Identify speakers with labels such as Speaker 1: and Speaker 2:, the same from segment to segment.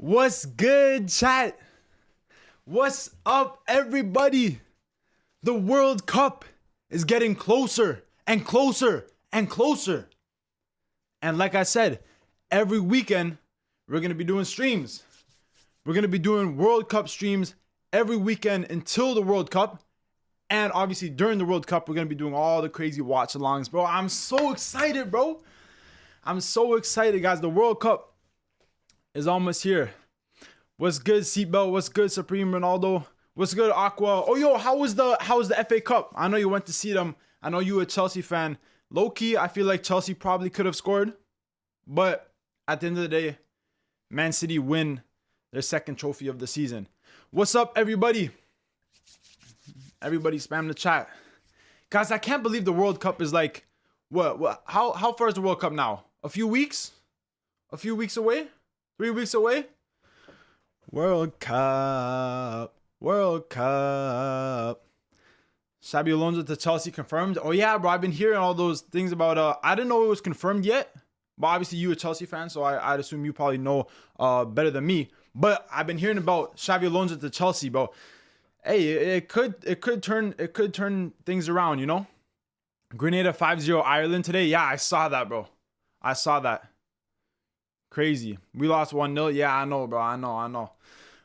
Speaker 1: What's good, chat? What's up, everybody? The World Cup is getting closer and closer and closer. And like I said, every weekend, we're going to be doing streams. We're going to be doing World Cup streams every weekend until the World Cup. And obviously, during the World Cup, we're going to be doing all the crazy watch-alongs, bro. I'm so excited, bro. I'm so excited, guys. The World Cup is almost here. What's good, Seatbelt? What's good, Supreme Ronaldo? What's good, Aqua? Oh, yo, how was the FA Cup? I know you went to see them. I know you a Chelsea fan. Low-key, I feel like Chelsea probably could have scored. But at the end of the day, Man City win their second trophy of the season. What's up, everybody? Everybody spam the chat. Guys, I can't believe the World Cup is like, what how far is the World Cup now? A few weeks? A few weeks away? 3 weeks away? World Cup. World Cup. Xabi Alonso to Chelsea confirmed. Oh yeah, bro, I've been hearing all those things about I didn't know it was confirmed yet. But obviously you a Chelsea fan, so I'd assume you probably know better than me. But I've been hearing about Xabi Alonso to Chelsea, bro. Hey, it could turn things around, you know? Grenada 5-0 Ireland today. Yeah, I saw that, bro. I saw that. Crazy. We lost 1-0. Yeah, I know, bro. I know.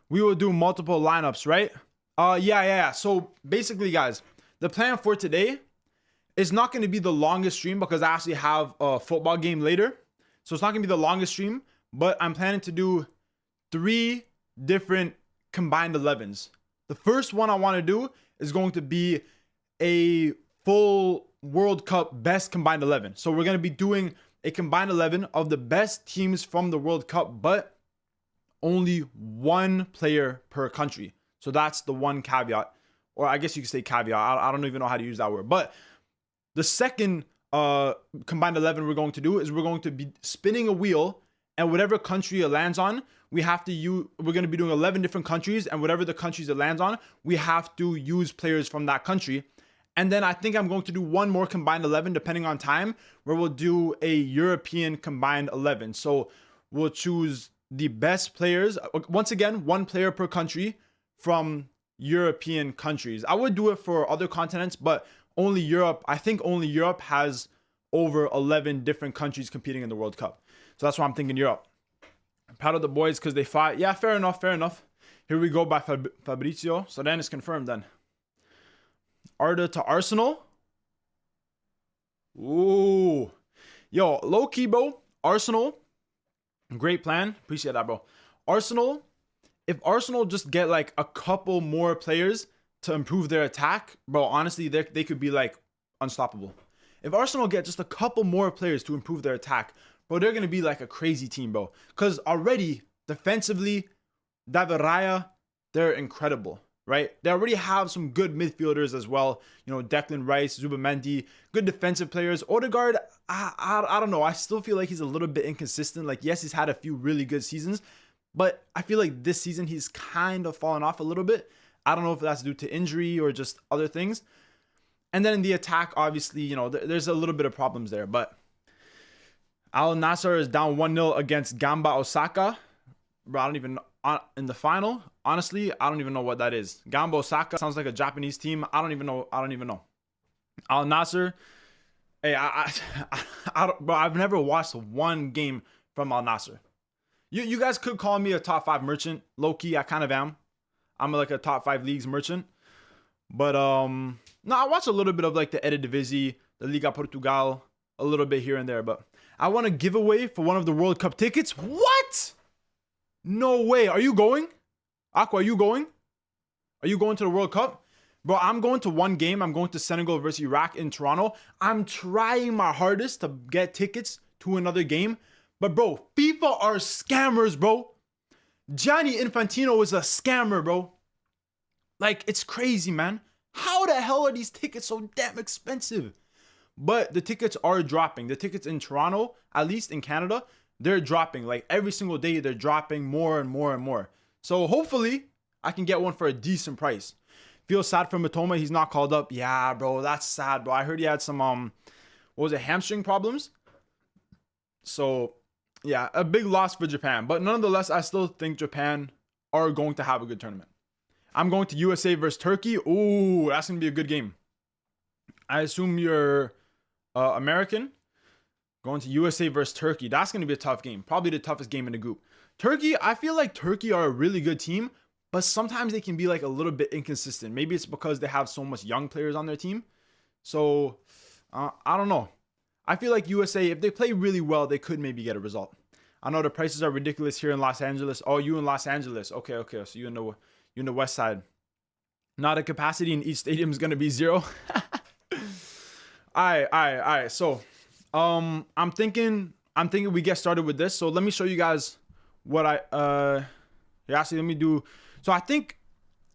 Speaker 1: We will do multiple lineups, right? Yeah. So basically, guys, the plan for today is not going to be the longest stream because I actually have a football game later. So it's not going to be the longest stream, but I'm planning to do 3 different combined 11s. The first one I want to do is going to be a full World Cup best combined 11. So we're going to be doing a combined 11 of the best teams from the World Cup, but only one player per country. So that's the one caveat, or I guess you could say caveat. I don't even know how to use that word. But the second combined 11 we're going to do is we're going to be spinning a wheel, and whatever country it lands on, we're going to be doing 11 different countries, and whatever the countries it lands on, we have to use players from that country. And then I think I'm going to do one more combined 11 depending on time, where we'll do a European combined 11. So we'll choose the best players. Once again, one player per country from European countries. I would do it for other continents, but only Europe. I think only Europe has over 11 different countries competing in the World Cup. So that's why I'm thinking Europe. I'm proud of the boys because they fought. Yeah, fair enough. Here we go by Fabrizio. So then it's confirmed then. Arda to Arsenal. Ooh. Yo, low key, bro. Arsenal. Great plan. Appreciate that, bro. Arsenal. If Arsenal just get like a couple more players to improve their attack, bro, honestly, they could be like unstoppable. If Arsenal get just a couple more players to improve their attack, bro, they're going to be like a crazy team, bro. Because already, defensively, David Raya, they're incredible. Right? They already have some good midfielders as well. You know, Declan Rice, Zubamendi, good defensive players. Odegaard, I don't know. I still feel like he's a little bit inconsistent. Like, yes, he's had a few really good seasons, but I feel like this season he's kind of fallen off a little bit. I don't know if that's due to injury or just other things. And then in the attack, obviously, you know, there's a little bit of problems there. But Al Nassr is down 1-0 against Gamba Osaka. Bro, I don't even know. In the final, honestly, I don't even know what that is. Gamba Osaka sounds like a Japanese team. I don't even know. Al Nassr. Hey, bro, I've never watched one game from Al Nassr. You guys could call me a top 5 merchant. Low key, I kind of am. I'm like a top 5 leagues merchant. But no, I watch a little bit of like the Eredivisie, the Liga Portugal, a little bit here and there. But I want to give away for one of the World Cup tickets. What? No way. Are you going? Aqua, are you going? Are you going to the World Cup? Bro, I'm going to one game. I'm going to Senegal versus Iraq in Toronto. I'm trying my hardest to get tickets to another game. But bro, FIFA are scammers, bro. Gianni Infantino is a scammer, bro. Like, it's crazy, man. How the hell are these tickets so damn expensive? But the tickets are dropping. The tickets in Toronto, at least in Canada, they're dropping. Like every single day, they're dropping more and more and more. So hopefully I can get one for a decent price. Feel sad for Matoma. He's not called up. Yeah, bro, that's sad, bro. I heard he had some, what was it, hamstring problems? So Yeah, a big loss for Japan. But nonetheless, I still think Japan are going to have a good tournament. I'm going to USA versus Turkey. Ooh, that's going to be a good game. I assume you're American. Going to USA versus Turkey. That's going to be a tough game. Probably the toughest game in the group. Turkey, I feel like Turkey are a really good team, but sometimes they can be like a little bit inconsistent. Maybe it's because they have so much young players on their team. So, I don't know. I feel like USA, if they play really well, they could maybe get a result. I know the prices are ridiculous here in Los Angeles. Oh, you in Los Angeles. Okay. So you in the west side. Now the capacity in each stadium is going to be 0. All right. So, I'm thinking we get started with this. So let me show you guys what actually let me do. So I think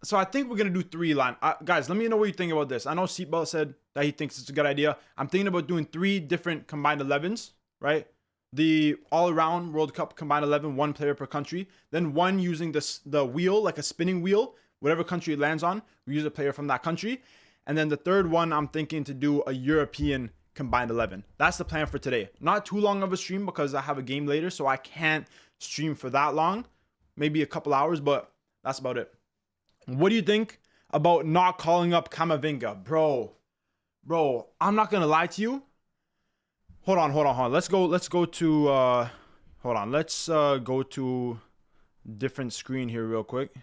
Speaker 1: we're gonna do 3 line. Guys, let me know what you think about this. I know Seatbelt said that he thinks it's a good idea. I'm thinking about doing 3 different combined 11s, right? The all-around World Cup combined 11, 1 player per country. Then 1 using the wheel, like a spinning wheel, whatever country it lands on, we use a player from that country. And then the third one, I'm thinking to do a European combined 11. That's the plan for today. Not too long of a stream because I have a game later, so I can't stream for that long. Maybe a couple hours, but that's about it. What do you think about not calling up Camavinga? Bro, I'm not gonna lie to you. Hold on. Let's go to let's go to different screen here real quick.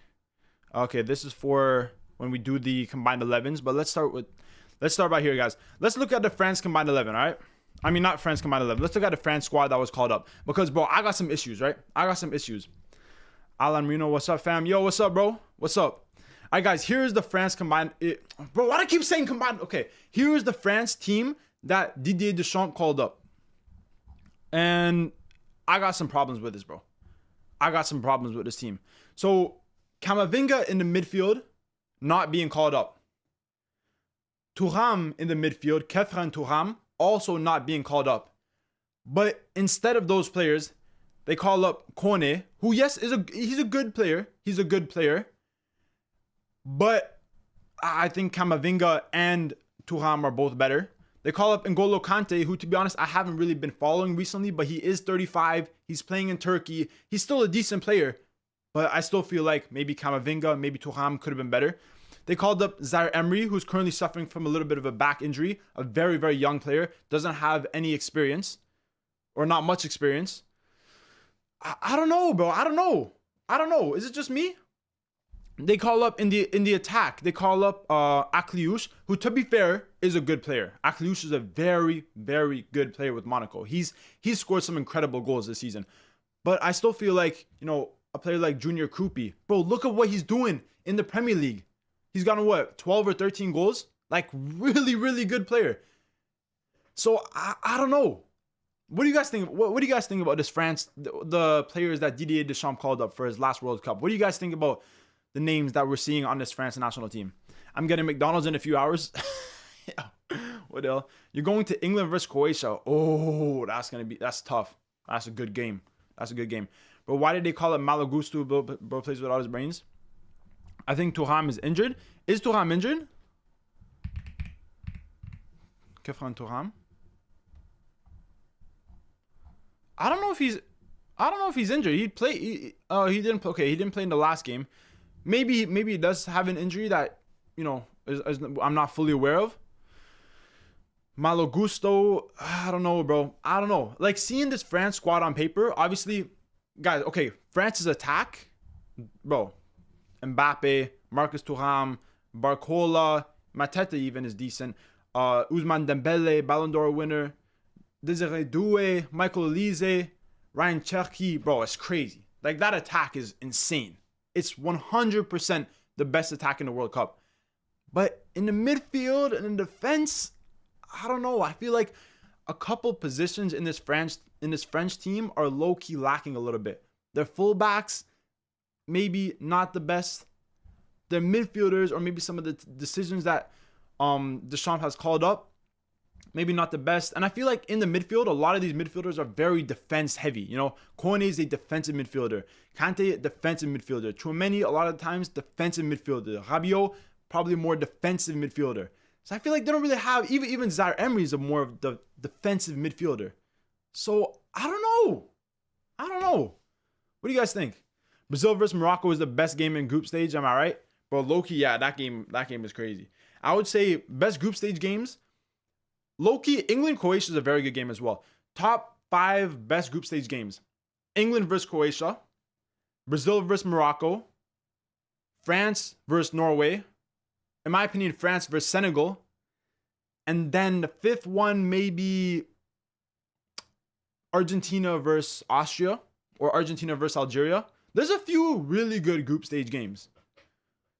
Speaker 1: Okay, this is for when we do the combined 11s, but let's start by here, guys. Let's look at the France combined 11, all right? I mean, not France combined 11. Let's look at the France squad that was called up. Because, bro, I got some issues, right? Alan Marino, what's up, fam? Yo, what's up, bro? What's up? All right, guys, here's the France combined. Bro, why do I keep saying combined? Okay, here is the France team that Didier Deschamps called up. And I got some problems with this, bro. I got some problems with this team. So, Camavinga in the midfield, not being called up. Thuram in the midfield, Khéphren Thuram, also not being called up. But instead of those players, they call up Kone, who, yes, he's a good player. He's a good player. But I think Camavinga and Thuram are both better. They call up N'Golo Kante, who, to be honest, I haven't really been following recently, but he is 35. He's playing in Turkey. He's still a decent player. But I still feel like maybe Camavinga, maybe Thuram could have been better. They called up Zaire Emery, who's currently suffering from a little bit of a back injury. A very, very young player. Doesn't have any experience. Or not much experience. I don't know, bro. I don't know. Is it just me? They call up in the attack. They call up Akliouche, who, to be fair, is a good player. Akliouche is a very, very good player with Monaco. He's scored some incredible goals this season. But I still feel like, a player like Junior Krupi, bro, look at what he's doing in the Premier League. He's gotten, 12 or 13 goals? Like, really, really good player. So, I don't know. What do you guys think? What do you guys think about this France, the players that Didier Deschamps called up for his last World Cup? What do you guys think about the names that we're seeing on this France national team? I'm getting McDonald's in a few hours. Yeah. What the hell? You're going to England versus Croatia. Oh, that's tough. That's a good game. But why did they call it Malo Gusto? Bro plays without his brains. I think Thuram is injured. Is Thuram injured? Khéphren Thuram. I don't know if he's injured. He didn't play. Okay, he didn't play in the last game. Maybe he does have an injury that I'm not fully aware of. Malo Gusto, I don't know, bro. I don't know. Like, seeing this France squad on paper, obviously, guys, okay, France's attack, bro. Mbappe, Marcus Thuram, Barcola, Mateta even is decent. Ousmane Dembele, Ballon d'Or winner. Desiree Doué, Michael Olise, Ryan Cherki, bro, it's crazy. Like, that attack is insane. It's 100% the best attack in the World Cup. But in the midfield and in defense, I don't know. I feel like a couple positions in this French team are low-key lacking a little bit. Their fullbacks, maybe not the best. Their midfielders, or maybe some of the decisions that Deschamps has called up, maybe not the best. And I feel like in the midfield, a lot of these midfielders are very defense heavy. Kone is a defensive midfielder. Kante, defensive midfielder. Tchouameni, a lot of times, defensive midfielder. Rabiot, probably more defensive midfielder. So I feel like they don't really have, even Zaire Emery is a more of the defensive midfielder. So I don't know. I don't know. What do you guys think? Brazil versus Morocco is the best game in group stage. Am I right? But low-key, yeah, that game is crazy. I would say best group stage games. Low-key, England-Croatia is a very good game as well. Top 5 best group stage games. England versus Croatia. Brazil versus Morocco. France versus Norway. In my opinion, France versus Senegal. And then the 5th one, maybe Argentina versus Austria. Or Argentina versus Algeria. There's a few really good group stage games.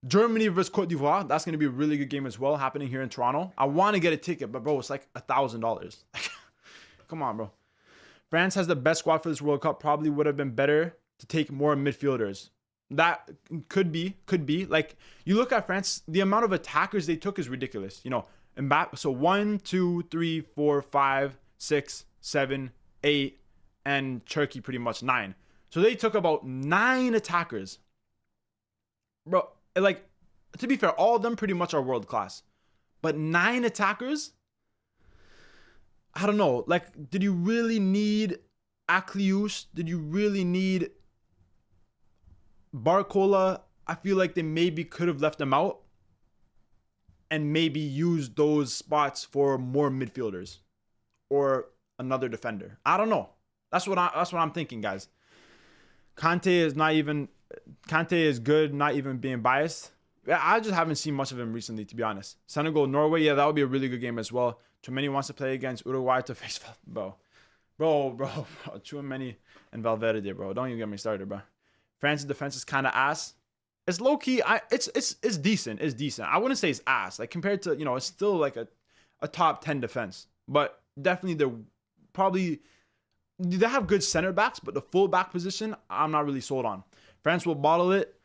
Speaker 1: Germany versus Cote d'Ivoire. That's going to be a really good game as well, happening here in Toronto. I want to get a ticket, but bro, it's like $1,000. Come on, bro. France has the best squad for this World Cup. Probably would have been better to take more midfielders. That could be. Like, you look at France, the amount of attackers they took is ridiculous. You know, Mbappe. So 1, 2, 3, 4, 5, 6, 7, 8, and Turkey pretty much 9. So they took about 9 attackers. Bro, like, to be fair, all of them pretty much are world class. But 9 attackers? I don't know. Like, did you really need Akliouche? Did you really need Barcola? I feel like they maybe could have left them out and maybe used those spots for more midfielders or another defender. I don't know. That's what I'm thinking, guys. Kante is good, not even being biased. I just haven't seen much of him recently, to be honest. Senegal, Norway, yeah, that would be a really good game as well. Tchouameni wants to play against Uruguay to face, bro. Tchouameni and Valverde, bro. Don't even get me started, bro. France's defense is kind of ass. It's low key. It's decent. It's decent. I wouldn't say it's ass. Like, compared to, you know, it's still like a top 10 defense. But definitely they have good center backs, but the full back position, I'm not really sold on. France will bottle it.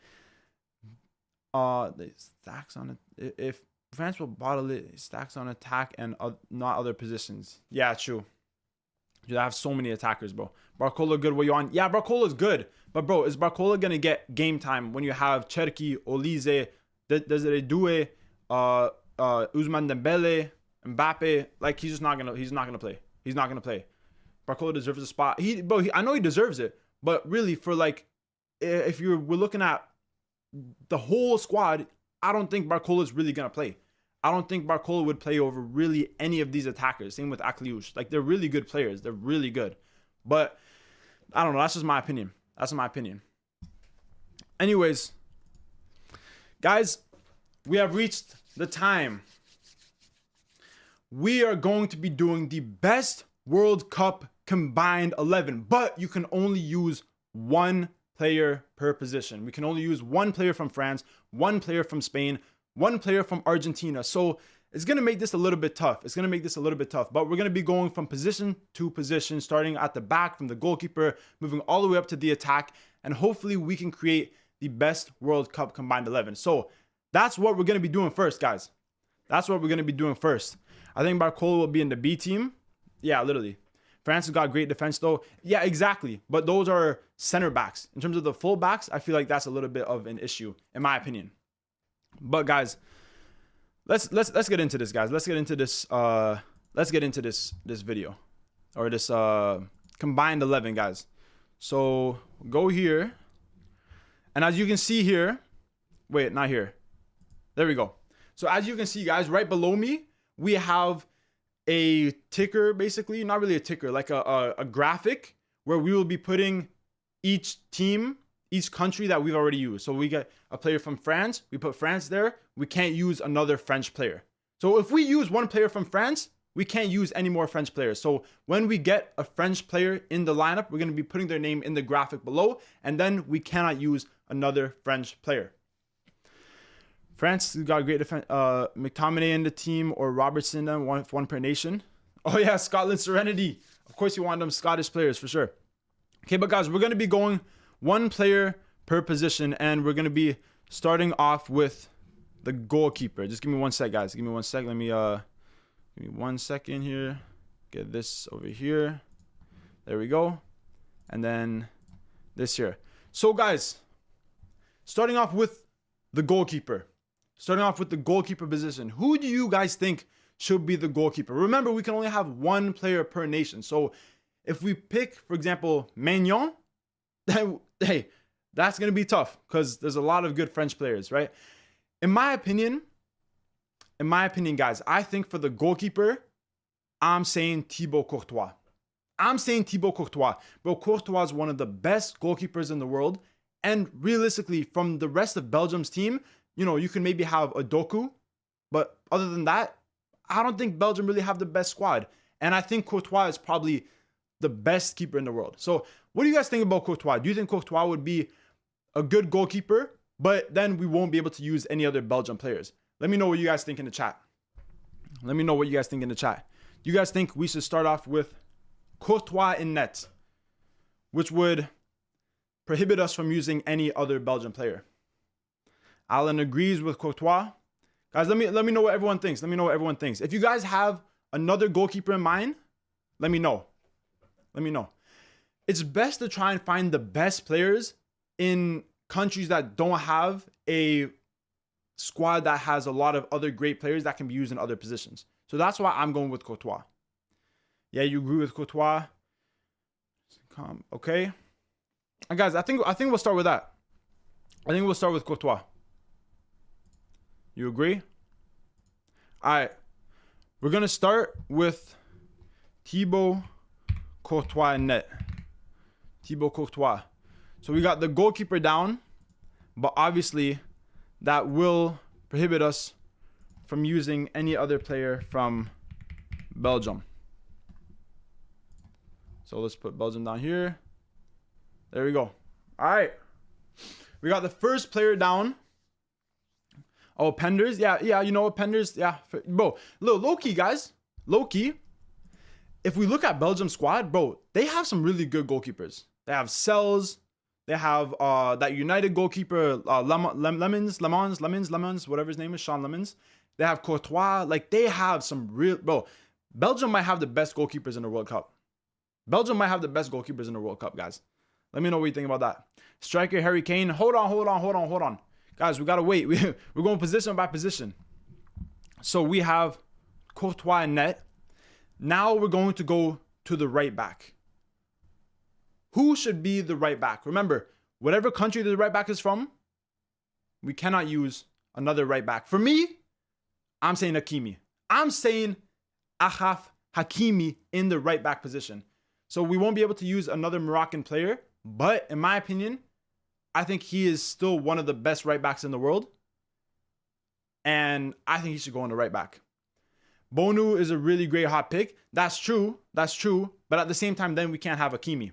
Speaker 1: The stacks on it. If France will bottle it, stacks on attack and not other positions. Yeah, true. You have so many attackers, bro. Barcola good. What you on? Yeah, Barcola is good. But bro, is Barcola gonna get game time when you have Cherki, Olise, Desiree Doué, Ousmane Dembele, Mbappe? Like, he's not gonna play. He's not gonna play. Barcola deserves a spot. I know he deserves it, but really, for like, if we're looking at the whole squad, I don't think Barcola is really gonna play. I don't think Barcola would play over really any of these attackers. Same with Akliouche. Like, they're really good players. They're really good. But I don't know. That's just my opinion. Anyways, guys, we have reached the time. We are going to be doing the best World Cup combined 11, but you can only use one player per position. We can only use one player from France, one player from Spain, one player from Argentina. So it's going to make this a little bit tough. But we're going to be going from position to position, starting at the back from the goalkeeper, moving all the way up to the attack, and hopefully we can create the best World Cup combined 11. So that's what we're going to be doing first, guys. I think Barcola will be in the B team. Yeah, literally. France has got great defense, though. Yeah, exactly. But those are center backs. In terms of the full backs, I feel like that's a little bit of an issue, in my opinion. But guys, let's get into this, guys. Let's get into this video, or this combined 11, guys. So go here, and as you can see here, wait, not here. There we go. So as you can see, guys, right below me, we have a ticker, basically, not really a ticker, like a graphic where we will be putting each team, each country that we've already used. So we get a player from France, we put France there. We can't use another French player. So if we use one player from France, we can't use any more French players. So when we get a French player in the lineup, we're going to be putting their name in the graphic below, and then we cannot use another French player. France got a great defense. McTominay in the team, or Robertson, one per nation. Oh yeah, Scotland Serenity. Of course you want them Scottish players for sure. Okay, but guys, we're going to be going one player per position, and we're going to be starting off with the goalkeeper. Just give me one sec, guys. Give me 1 sec. Let me give me 1 second here. Get this over here. There we go. And then this here. So guys, starting off with the goalkeeper. Starting off with the goalkeeper position. Who do you guys think should be the goalkeeper? Remember, we can only have one player per nation. So If we pick, for example, Maignan, then, hey, that's going to be tough because there's a lot of good French players, right? In my opinion, guys, I think for the goalkeeper, I'm saying Thibaut Courtois. Bro, Courtois is one of the best goalkeepers in the world. And realistically, from the rest of Belgium's team, you know, you can maybe have a Doku. But other than that, I don't think Belgium really have the best squad. And I think Courtois is probably the best keeper in the world. So what do you guys think about Courtois? Do you think Courtois would be a good goalkeeper, but then we won't be able to use any other Belgian players? Let me know what you guys think in the chat. Do you guys think we should start off with Courtois in net, which would prohibit us from using any other Belgian player? Alan agrees with Courtois. Guys, let me know what everyone thinks. If you guys have another goalkeeper in mind, let me know. It's best to try and find the best players in countries that don't have a squad that has a lot of other great players that can be used in other positions. So that's why I'm going with Courtois. Yeah, you agree with Courtois? Okay. And guys, I think we'll start with that. I think we'll start with Courtois. You agree? All right. We're going to start with Thibaut Courtois in net. Thibaut Courtois. So we got the goalkeeper down, but obviously that will prohibit us from using any other player from Belgium. So let's put Belgium down here. There we go. All right. We got the first player down. Oh, Penders. Yeah, you know what, Penders? Yeah. Bro, low-key, guys. Low-key. If we look at Belgium's squad, bro, they have some really good goalkeepers. They have Sells. They have that United goalkeeper, Lemons, whatever his name is, Sean Lemons. They have Courtois. Like, they have some real... Bro, Belgium might have the best goalkeepers in the World Cup. Guys. Let me know what you think about that. Striker Harry Kane. Hold on. Guys, we got to wait. We're going position by position. So we have Courtois in net. Now we're going to go to the right back. Who should be the right back? Remember, whatever country the right back is from, we cannot use another right back. For me, I'm saying Hakimi. I'm saying Achraf Hakimi in the right back position. So we won't be able to use another Moroccan player. But in my opinion, I think he is still one of the best right backs in the world. And I think he should go on the right back. Bonu is a really great hot pick. That's true. But at the same time, then we can't have Hakimi.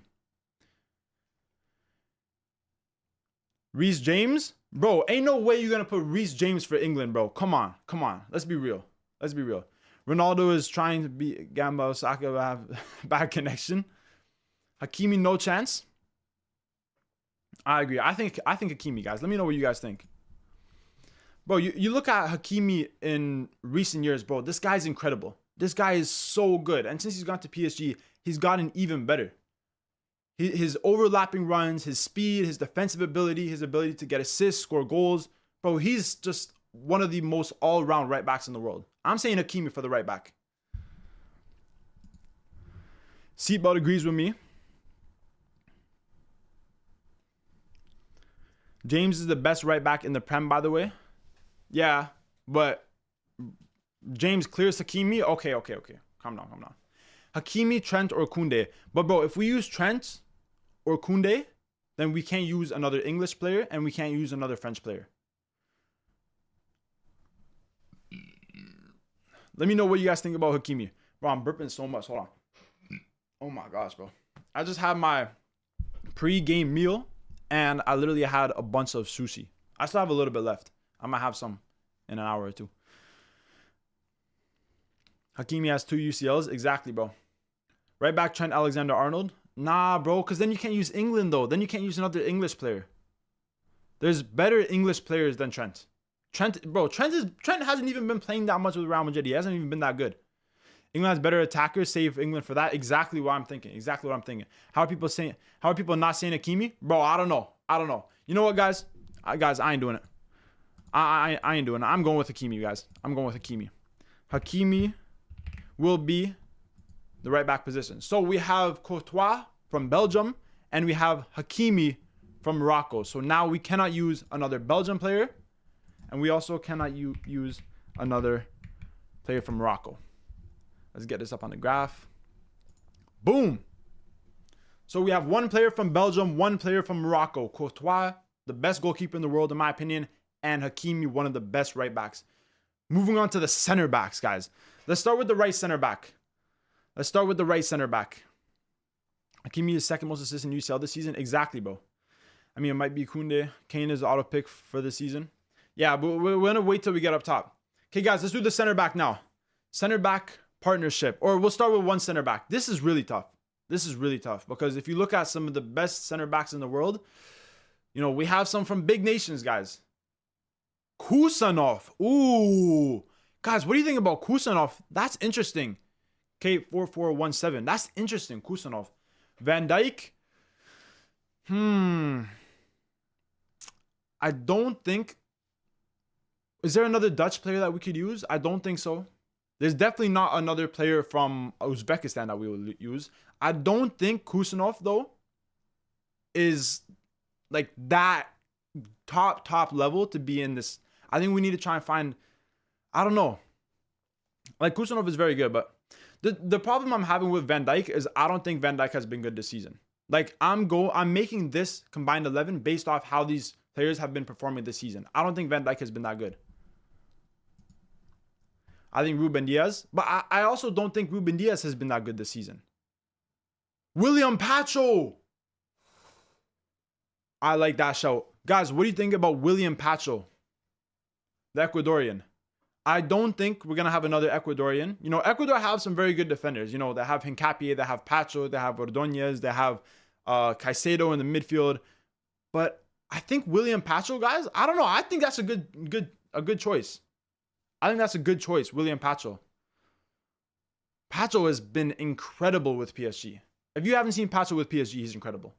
Speaker 1: Reece James? Bro, ain't no way you're going to put Reece James for England, bro. Come on. Let's be real. Ronaldo is trying to beat Gamba Osaka, have bad connection. Hakimi, no chance. I agree. I think Hakimi, guys. Let me know what you guys think. Bro, you look at Hakimi in recent years, bro. This guy's incredible. This guy is so good. And since he's gone to PSG, he's gotten even better. His overlapping runs, his speed, his defensive ability, his ability to get assists, score goals. Bro, he's just one of the most all-around right backs in the world. I'm saying Hakimi for the right back. Seatbelt agrees with me. James is the best right back in the Prem, by the way. Yeah, but James clears Hakimi. Okay. Calm down. Hakimi, Trent, or Koundé. But bro, if we use Trent or Koundé, then we can't use another English player and we can't use another French player. Let me know what you guys think about Hakimi. Bro, I'm burping so much. Hold on. Oh my gosh, bro. I just had my pre-game meal and I literally had a bunch of sushi. I still have a little bit left. I might have some in an hour or two. Hakimi has 2 UCLs. Exactly, bro. Right back, Trent Alexander-Arnold. Nah, bro, because then you can't use England, though. Then you can't use another English player. There's better English players than Trent. Trent hasn't even been playing that much with Real Madrid. He hasn't even been that good. England has better attackers. Save England for that. Exactly what I'm thinking. How are people not saying Hakimi? Bro, I don't know. You know what, guys? I ain't doing it. I ain't doing it. I'm going with Hakimi, guys. Hakimi will be the right back position. So we have Courtois from Belgium and we have Hakimi from Morocco. So now we cannot use another Belgian player and we also cannot use another player from Morocco. Let's get this up on the graph. Boom. So we have one player from Belgium, one player from Morocco. Courtois, the best goalkeeper in the world, in my opinion, and Hakimi, one of the best right backs. Moving on to the center backs, guys. Let's start with the right center back. Hakimi is second most assists in UCL this season. Exactly, bro. I mean, it might be Koundé. Kane is the auto pick for the season. Yeah, but we're going to wait till we get up top. Okay, guys, let's do the center back now. Center back partnership. Or we'll start with one center back. This is really tough. Because if you look at some of the best center backs in the world, you know, we have some from big nations, guys. Kusanov. Ooh. Guys, what do you think about Kusanov? That's interesting. K4417. That's interesting. Kusanov. Van Dijk. I don't think. Is there another Dutch player that we could use? I don't think so. There's definitely not another player from Uzbekistan that we will use. I don't think Kusanov, though, is like that top level to be in this. I think we need to try and find, I don't know. Like, Kusanov is very good, but the problem I'm having with Van Dijk is I don't think Van Dijk has been good this season. Like, I'm making this combined 11 based off how these players have been performing this season. I don't think Van Dijk has been that good. I think Ruben Diaz, but I also don't think Ruben Diaz has been that good this season. William Pacho. I like that shout. Guys, what do you think about William Pacho, the Ecuadorian? I don't think we're going to have another Ecuadorian. You know, Ecuador have some very good defenders. You know, they have Hincapié, they have Pacho, they have Ordóñez, they have Caicedo in the midfield. But I think William Pacho, guys, I don't know. I think that's a good choice. I think that's a good choice, William Pacho. Pacho has been incredible with PSG. If you haven't seen Pacho with PSG, he's incredible.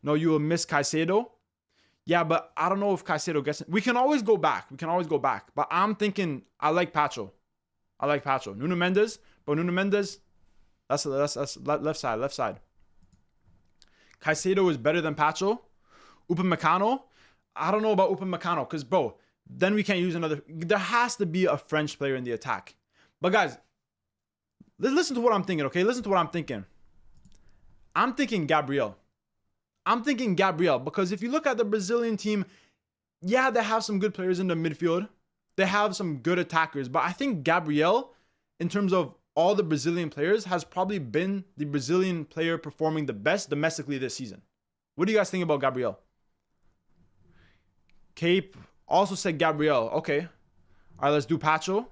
Speaker 1: No, you will miss Caicedo. Yeah, but I don't know if Caicedo gets it. We can always go back. But I'm thinking I like Pacho. Nuno Mendes. But Nuno Mendes, that's left side. Caicedo is better than Pacho. Upamecano. I don't know about Upamecano because, bro, then we can't use another. There has to be a French player in the attack. But, guys, listen to what I'm thinking, okay? I'm thinking Gabriel. Because if you look at the Brazilian team, yeah, they have some good players in the midfield. They have some good attackers. But I think Gabriel, in terms of all the Brazilian players, has probably been the Brazilian player performing the best domestically this season. What do you guys think about Gabriel? Cape also said Gabriel. Okay. All right, let's do Pacho.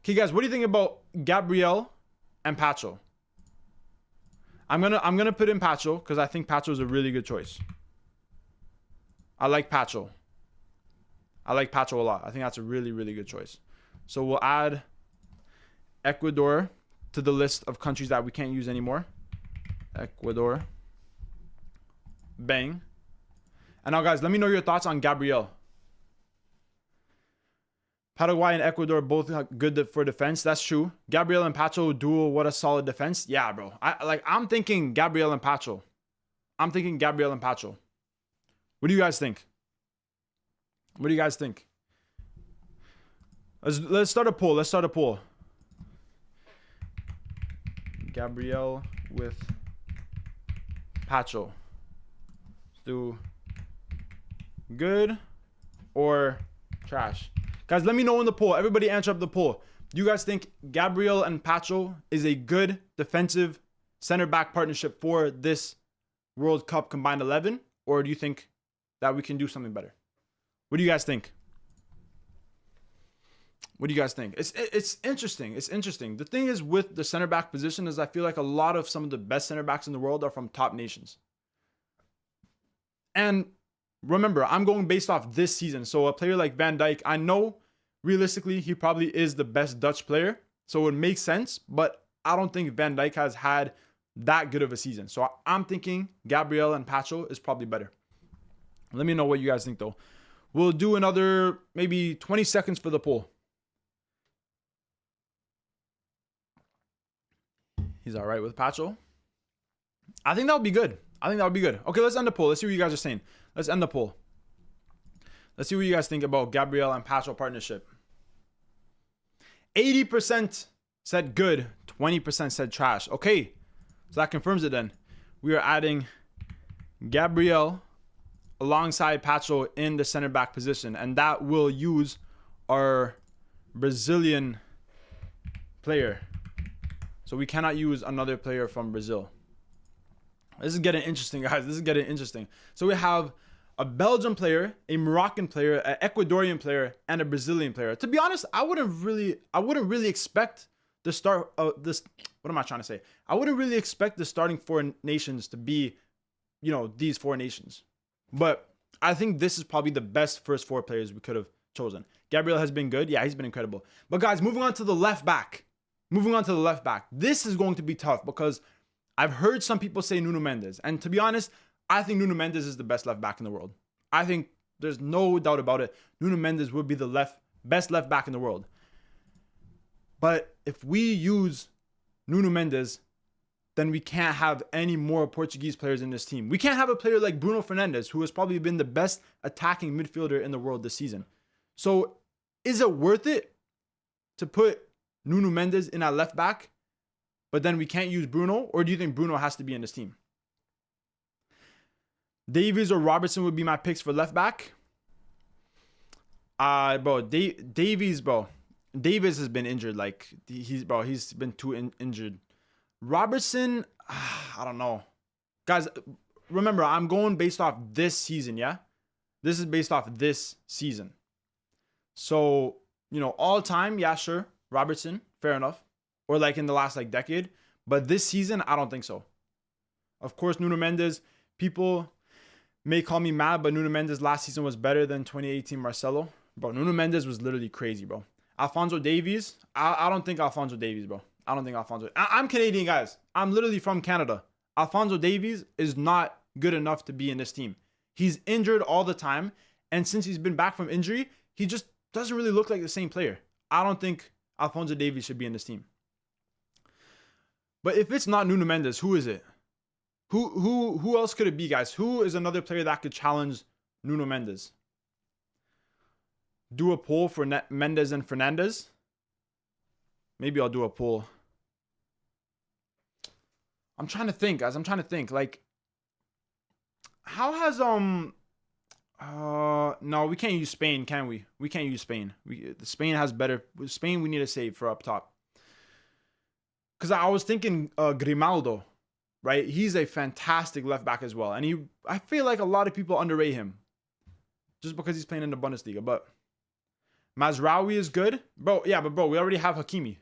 Speaker 1: Okay, guys, what do you think about Gabriel and Pacho? I'm gonna put in Pacho because I think Pacho is a really good choice. I like Pacho a lot. I think that's a really, really good choice. So we'll add Ecuador to the list of countries that we can't use anymore. Ecuador. Bang. And now, guys, let me know your thoughts on Gabriel. Paraguay and Ecuador both good for defense. That's true. Gabriel and Pacho duo, what a solid defense. Yeah, bro. I'm thinking Gabriel and Pacho. What do you guys think? Let's start a poll. Gabriel with Pacho. Let's do good or trash. Guys, let me know in the poll. Everybody answer up the poll. Do you guys think Gabriel and Pacho is a good defensive center back partnership for this World Cup combined 11? Or do you think that we can do something better? What do you guys think? It's interesting. The thing is with the center back position is I feel like a lot of some of the best center backs in the world are from top nations. And remember, I'm going based off this season. So a player like Van Dijk, I know realistically he probably is the best Dutch player. So it makes sense. But I don't think Van Dijk has had that good of a season. So I'm thinking Gabriel and Pacho is probably better. Let me know what you guys think, though. We'll do another maybe 20 seconds for the poll. He's all right with Pacho. I think that would be good. I think that would be good. Okay, let's end the poll. Let's see what you guys are saying. Let's end the poll. Let's see what you guys think about Gabriel and Pacho partnership. 80% said good. 20% said trash. Okay, so that confirms it then. We are adding Gabriel alongside Pacho in the center back position. And that will use our Brazilian player. So we cannot use another player from Brazil. This is getting interesting, guys. This is getting interesting. So we have a Belgian player, a Moroccan player, an Ecuadorian player, and a Brazilian player. To be honest, I wouldn't really expect the start of this. What am I trying to say? I wouldn't really expect the starting four nations to be, you know, these four nations. But I think this is probably the best first four players we could have chosen. Gabriel has been good. Yeah, he's been incredible. But guys, moving on to the left back. This is going to be tough because I've heard some people say Nuno Mendes. And to be honest, I think Nuno Mendes is the best left back in the world. I think there's no doubt about it. Nuno Mendes would be the best left back in the world. But if we use Nuno Mendes, then we can't have any more Portuguese players in this team. We can't have a player like Bruno Fernandes, who has probably been the best attacking midfielder in the world this season. So is it worth it to put Nuno Mendes in at left back, but then we can't use Bruno? Or do you think Bruno has to be in this team? Davies or Robertson would be my picks for left back. Davies has been injured. Like he's been too injured. Robertson, I don't know. Guys, remember, I'm going based off this season, yeah? This is based off this season. So, you know, all time, yeah, sure. Robertson, fair enough. Or like in the last like decade. But this season, I don't think so. Of course, Nuno Mendes, people may call me mad, but Nuno Mendes last season was better than 2018 Marcelo. Bro, Nuno Mendes was literally crazy, bro. Alphonso Davies, I don't think Alphonso Davies, bro. I'm Canadian, guys. I'm literally from Canada. Alphonso Davies is not good enough to be in this team. He's injured all the time. And since he's been back from injury, he just doesn't really look like the same player. I don't think Alphonso Davies should be in this team. But if it's not Nuno Mendes, who is it? Who else could it be, guys? Who is another player that could challenge Nuno Mendes? Do a poll for Mendes and Fernandes. Maybe I'll do a poll. I'm trying to think, guys. Like, how has no, we can't use Spain, can we? We can't use Spain. Spain has better. Spain we need to save for up top. Because I was thinking Grimaldo, right? He's a fantastic left back as well. And I feel like a lot of people underrate him. Just because he's playing in the Bundesliga. But Mazraoui is good. Bro, yeah, but bro, we already have Hakimi.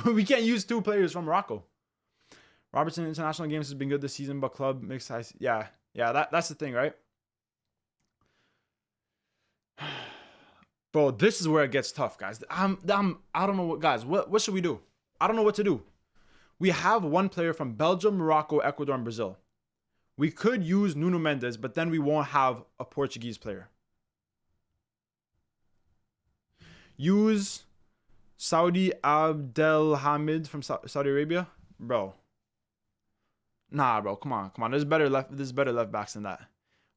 Speaker 1: We can't use two players from Morocco. Robertson international games has been good this season, but club mixed size. Yeah, that's the thing, right? Bro, this is where it gets tough, guys. I don't know what, guys. What should we do? I don't know what to do. We have one player from Belgium, Morocco, Ecuador, and Brazil. We could use Nuno Mendes, but then we won't have a Portuguese player. Use Saudi Abdelhamid from Saudi Arabia, bro. Nah, bro, come on. There's better left backs than that.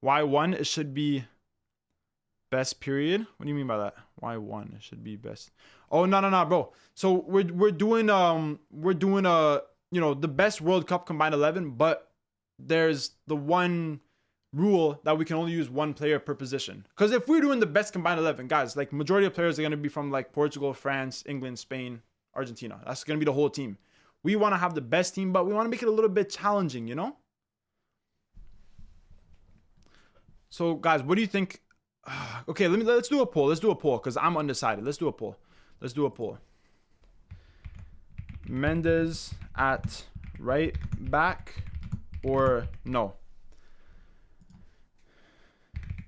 Speaker 1: Y1, it should be best period. What do you mean by that? Y1, it should be best. Oh no, bro. So we're doing you know, the best World Cup combined 11, but there's the one rule that we can only use one player per position. Because if we're doing the best combined 11, guys, like majority of players are going to be from like Portugal, France, England, Spain, Argentina. That's going to be the whole team. We want to have the best team, but we want to make it a little bit challenging, you know? So guys, what do you think? Okay, let's do a poll. Because I'm undecided. Let's do a poll. Mendes at right back or no?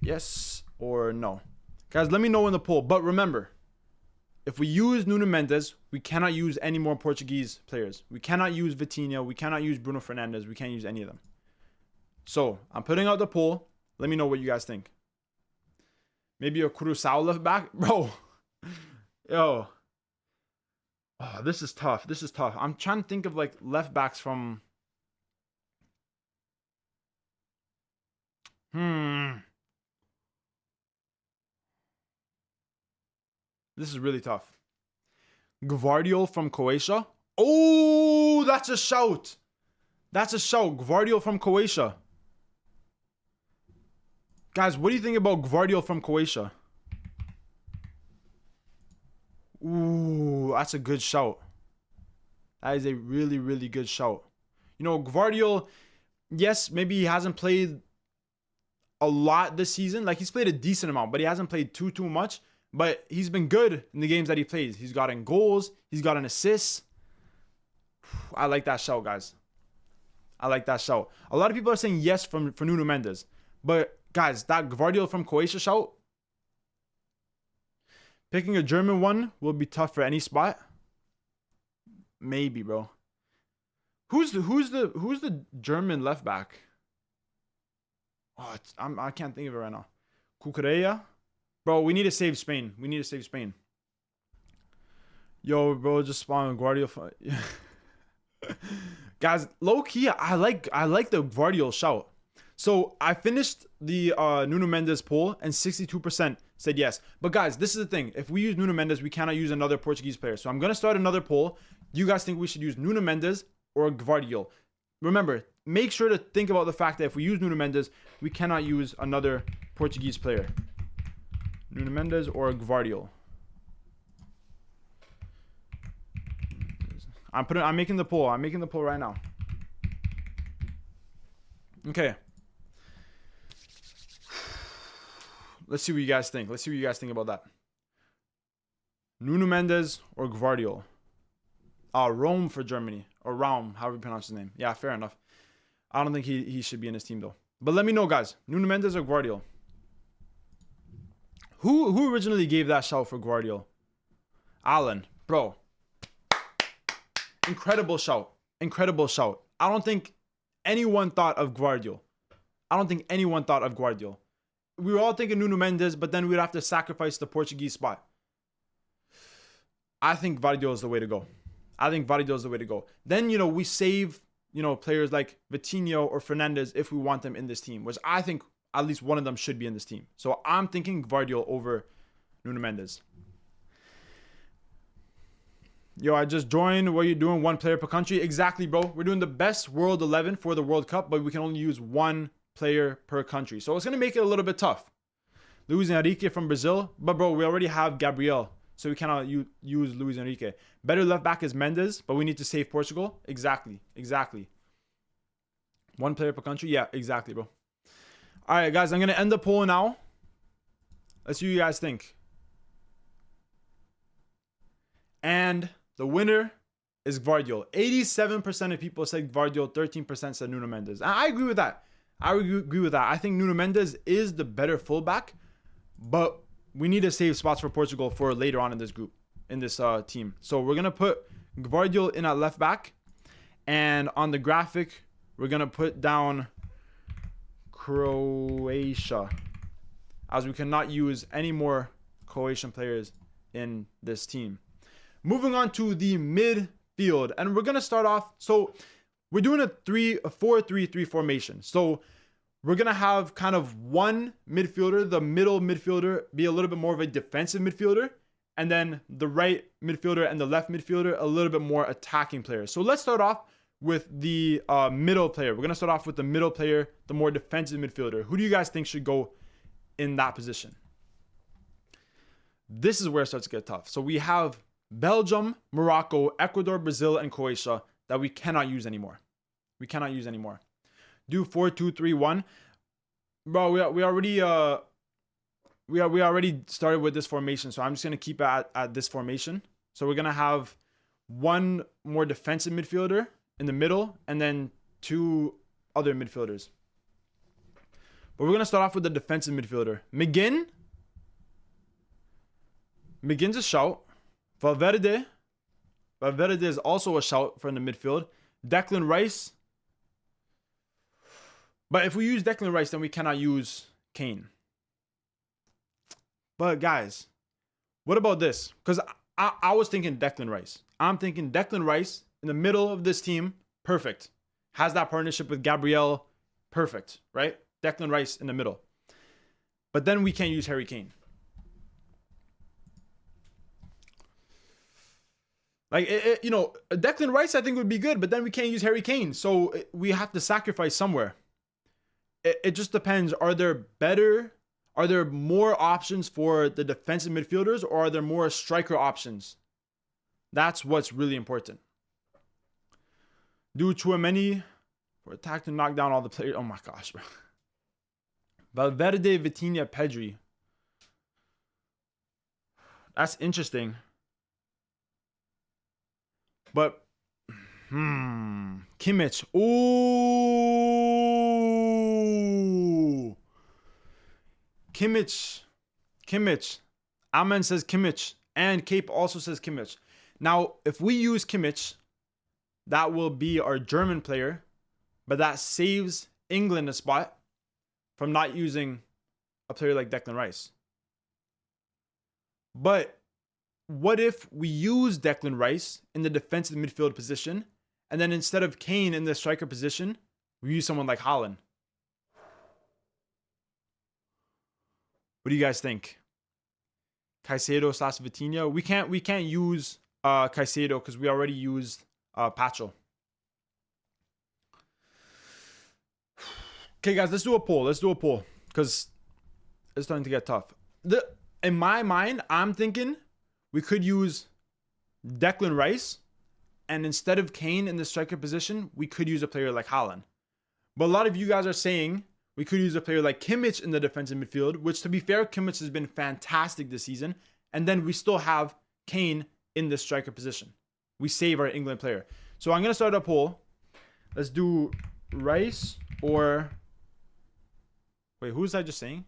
Speaker 1: Yes or no? Guys, let me know in the poll. But remember, if we use Nuno Mendes, we cannot use any more Portuguese players. We cannot use Vitinha. We cannot use Bruno Fernandes. We can't use any of them. So I'm putting out the poll. Let me know what you guys think. Maybe a Curaçao left back? Bro. Yo. Oh, this is tough. This is tough. I'm trying to think of like left backs from. This is really tough. Gvardiol from Croatia. Oh, that's a shout. That's a shout. Gvardiol from Croatia. Guys, what do you think about Gvardiol from Croatia? Ooh, that's a good shout. That is a really, really good shout. You know, Gvardiol, yes, maybe he hasn't played a lot this season. Like, he's played a decent amount, but he hasn't played too much. But he's been good in the games that he plays. He's gotten goals. He's gotten assists. I like that shout, guys. I like that shout. A lot of people are saying yes for Nuno Mendes. But, guys, that Gvardiol from Croatia shout, picking a German one will be tough for any spot. Maybe, bro. Who's the German left back? Oh, I can't think of it right now. Cucurella? Bro, we need to save Spain. We need to save Spain. Yo, bro, just spawn Gvardiol. Guys, low key, I like the Gvardiol shout. So I finished the Nuno Mendes poll and 62% said yes. But guys, this is the thing. If we use Nuno Mendes, we cannot use another Portuguese player. So I'm gonna start another poll. Do you guys think we should use Nuno Mendes or Gvardiol? Remember, make sure to think about the fact that if we use Nuno Mendes, we cannot use another Portuguese player. Nuno Mendes or Gvardiol. I'm making the poll. I'm making the poll right now. Okay. Let's see what you guys think. Let's see what you guys think about that. Nuno Mendes or Gvardiol? Rome for Germany. Or Raum, however you pronounce his name. Yeah, fair enough. I don't think he should be in his team though. But let me know, guys. Nuno Mendes or Gvardiol? Who originally gave that shout for Gvardiol? Alan, bro. Incredible shout. Incredible shout. I don't think anyone thought of Gvardiol. I don't think anyone thought of Gvardiol. We were all thinking Nuno Mendes, but then we'd have to sacrifice the Portuguese spot. I think Gvardiol is the way to go. I think Gvardiol is the way to go. Then, you know, we save, you know, players like Vitinho or Fernandes if we want them in this team, which I think at least one of them should be in this team. So I'm thinking Gvardiol over Nuno Mendes. Yo, I just joined. What are you doing? One player per country? Exactly, bro. We're doing the best World 11 for the World Cup, but we can only use one player per country. So it's going to make it a little bit tough. Luis Enrique from Brazil. But, bro, we already have Gabriel, so we cannot use Luis Enrique. Better left back is Mendes, but we need to save Portugal. Exactly. Exactly. One player per country? Yeah, exactly, bro. All right, guys, I'm going to end the poll now. Let's see what you guys think. And the winner is Gvardiol. 87% of people said Gvardiol, 13% said Nuno Mendes. And I agree with that. I agree with that. I think Nuno Mendes is the better fullback, but we need to save spots for Portugal for later on in this group, in this team. So we're going to put Gvardiol in at left back. And on the graphic, we're going to put down Croatia, as we cannot use any more Croatian players in this team. Moving on to the midfield, and we're gonna start off. So we're doing a 4-3-3 formation. So we're gonna have kind of one midfielder, the middle midfielder, be a little bit more of a defensive midfielder, and then the right midfielder and the left midfielder a little bit more attacking players. So let's start off with the middle player. We're gonna start off with the middle player, the more defensive midfielder. Who do you guys think should go in that position? This is where it starts to get tough. So we have Belgium, Morocco, Ecuador, Brazil, and Croatia that we cannot use anymore. We cannot use anymore. Do 4-2-3-1. Bro, we already started with this formation, so I'm just gonna keep it at this formation. So we're gonna have one more defensive midfielder in the middle, and then two other midfielders. But we're gonna start off with the defensive midfielder. McGinn's a shout. Valverde is also a shout from the midfield. Declan Rice. But if we use Declan Rice, then we cannot use Kane. But guys, what about this? Because I was thinking Declan Rice. I'm thinking Declan Rice in the middle of this team. Perfect. Has that partnership with Gabriel. Perfect, right? Declan Rice in the middle. But then we can't use Harry Kane. Like, Declan Rice I think would be good, but then we can't use Harry Kane. So we have to sacrifice somewhere. It just depends. Are there more options for the defensive midfielders, or are there more striker options? That's what's really important. Do Tchouaméni for attack to knock down all the players. Oh my gosh, bro. Valverde, Vitinha, Pedri. That's interesting. But Kimmich. Ooh. Kimmich. Amen says Kimmich. And Cape also says Kimmich. Now, if we use Kimmich, that will be our German player. But that saves England a spot from not using a player like Declan Rice. But what if we use Declan Rice in the defensive midfield position, and then instead of Kane in the striker position, we use someone like Haaland? What do you guys think? Caicedo / Vitinha. We can't use Caicedo because we already used Pacho. Okay, guys, let's do a poll because it's starting to get tough. In my mind, I'm thinking we could use Declan Rice, and instead of Kane in the striker position, we could use a player like Haaland. But a lot of you guys are saying we could use a player like Kimmich in the defensive midfield, which, to be fair, Kimmich has been fantastic this season. And then we still have Kane in the striker position. We save our England player. So I'm going to start a poll. Let's do Rice or... Wait, who was I just saying?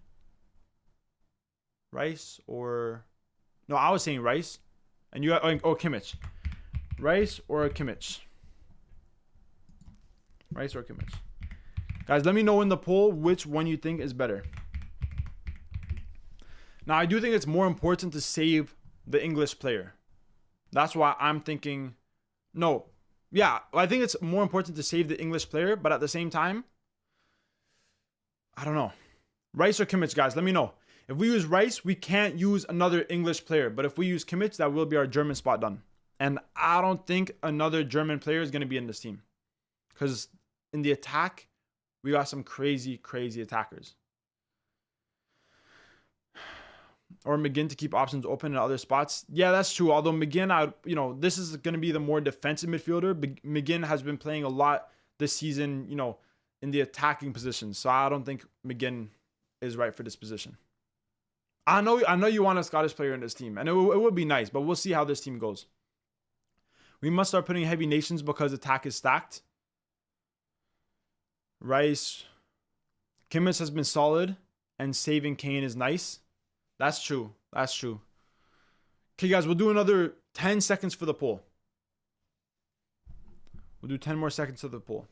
Speaker 1: Rice or... No, I was saying Rice. And you got... Oh, Kimmich. Rice or Kimmich? Rice or Kimmich? Guys, let me know in the poll which one you think is better. Now, I do think it's more important to save the English player. That's why I'm thinking... No. Yeah, I think it's more important to save the English player, but at the same time, I don't know. Rice or Kimmich, guys, let me know. If we use Rice, we can't use another English player. But if we use Kimmich, that will be our German spot done. And I don't think another German player is going to be in this team. Because in the attack, we got some crazy, crazy attackers. Or McGinn to keep options open in other spots. Yeah, that's true. Although McGinn, this is going to be the more defensive midfielder. McGinn has been playing a lot this season, in the attacking position. So I don't think McGinn is right for this position. I know you want a Scottish player in this team, and it would be nice, but we'll see how this team goes. We must start putting heavy nations because attack is stacked. Rice. Kimmich has been solid, and saving Kane is nice. That's true. That's true. Okay, guys, we'll do another 10 seconds for the poll. We'll do 10 more seconds to the poll.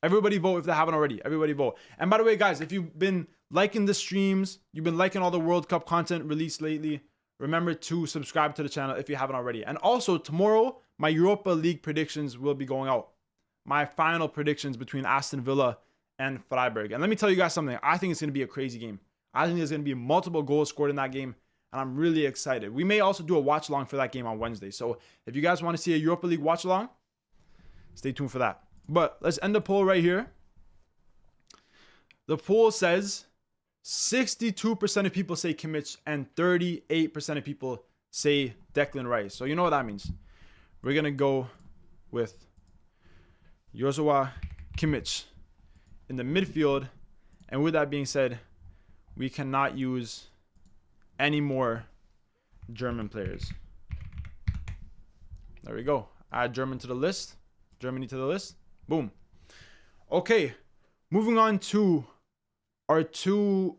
Speaker 1: Everybody vote if they haven't already. Everybody vote. And by the way, guys, if you've been liking the streams, you've been liking all the World Cup content released lately, remember to subscribe to the channel if you haven't already. And also, tomorrow, my Europa League predictions will be going out. My final predictions between Aston Villa and Freiburg. And let me tell you guys something. I think it's going to be a crazy game. I think there's going to be multiple goals scored in that game. And I'm really excited. We may also do a watch along for that game on Wednesday. So if you guys want to see a Europa League watch along, stay tuned for that. But let's end the poll right here. The poll says 62% of people say Kimmich and 38% of people say Declan Rice. So you know what that means. We're going to go with Joshua Kimmich in the midfield. And with that being said, we cannot use any more German players. There we go. Add Germany to the list. Boom. Okay. Moving on to our two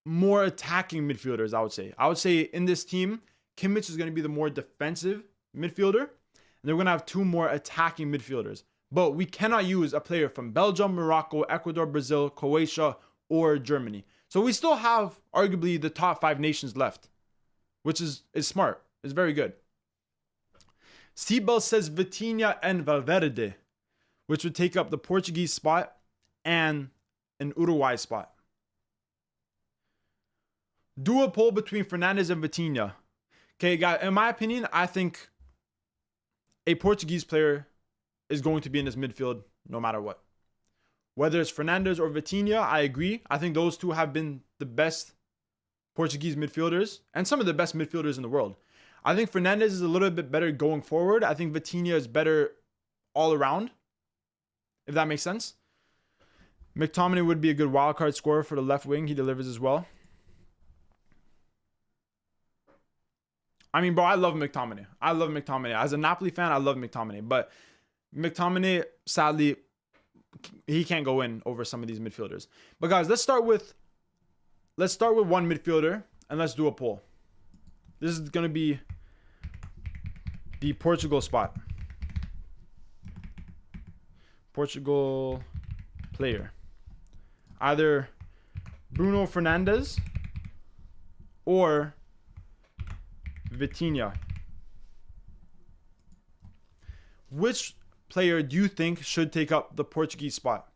Speaker 1: more attacking midfielders, I would say. I would say in this team, Kimmich is going to be the more defensive midfielder. And they're going to have two more attacking midfielders. But we cannot use a player from Belgium, Morocco, Ecuador, Brazil, Croatia, or Germany. So we still have arguably the top 5 nations left, which is smart. It's very good. Seatbelt says Vitinha and Valverde, which would take up the Portuguese spot and an Uruguay spot. Do a poll between Fernandes and Vitinha. Okay, guys, in my opinion, I think a Portuguese player is going to be in this midfield no matter what. Whether it's Fernandes or Vitinha, I agree. I think those two have been the best Portuguese midfielders and some of the best midfielders in the world. I think Fernandes is a little bit better going forward. I think Vitinha is better all around, if that makes sense. McTominay would be a good wildcard scorer for the left wing. He delivers as well. I mean, bro, I love McTominay. I love McTominay. As a Napoli fan, I love McTominay. But McTominay, sadly, he can't go in over some of these midfielders. But guys, let's start with one midfielder and let's do a poll. This is going to be the Portugal spot. Portugal player. Either Bruno Fernandes or Vitinha. Which player do you think should take up the Portuguese spot?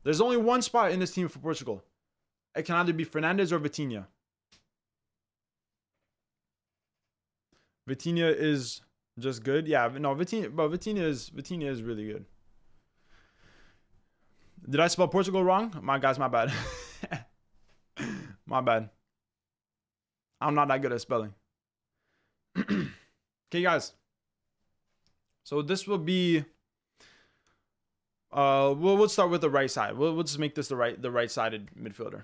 Speaker 1: There's only one spot in this team for Portugal. It can either be Fernandes or Vitinha. Vitinha is just good. Yeah, no, Vitinha is really good. Did I spell Portugal wrong? My bad. My bad. I'm not that good at spelling. Okay, guys. So this will be we'll start with the right side. We'll just make this the right-sided midfielder.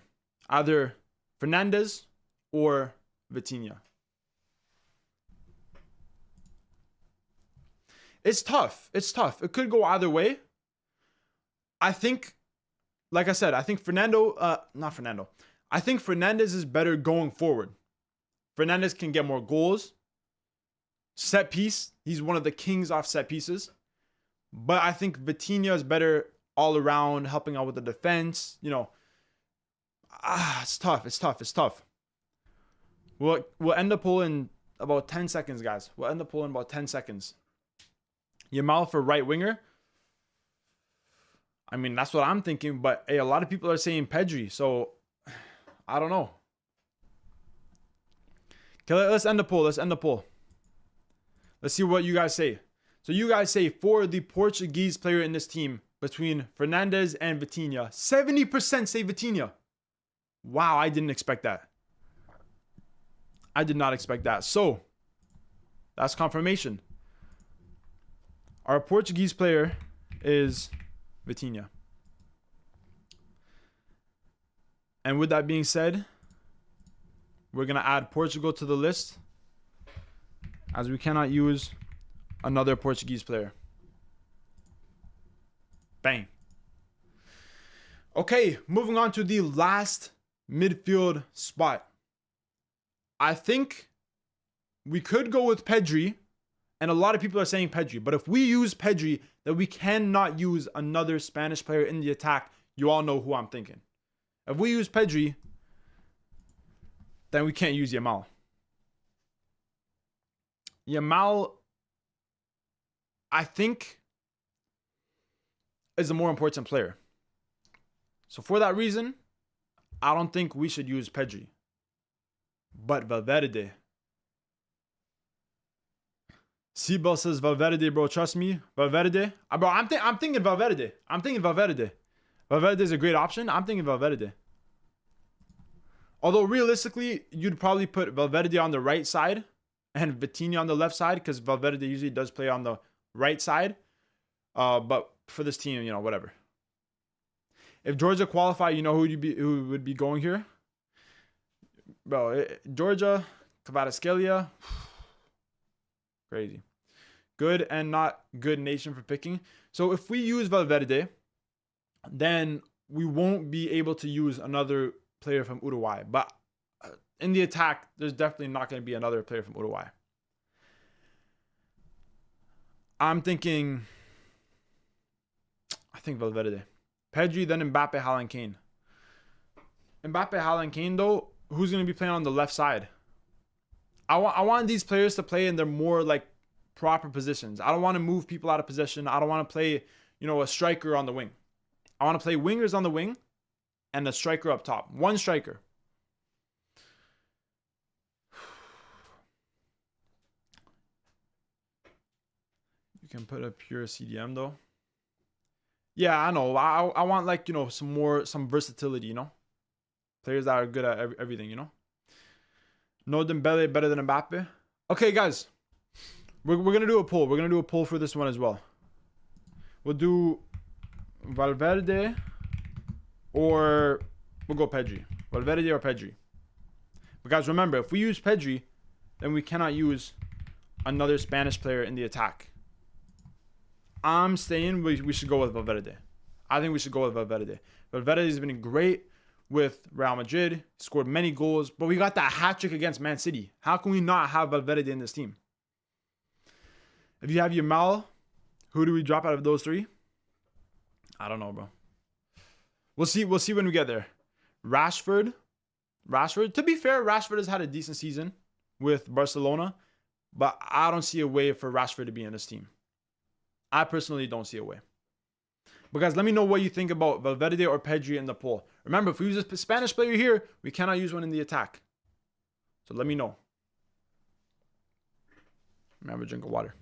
Speaker 1: Either Fernandes or Vitinha. It's tough. It's tough. It could go either way. I think, like I said, I think I think Fernandes is better going forward. Fernandes can get more goals. Set piece, he's one of the kings off set pieces. But I think Vitinha is better all around, helping out with the defense. You know, it's tough. It's tough. We'll end the poll in about 10 seconds, guys. We'll end the poll in about 10 seconds. Yamal for right winger. I mean, that's what I'm thinking. But hey, a lot of people are saying Pedri. So, I don't know. Okay, let's end the poll. Let's see what you guys say. So you guys say for the Portuguese player in this team between Fernandes and Vitinha. 70% say Vitinha. Wow, I didn't expect that. I did not expect that. So, that's confirmation. Our Portuguese player is Vitinha. And with that being said, we're going to add Portugal to the list, as we cannot use another Portuguese player. Bang. Okay, moving on to the last midfield spot. I think we could go with Pedri, and a lot of people are saying Pedri. But if we use Pedri, then we cannot use another Spanish player in the attack. You all know who I'm thinking. If we use Pedri, then we can't use Yamal. Yamal, I think, is a more important player. So for that reason, I don't think we should use Pedri. But Valverde. Seabell says Valverde, bro. Trust me. Valverde. Bro, I'm thinking Valverde. Valverde is a great option. I'm thinking Valverde. Although realistically, you'd probably put Valverde on the right side and Vitinha on the left side, because Valverde usually does play on the right side. But for this team, you know, whatever. If Georgia qualify, you know who would be going here? Bro, Georgia, Kvaratskhelia. Crazy. Good and not good nation for picking. So if we use Valverde, then we won't be able to use another player from Uruguay. But in the attack, there's definitely not going to be another player from Uruguay. I think Valverde. Pedri, then Mbappe, Haaland, Kane. Mbappe, Haaland, Kane, though, who's going to be playing on the left side? I want these players to play in their more like proper positions. I don't want to move people out of position. I don't want to play, a striker on the wing. I want to play wingers on the wing and a striker up top. One striker. You can put a pure CDM though. Yeah, I know. I want like, some versatility, Players that are good at everything, No Dembele better than Mbappe. Okay, guys. We're going to do a poll. We're going to do a poll for this one as well. We'll do Valverde or we'll go Pedri. Valverde or Pedri. But guys, remember, if we use Pedri, then we cannot use another Spanish player in the attack. I'm saying we should go with Valverde. I think we should go with Valverde. Valverde has been great with Real Madrid. Scored many goals. But we got that hat trick against Man City. How can we not have Valverde in this team? If you have Yamal, who do we drop out of those three? I don't know, bro. We'll see when we get there. Rashford. To be fair, Rashford has had a decent season with Barcelona. But I don't see a way for Rashford to be in this team. I personally don't see a way. But guys, let me know what you think about Valverde or Pedri in the poll. Remember, if we use a Spanish player here, we cannot use one in the attack. So let me know. Remember, drink of water.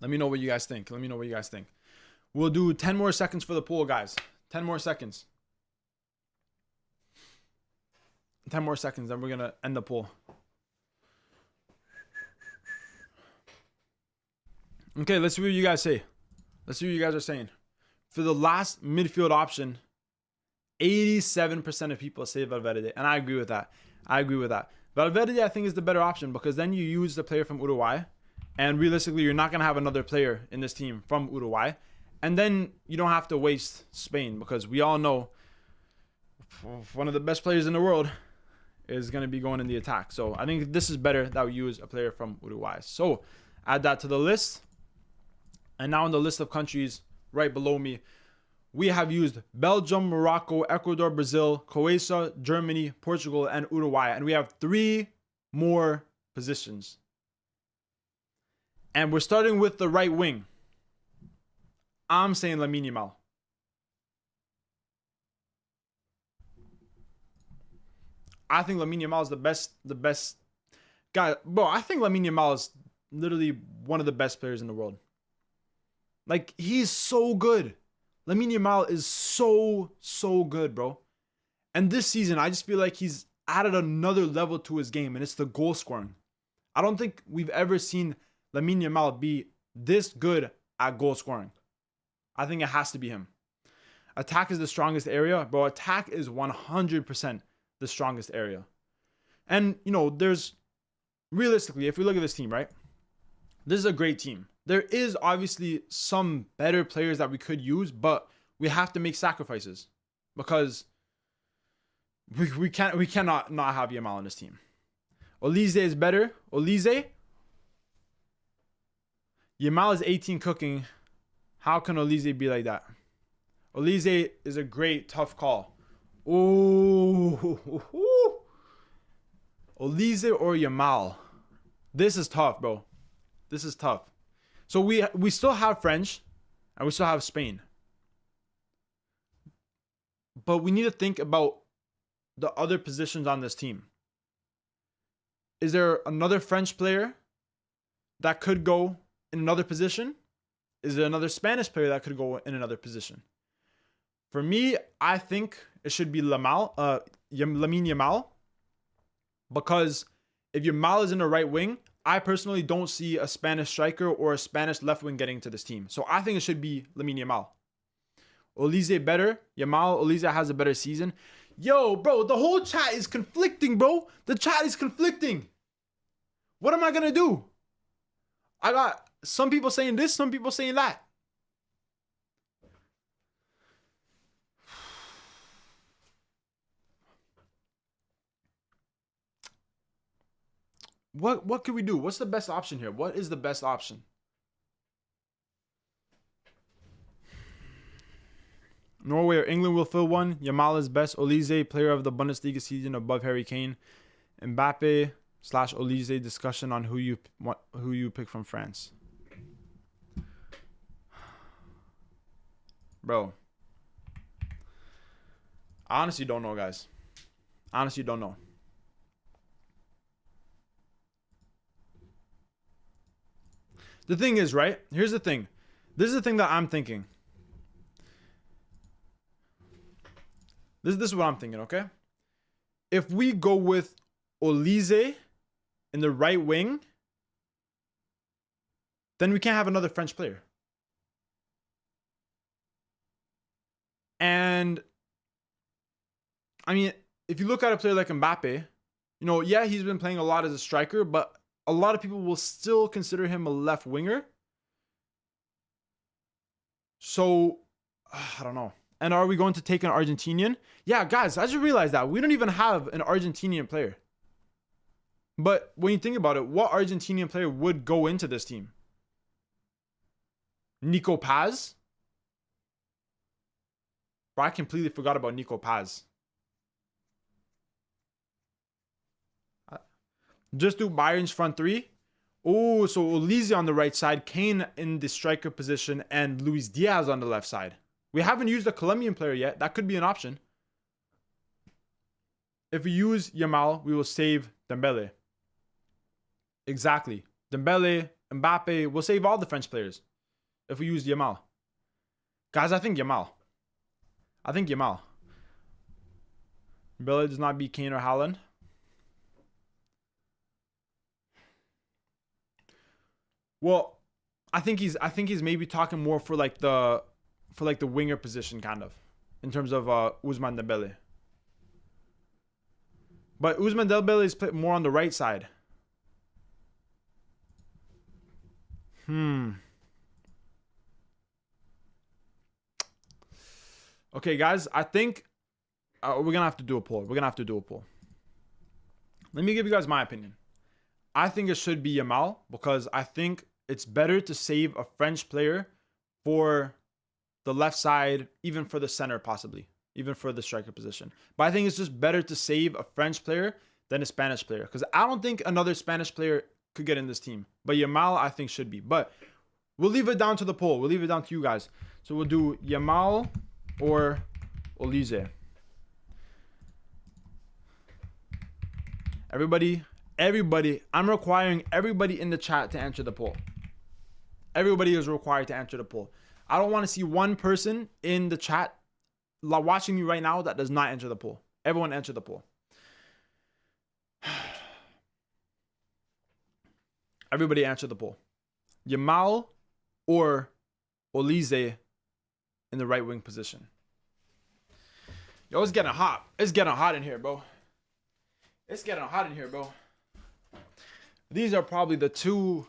Speaker 1: Let me know what you guys think. We'll do 10 more seconds for the poll, guys. 10 more seconds. 10 more seconds, then we're going to end the poll. Okay, let's see what you guys say. Let's see what you guys are saying. For the last midfield option, 87% of people say Valverde, and I agree with that. Valverde, I think, is the better option because then you use the player from Uruguay, and realistically, you're not going to have another player in this team from Uruguay, and then you don't have to waste Spain because we all know one of the best players in the world is going to be going in the attack. So I think this is better that we use a player from Uruguay. So add that to the list. And now on the list of countries right below me, we have used Belgium, Morocco, Ecuador, Brazil, Croatia, Germany, Portugal, and Uruguay. And we have 3 more positions. And we're starting with the right wing. I'm saying Lamine Yamal. I think Lamine Yamal is the best guy. Bro, I think Lamine Yamal is literally one of the best players in the world. Like, he's so good. Lamine Yamal is so good, bro. And this season, I just feel like he's added another level to his game, and it's the goal scoring. I don't think we've ever seen Lamine Yamal be this good at goal scoring. I think it has to be him. Attack is the strongest area, bro. Attack is 100% the strongest area. And, there's realistically, if we look at this team, right? This is a great team. There is obviously some better players that we could use, but we have to make sacrifices because we cannot not have Yamal on this team. Olise is better. Yamal is 18 cooking. How can Olise be like that? Olise is a great, tough call. Ooh. Olise or Yamal. This is tough, bro. This is tough. So we still have French and we still have Spain. But we need to think about the other positions on this team. Is there another French player that could go in another position? Is there another Spanish player that could go in another position? For me, I think it should be Lamine Yamal. Because if Yamal is in the right wing, I personally don't see a Spanish striker or a Spanish left wing getting to this team. So I think it should be Lamine Yamal. Olise better. Olise has a better season. Yo, bro, the whole chat is conflicting, bro. The chat is conflicting. What am I going to do? I got some people saying this, some people saying that. What can we do? What's the best option here? What is the best option? Norway or England will fill one. Yamal is best. Olise, player of the Bundesliga season above Harry Kane. Mbappe / Olise, discussion on who you pick from France. Bro. I honestly don't know, guys. Honestly don't know. The thing is, right? Here's the thing. This is the thing that I'm thinking. This is what I'm thinking, okay? If we go with Olise in the right wing, then we can't have another French player. And I mean, if you look at a player like Mbappe, you know, yeah, he's been playing a lot as a striker, but a lot of people will still consider him a left winger. So, I don't know. And are we going to take an Argentinian? Yeah, guys, I just realized that we don't even have an Argentinian player. But when you think about it, what Argentinian player would go into this team? Nico Paz? Bro, I completely forgot about Nico Paz. Just do Bayern's front three. Oh, so Olise on the right side, Kane in the striker position, and Luis Diaz on the left side. We haven't used a Colombian player yet. That could be an option. If we use Yamal, we will save Dembele. Exactly. Dembele, Mbappe, we'll save all the French players if we use Yamal. Guys, I think Yamal. Dembele does not beat Kane or Haaland. Well, I think he's maybe talking more for like the winger position, kind of, in terms of Ousmane Dembele. But Ousmane Dembele is played more on the right side. Okay, guys, I think we're gonna have to do a poll. Let me give you guys my opinion. I think it should be Yamal because I think it's better to save a French player for the left side, even for the center, possibly, even for the striker position. But I think it's just better to save a French player than a Spanish player because I don't think another Spanish player could get in this team. But Yamal, I think, should be. But we'll leave it down to the poll. We'll leave it down to you guys. So we'll do Yamal or Olise. Everybody, I'm requiring everybody in the chat to answer the poll. Everybody is required to answer the poll. I don't want to see one person in the chat watching me right now that does not answer the poll. Everyone answer the poll. Everybody answer the poll. Yamal or Olise in the right wing position. Yo, it's getting hot. It's getting hot in here, bro. These are probably the two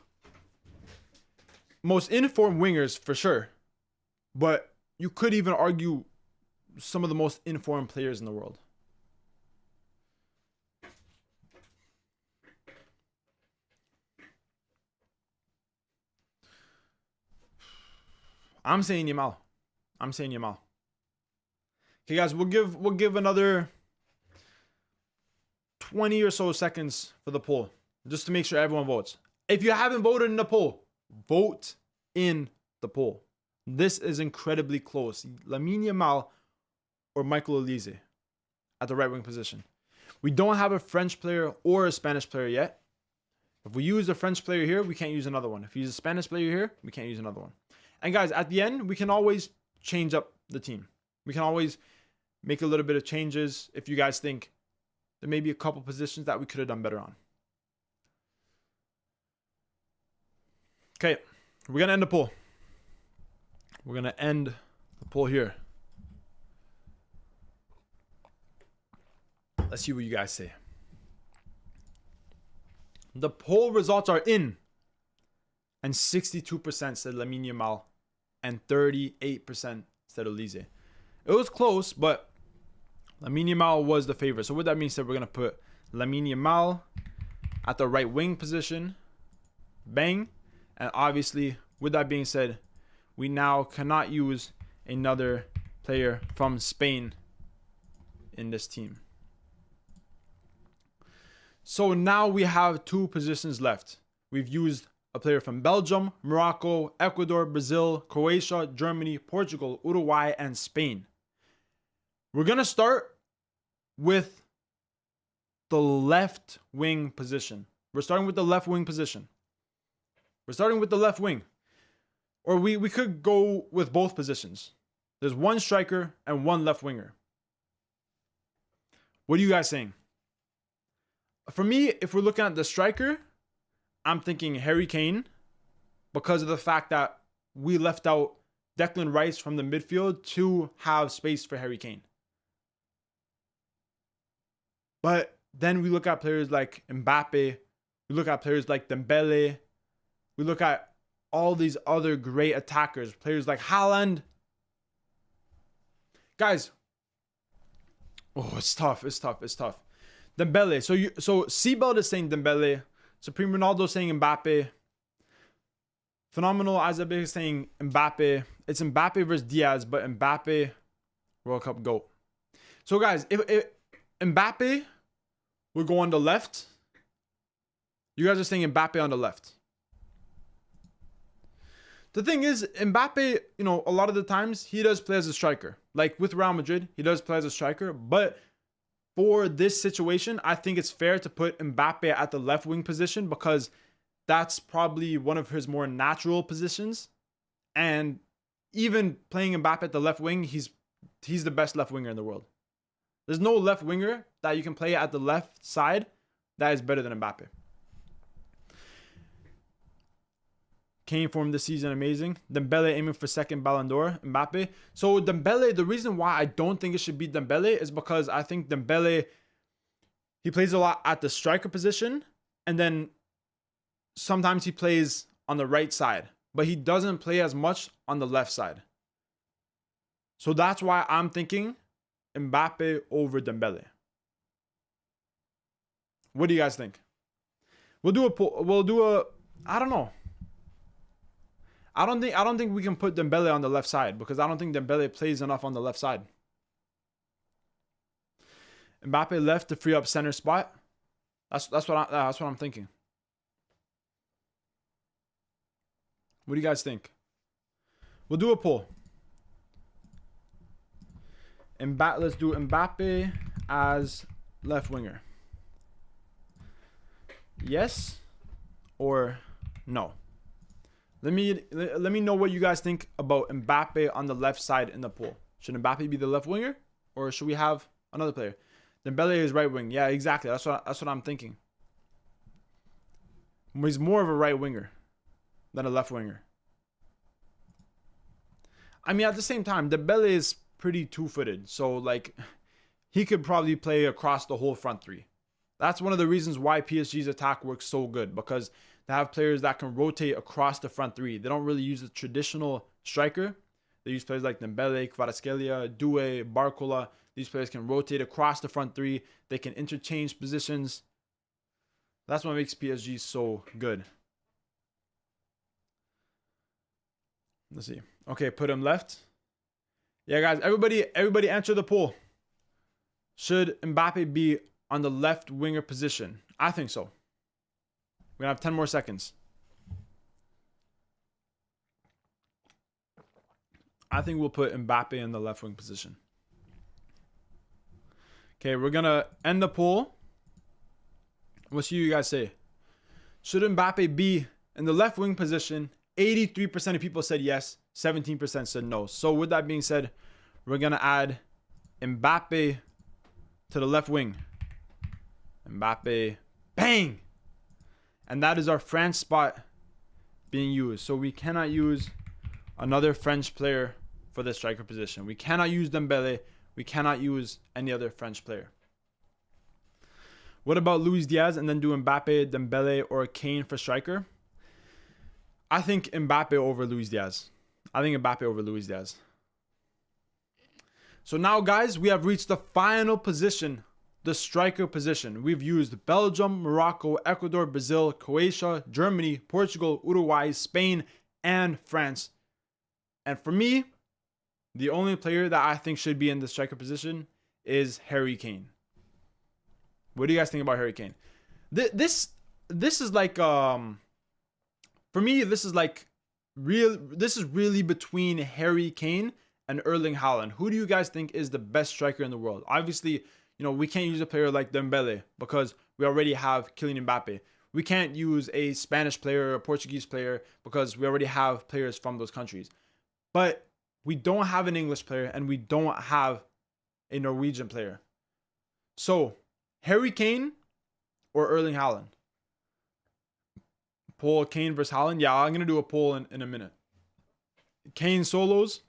Speaker 1: most informed wingers for sure. But you could even argue some of the most informed players in the world. I'm saying Yamal. Okay, guys, we'll give another 20 or so seconds for the poll, just to make sure everyone votes. If you haven't voted in the poll, vote in the poll. This is incredibly close. Lamine Yamal or Michael Olise at the right wing position. We don't have a French player or a Spanish player yet. If we use a French player here, we can't use another one. If we use a Spanish player here, we can't use another one. And guys, at the end, we can always change up the team. We can always make a little bit of changes if you guys think there may be a couple positions that we could have done better on. Okay, we're going to end the poll. We're going to end the poll here. Let's see what you guys say. The poll results are in. And 62% said Lamine Yamal. And 38% said Olise. It was close, but Lamine Yamal was the favorite. So with that being said, we're going to put Lamine Yamal at the right wing position. Bang. And obviously, with that being said, we now cannot use another player from Spain in this team. So now we have 2 positions left. We've used a player from Belgium, Morocco, Ecuador, Brazil, Croatia, Germany, Portugal, Uruguay, and Spain. We're going to start with the left wing position. We're starting with the left wing position. We're starting with the left wing. Or we could go with both positions. There's 1 striker and 1 left winger. What are you guys saying? For me, if we're looking at the striker, I'm thinking Harry Kane, because of the fact that we left out Declan Rice from the midfield to have space for Harry Kane. But then we look at players like Mbappe, we look at players like Dembele, we look at all these other great attackers, players like Haaland. Guys, it's tough. Dembele. So Seabelt is saying Dembele. Supreme Ronaldo is saying Mbappe. Phenomenal Isaac is saying Mbappe. It's Mbappe versus Diaz, but Mbappe World Cup GOAT. So guys, if Mbappe will go on the left, you guys are saying Mbappe on the left. The thing is, Mbappe, a lot of the times he does play as a striker. Like with Real Madrid, he does play as a striker, but for this situation, I think it's fair to put Mbappe at the left wing position because that's probably one of his more natural positions. And even playing Mbappe at the left wing, he's the best left winger in the world. There's no left winger that you can play at the left side that is better than Mbappe. Kane form this season, amazing. Dembele aiming for 2nd Ballon d'Or. Mbappe. So Dembele, the reason why I don't think it should be Dembele is because I think Dembele, he plays a lot at the striker position, and then sometimes he plays on the right side, but he doesn't play as much on the left side. So that's why I'm thinking Mbappe over Dembele. What do you guys think? We'll do a I don't know. I don't think we can put Dembele on the left side because I don't think Dembele plays enough on the left side. Mbappe left to free up center spot. That's what I'm thinking. What do you guys think? We'll do a poll. Let's do Mbappe as left winger. Yes or no? Let me know what you guys think about Mbappe on the left side in the poll. Should Mbappe be the left winger, or should we have another player? Dembele is right wing. Yeah, exactly. That's what I'm thinking. He's more of a right winger than a left winger. I mean, at the same time, Dembele is pretty two-footed, so like he could probably play across the whole front three. That's one of the reasons why PSG's attack works so good, because they have players that can rotate across the front three. They don't really use the traditional striker. They use players like Dembele, Kvaratskhelia, Doué, Barcola. These players can rotate across the front three. They can interchange positions. That's what makes PSG so good. Let's see. Okay, put him left. Yeah, guys, everybody answer the poll. Should Mbappe be on the left winger position? I think so. We're going to have 10 more seconds. I think we'll put Mbappe in the left wing position. Okay, we're going to end the poll. We'll see what you guys say. Should Mbappe be in the left wing position? 83% of people said yes. 17% said no. So with that being said, we're going to add Mbappe to the left wing. Mbappe. Bang! And that is our France spot being used. So we cannot use another French player for the striker position. We cannot use Dembele. We cannot use any other French player. What about Luis Diaz and then do Mbappe, Dembele, or Kane for striker? I think Mbappe over Luis Diaz. I think Mbappe over Luis Diaz. So now, guys, we have reached the final position, the striker position. We've used Belgium, Morocco, Ecuador, Brazil, Croatia, Germany, Portugal, Uruguay, Spain, and France. And for me, The only player that I think should be in the striker position is Harry Kane. What do you guys think about Harry Kane? This is like for me, this is like this is really between Harry Kane and Erling Haaland. Who do you guys think is the best striker in the world? Obviously, you know, we can't use a player like Dembele because we already have Kylian Mbappe. We can't use a Spanish player or a Portuguese player because we already have players from those countries. But we don't have an English player and we don't have a Norwegian player. So, Harry Kane or Erling Haaland? Poll Kane versus Haaland. Yeah, I'm going to do a poll in a minute. Kane solos.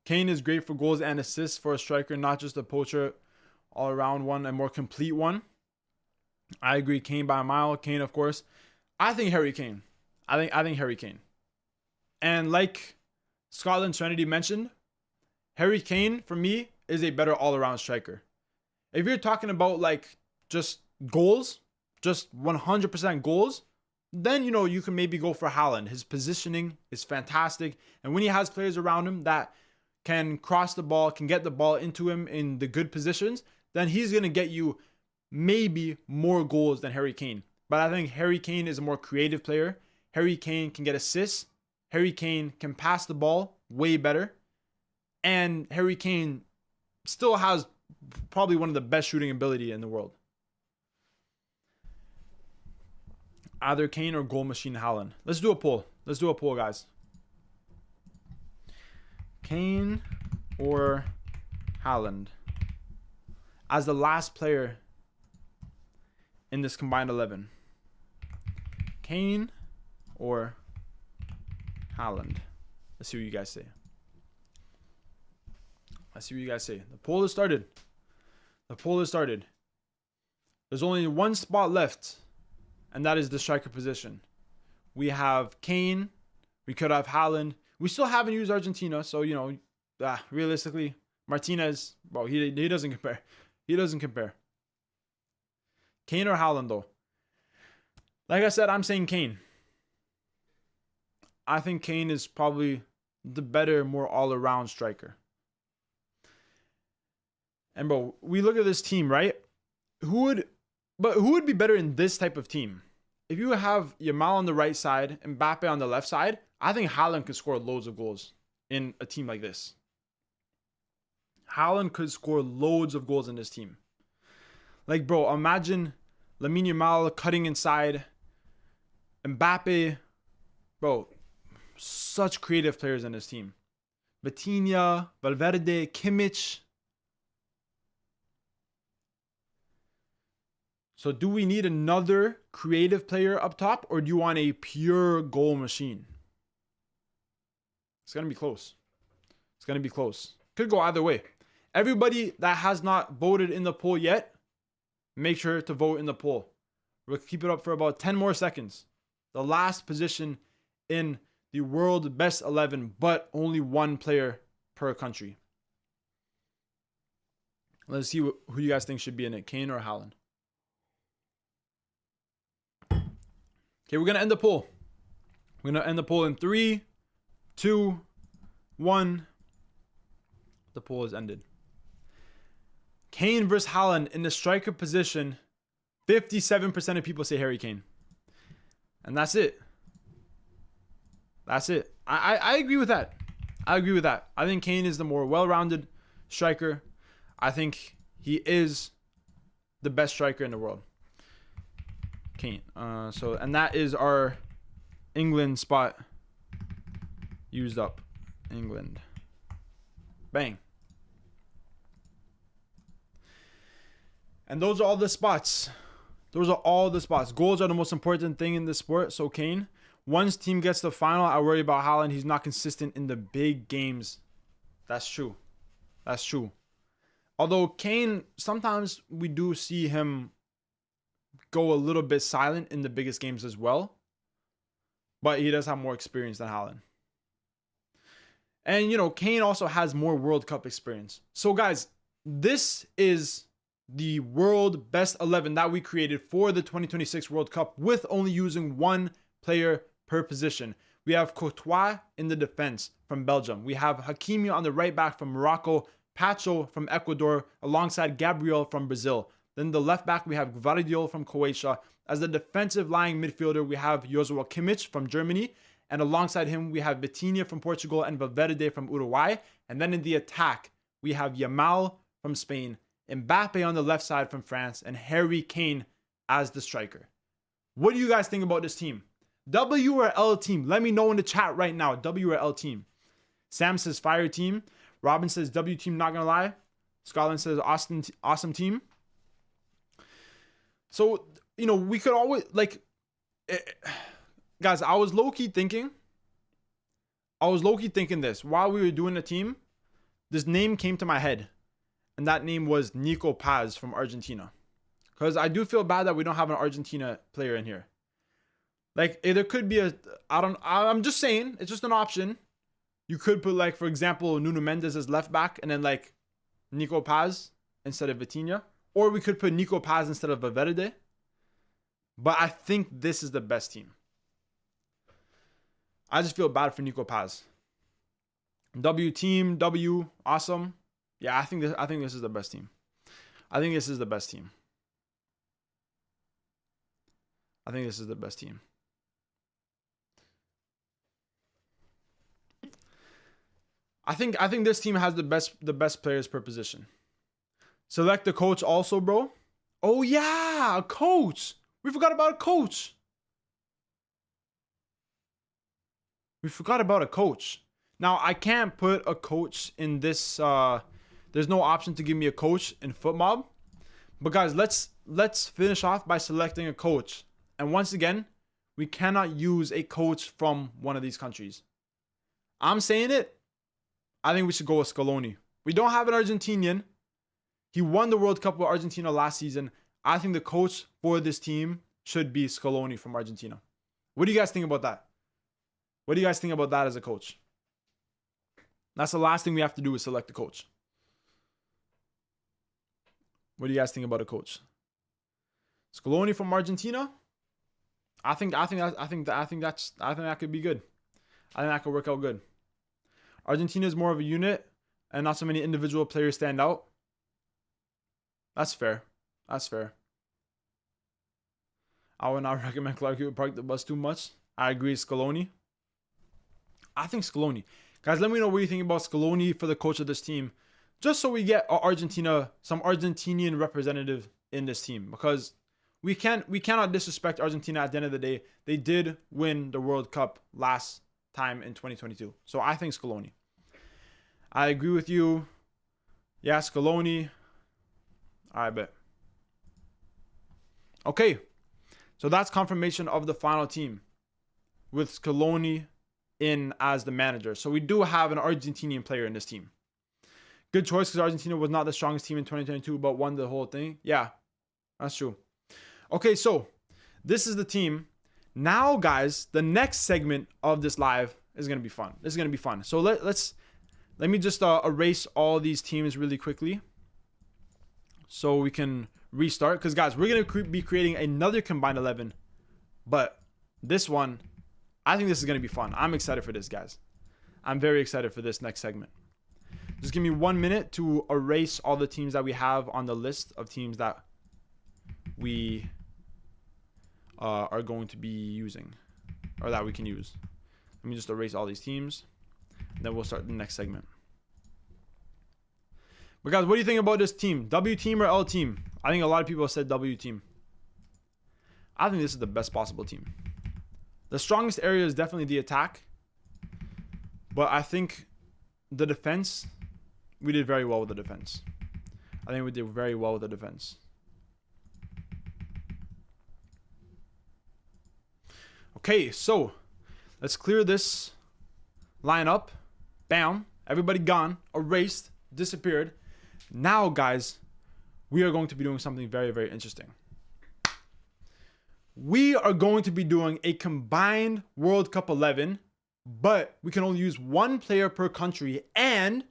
Speaker 1: Kane is great for goals and assists for a striker, not just a poacher, all around one, a more complete one. I agree. Kane by a mile. Kane, of course. I think Harry Kane. I think Harry Kane. And like Scotland Trinity mentioned, Harry Kane, for me, is a better all-around striker. If you're talking about like just goals, just 100% goals, then, you know, you can maybe go for Haaland. His positioning is fantastic. And when he has players around him that can cross the ball, can get the ball into him in the good positions, then he's going to get you maybe more goals than Harry Kane. But I think Harry Kane is a more creative player. Harry Kane can get assists. Harry Kane can pass the ball way better. And Harry Kane still has probably one of the best shooting ability in the world. Either Kane or goal machine Haaland. Let's do a poll. Let's do a poll, guys. Kane or Haaland as the last player in this combined 11. Kane or Haaland. Let's see what you guys say. Let's see what you guys say. The poll has started. The poll has started. There's only one spot left, and that is the striker position. We have Kane. We could have Haaland. We still haven't used Argentina, so, you know, realistically, Martinez, well, he doesn't compare. He doesn't compare. Kane or Haaland, though? Like I said, I'm saying Kane. I think Kane is probably the better, more all-around striker. And, bro, we look at this team, right? Who would be better in this type of team? If you have Yamal on the right side and Mbappe on the left side, I think Haaland could score loads of goals in a team like this. Haaland could score loads of goals in this team. Like, bro, imagine Lamine Yamal cutting inside. Mbappe, bro, such creative players in this team. Vitinha, Valverde, Kimmich. So do we need another creative player up top, or do you want a pure goal machine? It's going to be close. It's going to be close. Could go either way. Everybody that has not voted in the poll yet, make sure to vote in the poll. We'll keep it up for about 10 more seconds. The last position in the world best 11, but only one player per country. Let's see who you guys think should be in it, Kane or Haaland. Okay, we're going to end the poll. We're going to end the poll in 3, 2, 1. The poll is ended. Kane versus Haaland in the striker position. 57% of people say Harry Kane. And that's it. That's it. I agree with that. I agree with that. I think Kane is the more well-rounded striker. I think he is the best striker in the world. Kane. And that is our England spot used up. England. Bang. And those are all the spots. Those are all the spots. Goals are the most important thing in this sport. So Kane. Once team gets to the final, I worry about Haaland. He's not consistent in the big games. That's true. That's true. Although Kane, sometimes we do see him go a little bit silent in the biggest games as well. But he does have more experience than Haaland. And, you know, Kane also has more World Cup experience. So, guys, this is the world best 11 that we created for the 2026 World Cup with only using one player per position. We have Courtois in the defense from Belgium. We have Hakimi on the right back from Morocco, Pacho from Ecuador, alongside Gabriel from Brazil. Then the left back, we have Gvardiol from Croatia. As the defensive lying midfielder, we have Joshua Kimmich from Germany. And alongside him, we have Vitinha from Portugal and Valverde from Uruguay. And then in the attack, we have Yamal from Spain, Mbappe on the left side from France, and Harry Kane as the striker. What do you guys think about this team? W or L team? Let me know in the chat right now. W or L team? Sam says fire team. Robin says W team, not gonna lie. Scotland says awesome team. So, you know, we could always, like, guys, I was low-key thinking this. While we were doing the team, this name came to my head. And that name was Nico Paz from Argentina. Because I do feel bad that we don't have an Argentina player in here. Like, there could be I'm just saying, it's just an option. You could put, like, for example, Nuno Mendes as left back and then, like, Nico Paz instead of Vitinha. Or we could put Nico Paz instead of Valverde. But I think this is the best team. I just feel bad for Nico Paz. W team, W, awesome. Yeah, I think this is the best team. I think this is the best team. I think this is the best team. I think this team has the best players per position. Select the coach also, bro. Oh yeah, a coach. We forgot about a coach. We forgot about a coach. Now, I can't put a coach in this. There's no option to give me a coach in FotMob. But guys, let's finish off by selecting a coach. And once again, we cannot use a coach from one of these countries. I'm saying it. I think we should go with Scaloni. We don't have an Argentinian. He won the World Cup with Argentina last season. I think the coach for this team should be Scaloni from Argentina. What do you guys think about that? What do you guys think about that as a coach? That's the last thing we have to do is select a coach. What do you guys think about a coach? Scaloni from Argentina? I think that could be good. I think that could work out good. Argentina is more of a unit and not so many individual players stand out. That's fair. That's fair. I would not recommend Clark. He would park the bus too much. I agree, Scaloni. I think Scaloni. Guys, let me know what you think about Scaloni for the coach of this team. Just so we get some Argentinian representative in this team. Because we cannot disrespect Argentina at the end of the day. They did win the World Cup last time in 2022. So I think Scaloni. I agree with you. Yeah, Scaloni. I bet. Okay. So that's confirmation of the final team with Scaloni in as the manager. So we do have an Argentinian player in this team. Good choice because Argentina was not the strongest team in 2022 but won the whole thing. Yeah, that's true. Okay, so this is the team. Now, guys, the next segment of this live is going to be fun. This is going to be fun. So let me just erase all these teams really quickly so we can restart. Because, guys, we're going to be creating another combined 11. But this one, I think this is going to be fun. I'm excited for this, guys. I'm very excited for this next segment. Just give me 1 minute to erase all the teams that we have on the list of teams that we are going to be using or that we can use. Let me just erase all these teams. And then we'll start the next segment. But guys, what do you think about this team? W team or L team? I think a lot of people have said W team. I think this is the best possible team. The strongest area is definitely the attack. But I think the defense, we did very well with the defense. I think we did very well with the defense. Okay, so let's clear this line up. Bam. Everybody gone. Erased. Disappeared. Now, guys, we are going to be doing something very, very interesting. We are going to be doing a combined World Cup 11, but we can only use one player per country, and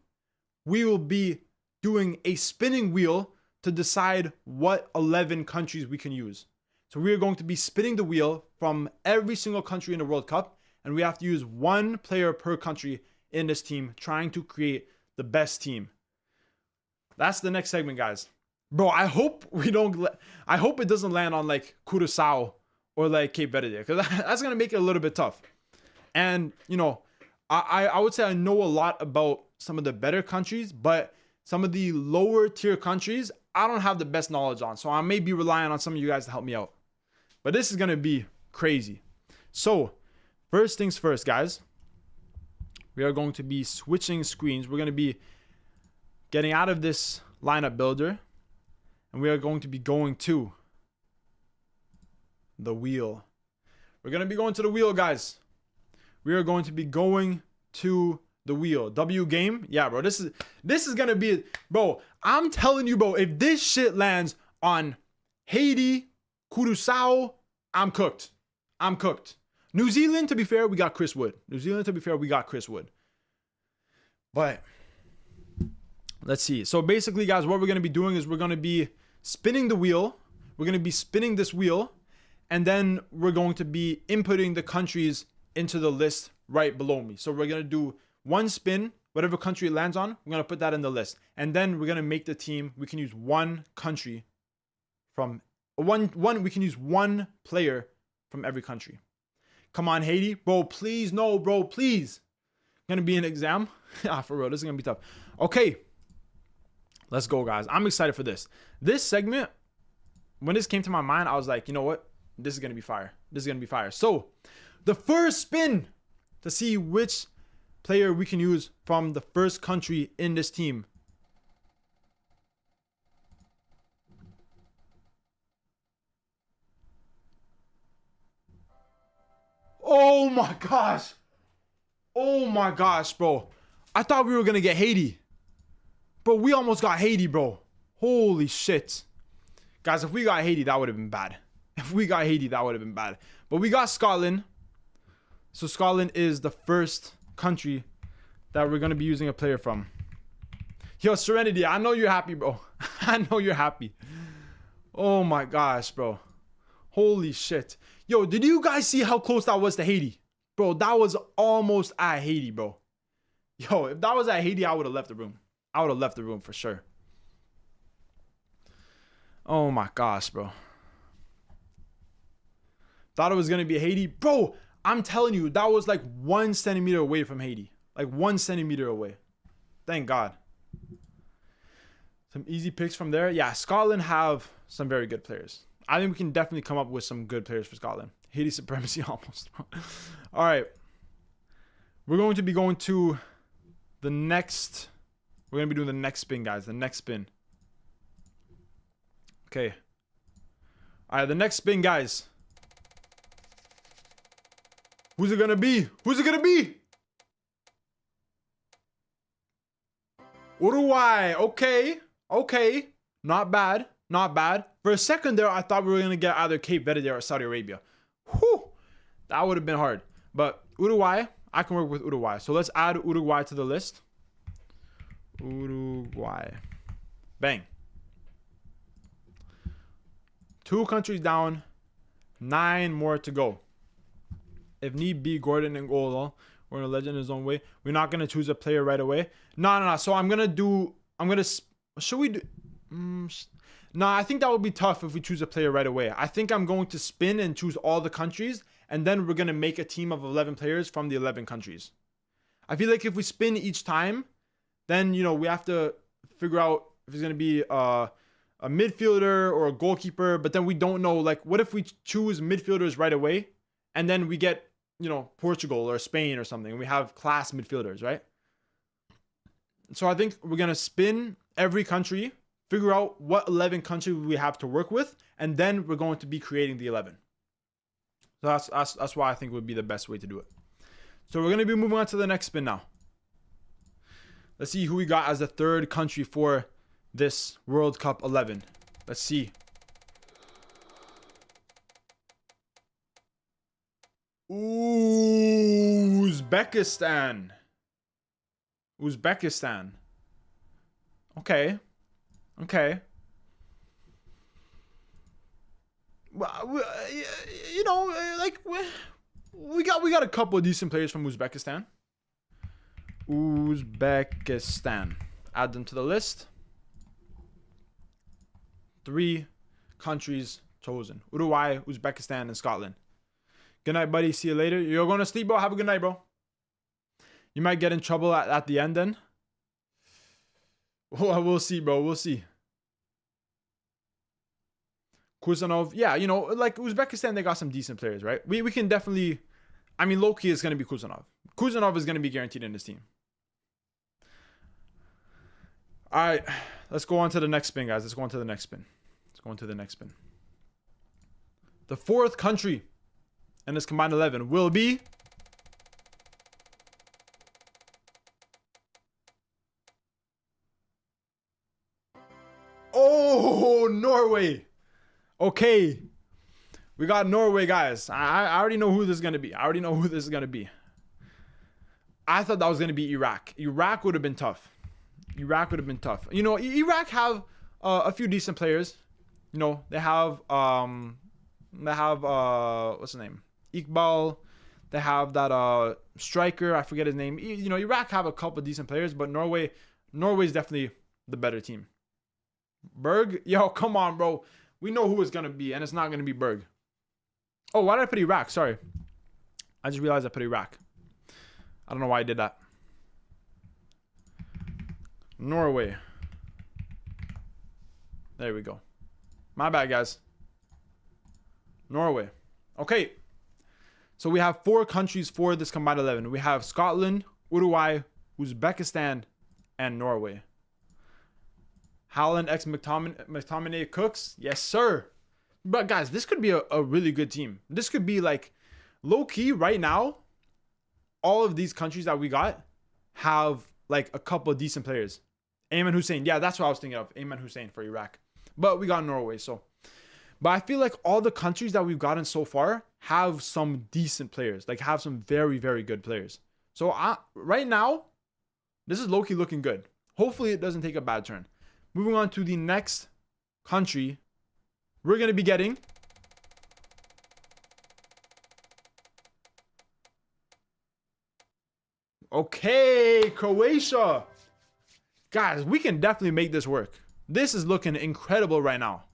Speaker 1: we will be doing a spinning wheel to decide what 11 countries we can use. So we are going to be spinning the wheel from every single country in the World Cup, and we have to use one player per country in this team, trying to create the best team. That's the next segment, guys. Bro, I hope it doesn't land on like Curaçao or like Cape Verde, because that's gonna make it a little bit tough. And you know, I would say I know a lot about some of the better countries, but some of the lower tier countries I don't have the best knowledge on, so I may be relying on some of you guys to help me out. But this is gonna be crazy. So first things first, guys, we are going to be switching screens. We're gonna be getting out of this lineup builder, and we are going to be going to the wheel. We're gonna be going to the wheel, guys. We are going to be going to the wheel. W game. Yeah, bro. This is gonna be, bro. I'm telling you, bro, if this shit lands on Haiti, Curaçao, I'm cooked. I'm cooked. New Zealand, to be fair, we got Chris Wood. But let's see. So basically, guys, what we're gonna be doing is we're gonna be spinning the wheel. We're gonna be spinning this wheel, and then we're going to be inputting the countries into the list right below me. So we're gonna do one spin, whatever country it lands on, we're gonna put that in the list, and then we're gonna make the team. We can use one country from we can use one player from every country. Come on, Haiti, bro, please, no, bro, please. Gonna be an exam. Yeah, for real, this is gonna be tough. Okay, let's go, guys. I'm excited for this segment. When this came to my mind, I was like, you know what, this is gonna be fire. So the first spin to see which player we can use from the first country in this team. Oh my gosh. Oh my gosh, bro. I thought we were going to get Haiti. Bro, we almost got Haiti, bro. Holy shit. Guys, if we got Haiti, that would have been bad. But we got Scotland. So Scotland is the first country that we're going to be using a player from. Yo, Serenity, I know you're happy, bro. I know you're happy. Oh my gosh, bro. Holy shit. Yo, did you guys see how close that was to Haiti? Bro, that was almost at Haiti, bro. Yo, if that was at Haiti, I would have left the room. For sure. Oh my gosh, bro. Thought it was going to be Haiti. Bro, I'm telling you, that was like 1 centimeter away from Haiti. Like 1 centimeter away. Thank God. Some easy picks from there. Yeah, Scotland have some very good players. I think we can definitely come up with some good players for Scotland. Haiti supremacy almost. All right. We're going to be going to the next. We're going to be doing the next spin, guys. The next spin. Okay. All right, the next spin, guys. Who's it gonna be? Uruguay. Okay. Not bad. For a second there, I thought we were gonna get either Cape Verde or Saudi Arabia. Whew. That would have been hard. But Uruguay, I can work with Uruguay. So let's add Uruguay to the list. Uruguay. Bang. 2 countries down. 9 more to go. If need be, Gordon and goal, or a legend in his own way. We're not going to choose a player right away. No. So should we do? I think that would be tough if we choose a player right away. I think I'm going to spin and choose all the countries, and then we're going to make a team of 11 players from the 11 countries. I feel like if we spin each time, then, you know, we have to figure out if it's going to be a midfielder or a goalkeeper, but then we don't know, like, what if we choose midfielders right away, and then we get, you know, Portugal or Spain or something, and we have class midfielders, right? So I think we're going to spin every country, figure out what 11 countries we have to work with, and then we're going to be creating the 11. So that's why I think would be the best way to do it. So we're going to be moving on to the next spin now. Let's see who we got as the third country for this World Cup 11. Let's see. Ooh, Uzbekistan. Okay. Well, you know, like we got a couple of decent players from Uzbekistan. Add them to the list. 3 countries chosen: Uruguay, Uzbekistan, and Scotland. Good night, buddy. See you later. You're going to sleep, bro. Have a good night, bro. You might get in trouble at the end then. We'll see, bro. We'll see. Kuzanov. Yeah, you know, like Uzbekistan, they got some decent players, right? We can definitely... I mean, low-key is going to be Kuzanov. Kuzanov is going to be guaranteed in this team. All right. Let's go on to the next spin, guys. Let's go on to the next spin. The 4th country in this combined 11 will be... Oh, Norway. Okay. We got Norway, guys. I already know who this is going to be. I thought that was going to be Iraq. Iraq would have been tough. You know, Iraq have a few decent players. You know, they have what's his name? Iqbal. They have that striker. I forget his name. You know, Iraq have a couple decent players, but Norway's definitely the better team. Berg? Yo, come on, bro. We know who it's going to be, and it's not going to be Berg. Oh, why did I put Iraq? Sorry. I just realized I put Iraq. I don't know why I did that. Norway. There we go. My bad, guys. Norway. Okay. So we have 4 countries for this combined 11. We have Scotland, Uruguay, Uzbekistan, and Norway. Haaland x McTominay Cooks. Yes, sir. But guys, this could be a really good team. This could be like low-key right now. All of these countries that we got have like a couple of decent players. Ayman Hussein. Yeah, that's what I was thinking of. Ayman Hussein for Iraq. But we got Norway, so. But I feel like all the countries that we've gotten so far have some decent players. Like have some very, very good players. So right now, this is low-key looking good. Hopefully it doesn't take a bad turn. Moving on to the next country, we're going to be getting okay, Croatia. Guys, we can definitely make this work. This is looking incredible right now.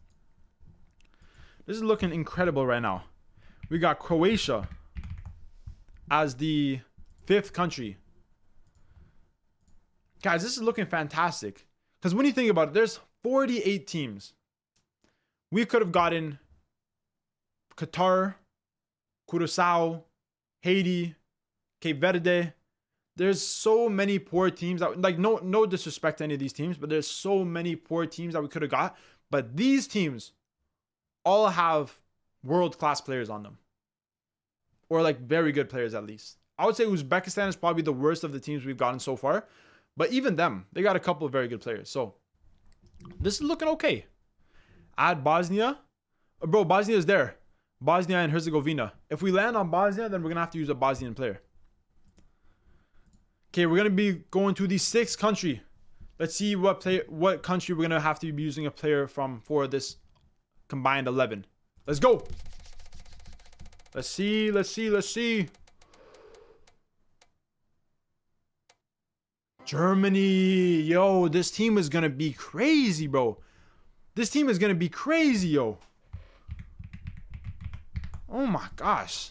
Speaker 1: We got Croatia as the 5th country. Guys, this is looking fantastic. Because when you think about it, there's 48 teams. We could have gotten Qatar, Curaçao, Haiti, Cape Verde. There's so many poor teams that, like, no disrespect to any of these teams, but there's so many poor teams that we could have got. But these teams all have world-class players on them. Or like very good players at least. I would say Uzbekistan is probably the worst of the teams we've gotten so far. But even them, they got a couple of very good players. So this is looking okay. Add Bosnia. Bro, Bosnia is there. Bosnia and Herzegovina. If we land on Bosnia, then we're going to have to use a Bosnian player. Okay, we're going to be going to the 6th country. Let's see what country we're going to have to be using a player from for this combined 11. Let's go. Let's see. Germany. Yo, this team is going to be crazy, bro. Yo. Oh my gosh.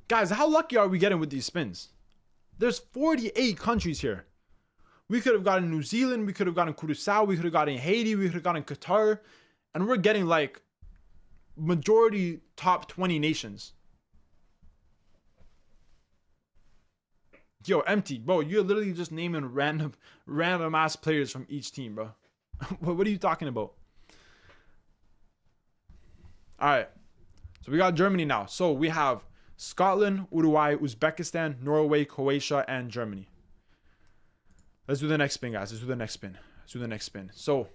Speaker 1: Guys, how lucky are we getting with these spins? There's 48 countries here. We could have gotten New Zealand. We could have gotten Curaçao. We could have gotten Haiti. We could have gotten Qatar. And we're getting like majority top 20 nations. Yo, empty, bro. You're literally just naming random ass players from each team, bro. What are you talking about? All right. So we got Germany now. So we have Scotland, Uruguay, Uzbekistan, Norway, Croatia, and Germany. Let's do the next spin, guys. Let's do the next spin. So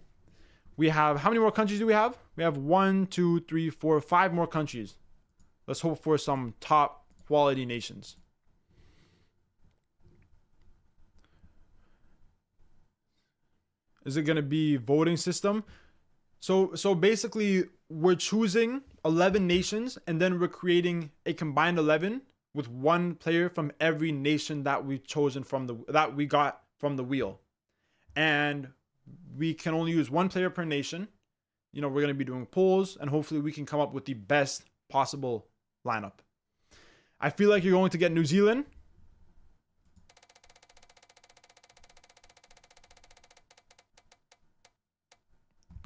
Speaker 1: we have, how many more countries do we have? We have 1, 2, 3, 4, 5 more countries. Let's hope for some top quality nations. Is it going to be voting system? So basically we're choosing 11 nations and then we're creating a combined 11 with one player from every nation that we've chosen that we got from the wheel. And we can only use one player per nation. You know, we're going to be doing polls and hopefully we can come up with the best possible lineup. I feel like you're going to get New Zealand.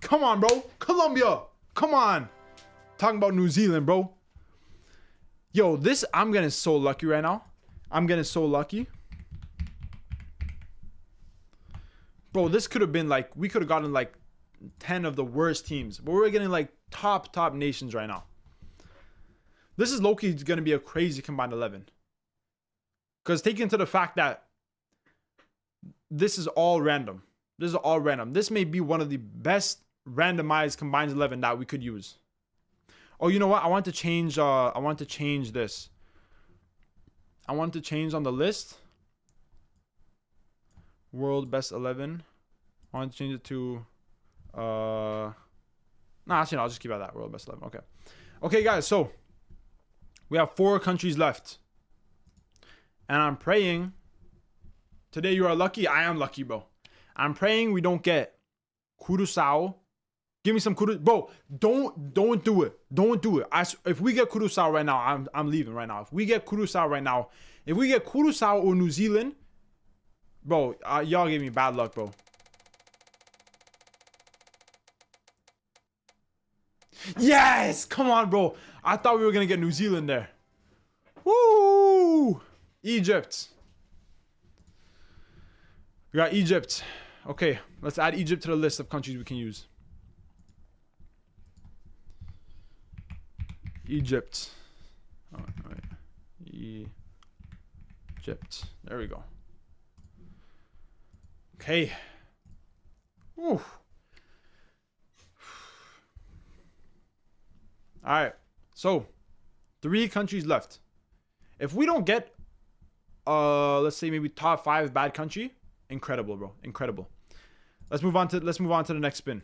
Speaker 1: Come on, bro. Colombia. Come on. Talking about New Zealand, bro. Yo, this, I'm getting so lucky right now. I'm getting so lucky. Bro, this could have been like, we could have gotten like 10 of the worst teams. But we're getting like top nations right now. This is low-key going to be a crazy combined 11. Because taking into the fact that this is all random. This is all random. This may be one of the best randomized combined 11 that we could use. Oh, you know what? I want to change this. I want to change on the list. World best 11. I want to change it to actually no, I'll just keep it at that. World best 11. Okay. Okay, guys, so we have 4 countries left. And I'm praying today you are lucky. I am lucky, bro. I'm praying we don't get Curaçao. Give me some Curaçao. Bro, don't do it. Don't do it. If we get Curaçao right now, I'm leaving right now. If we get Curaçao right now, if we get Curaçao or New Zealand, bro, y'all gave me bad luck, bro. Yes! Come on, bro. I thought we were going to get New Zealand there. Woo! Egypt. We got Egypt. Okay, let's add Egypt to the list of countries we can use. Egypt. All right. Egypt. There we go. Okay. Whew. All right. So, 3 countries left. If we don't get, let's say maybe top 5 bad country, incredible, bro. Incredible. Let's move on to the next spin.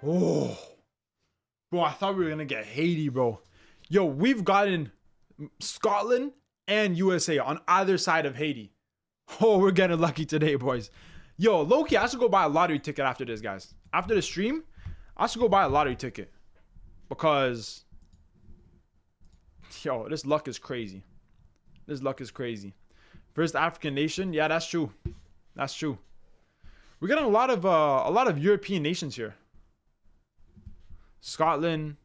Speaker 1: Oh, bro, I thought we were gonna get Haiti, bro. Yo, we've gotten Scotland and USA on either side of Haiti. Oh, we're getting lucky today, boys. Yo, low-key, I should go buy a lottery ticket after this, guys. After the stream, I should go buy a lottery ticket. Because, yo, this luck is crazy. This luck is crazy. First African nation. Yeah, that's true. That's true. We're getting a lot of European nations here. Scotland.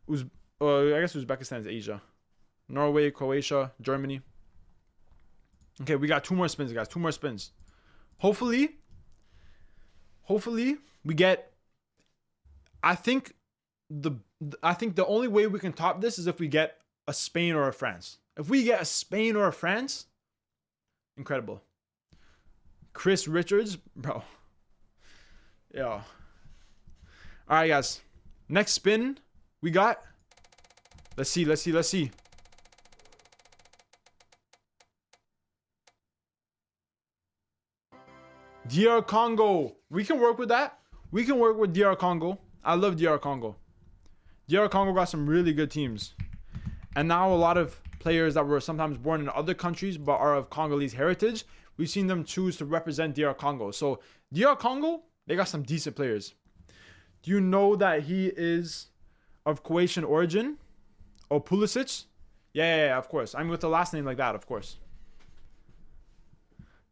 Speaker 1: I guess Uzbekistan is Asia. Norway, Croatia, Germany. Okay, we got 2 more spins, guys. 2 more spins. Hopefully we get. I think the only way we can top this is if we get a Spain or a France. If we get a Spain or a France, incredible. Chris Richards, bro. Yeah. All right, guys. Next spin we got. Let's see. DR Congo. We can work with that. We can work with DR Congo. I love DR Congo. DR Congo got some really good teams. And now a lot of players that were sometimes born in other countries but are of Congolese heritage, we've seen them choose to represent DR Congo. So DR Congo, they got some decent players. Do you know that he is of Croatian origin? Oh, Pulisic? Yeah, of course. I'm with the last name like that, of course.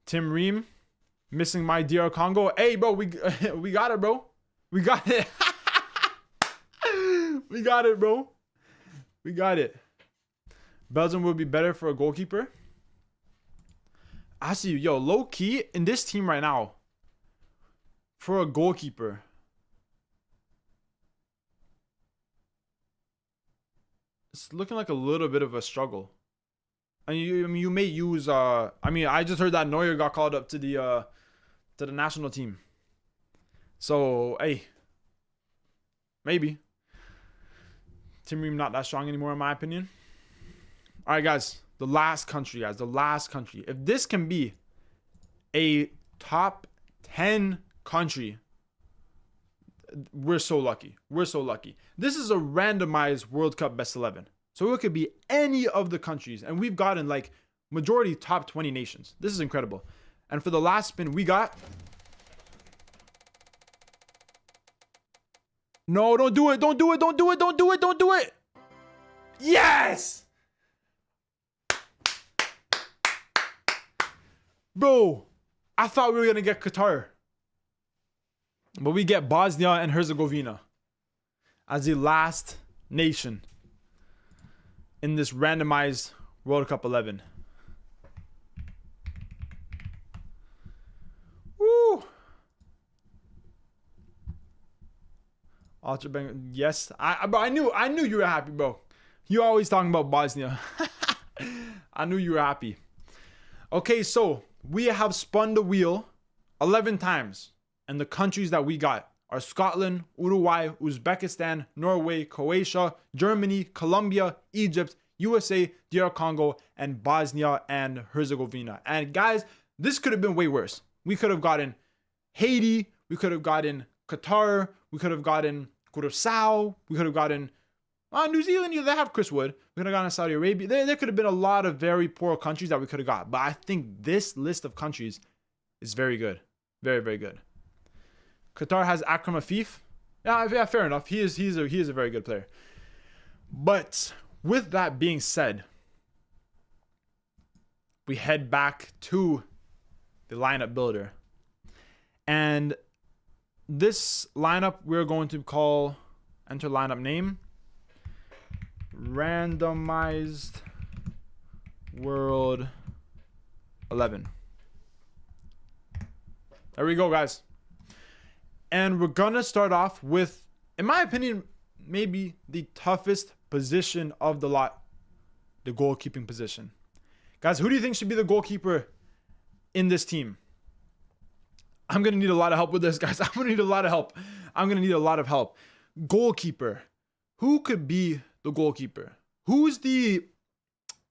Speaker 1: Tim Ream. Missing my DR Congo. Hey, bro, we got it, bro. We got it. We got it, bro. We got it. Belgium would be better for a goalkeeper. I see. Yo, low key in this team right now. For a goalkeeper. It's looking like a little bit of a struggle. And you may use I just heard that Neuer got called up to the national team. So, hey. Maybe. Tim Ream not that strong anymore in my opinion. All right, guys. The last country, guys. The last country. If this can be a top 10 country, we're so lucky. We're so lucky. This is a randomized World Cup best 11. So it could be any of the countries. And we've gotten like majority top 20 nations. This is incredible. And for the last spin, we got... No, don't do it. Don't do it. Don't do it. Don't do it. Don't do it. Yes! Bro, I thought we were going to get Qatar. But we get Bosnia and Herzegovina as the last nation in this randomized World Cup 11. Woo! Ultra Bang, yes. I knew you were happy, bro. You always talking about Bosnia. I knew you were happy. Okay, so we have spun the wheel 11 times. And the countries that we got are Scotland, Uruguay, Uzbekistan, Norway, Croatia, Germany, Colombia, Egypt, USA, DR Congo, and Bosnia and Herzegovina. And guys, this could have been way worse. We could have gotten Haiti. We could have gotten Qatar. We could have gotten Curacao. We could have gotten New Zealand. They have Chris Wood. We could have gotten Saudi Arabia. There could have been a lot of very poor countries that we could have got. But I think this list of countries is very good. Very, very good. Qatar has Akram Afif. Yeah, fair enough. He's a very good player. But with that being said, we head back to the lineup builder. And this lineup we're going to call, enter lineup name, randomized world 11. There we go, guys. And we're gonna start off with, in my opinion, maybe the toughest position of the lot, the goalkeeping position. Guys, who do you think should be the goalkeeper in this team? I'm gonna need a lot of help with this, guys. I'm gonna need a lot of help. Goalkeeper. Who could be the goalkeeper? Who's the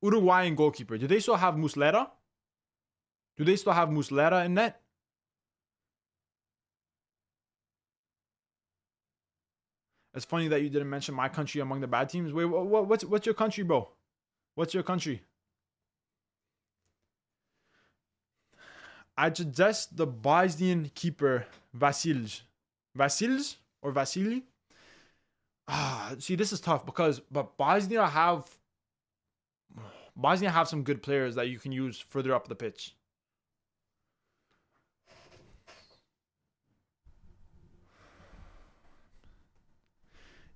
Speaker 1: Uruguayan goalkeeper? Do they still have Muslera? Do they still have Muslera in net? It's funny that you didn't mention my country among the bad teams. Wait, what's your country, bro? What's your country? I suggest the Bosnian keeper, Vasilj. Vasilj or Vasily? See, this is tough because Bosnia have some good players that you can use further up the pitch.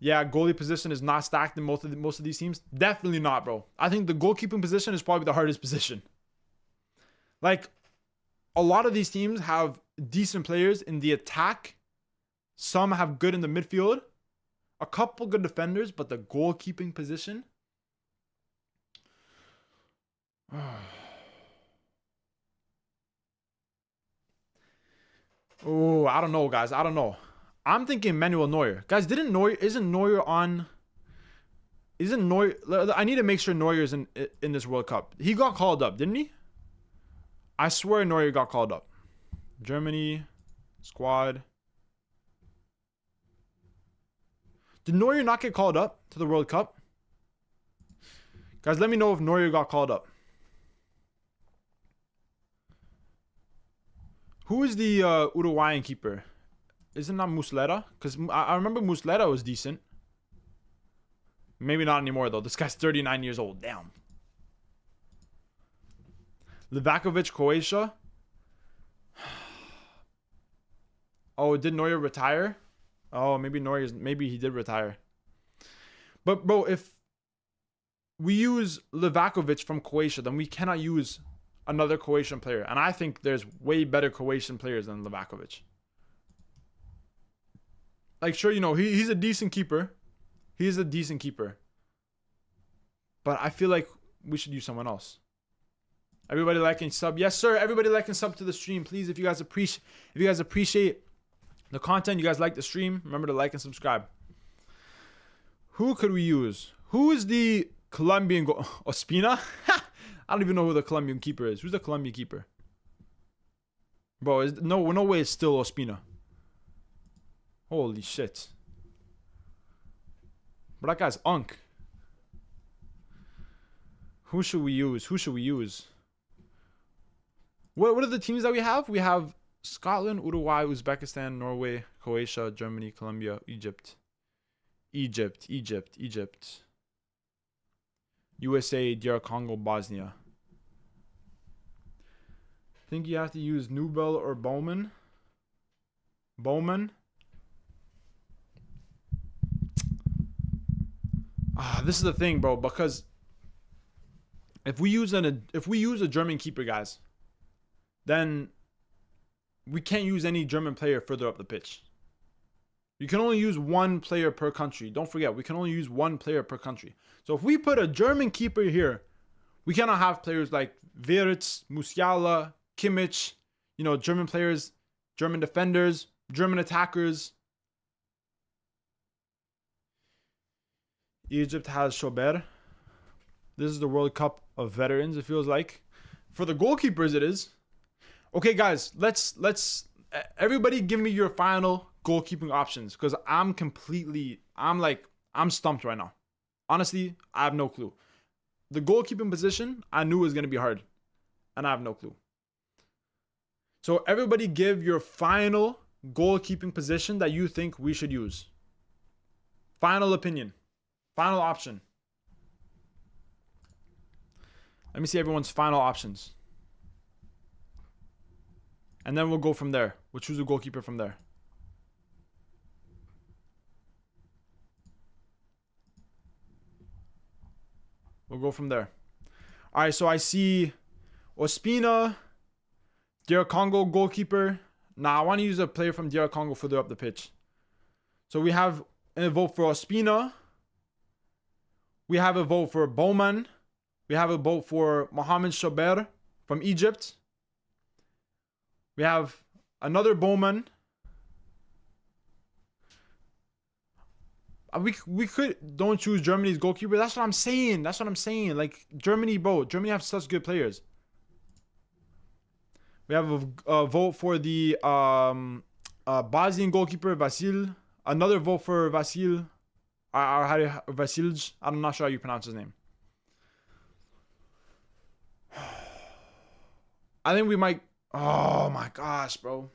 Speaker 1: Yeah, goalie position is not stacked in most of these teams. Definitely not, bro. I think the goalkeeping position is probably the hardest position. Like, a lot of these teams have decent players in the attack. Some have good in the midfield. A couple good defenders, but the goalkeeping position. Oh, I don't know, guys. I don't know. I'm thinking Manuel Neuer. Guys, isn't Neuer on... Isn't Neuer... I need to make sure Neuer is in this World Cup. He got called up, didn't he? I swear Neuer got called up. Germany, squad. Did Neuer not get called up to the World Cup? Guys, let me know if Neuer got called up. Who is the Uruguayan keeper? Is it not Muslera? Because I remember Muslera was decent. Maybe not anymore, though. This guy's 39 years old. Damn. Livakovic, Croatia. Oh, did Neuer retire? Oh, maybe he did retire. But, bro, if we use Livakovic from Croatia, then we cannot use another Croatian player. And I think there's way better Croatian players than Livakovic. Like, sure, you know, he's a decent keeper. He's a decent keeper. But I feel like we should use someone else. Everybody like and sub. Yes, sir. Everybody like and sub to the stream, please. If you guys appreciate the content, you guys like the stream, remember to like and subscribe. Who could we use? Who is the Colombian Ospina? I don't even know who the Colombian keeper is. Who's the Colombian keeper? Bro, no way it's still Ospina. Holy shit. But that guy's unk. Who should we use? What are the teams that we have? We have Scotland, Uruguay, Uzbekistan, Norway, Croatia, Germany, Colombia, Egypt. USA, DR Congo, Bosnia. I think you have to use Newbell or Bowman. This is the thing, bro, because if we use a German keeper, guys, then we can't use any German player further up the pitch. You can only use one player per country. Don't forget, we can only use one player per country. So if we put a German keeper here, we cannot have players like Wirtz, Musiala, Kimmich, German players, German defenders, German attackers. Egypt has Schober. This is the World Cup of veterans, it feels like. For the goalkeepers, it is. Okay, guys, let's everybody give me your final goalkeeping options, because I'm stumped right now. Honestly, I have no clue. The goalkeeping position, I knew was going to be hard, and I have no clue. So everybody give your final goalkeeping position that you think we should use. Final opinion. Final option. Let me see everyone's final options. And then we'll go from there. We'll choose a goalkeeper from there. We'll go from there. All right, so I see Ospina, DR Congo goalkeeper. Nah, I want to use a player from DR Congo further up the pitch. So we have a vote for Ospina. We have a vote for Bowman. We have a vote for Mohamed Schober from Egypt. We have another Bowman. We could don't choose Germany's goalkeeper. That's what I'm saying. Like Germany, bro. Germany have such good players. We have a vote for the Bosnian goalkeeper Vasil. Another vote for Vasilj. I'm not sure how you pronounce his name. I think we might. Oh my gosh, bro.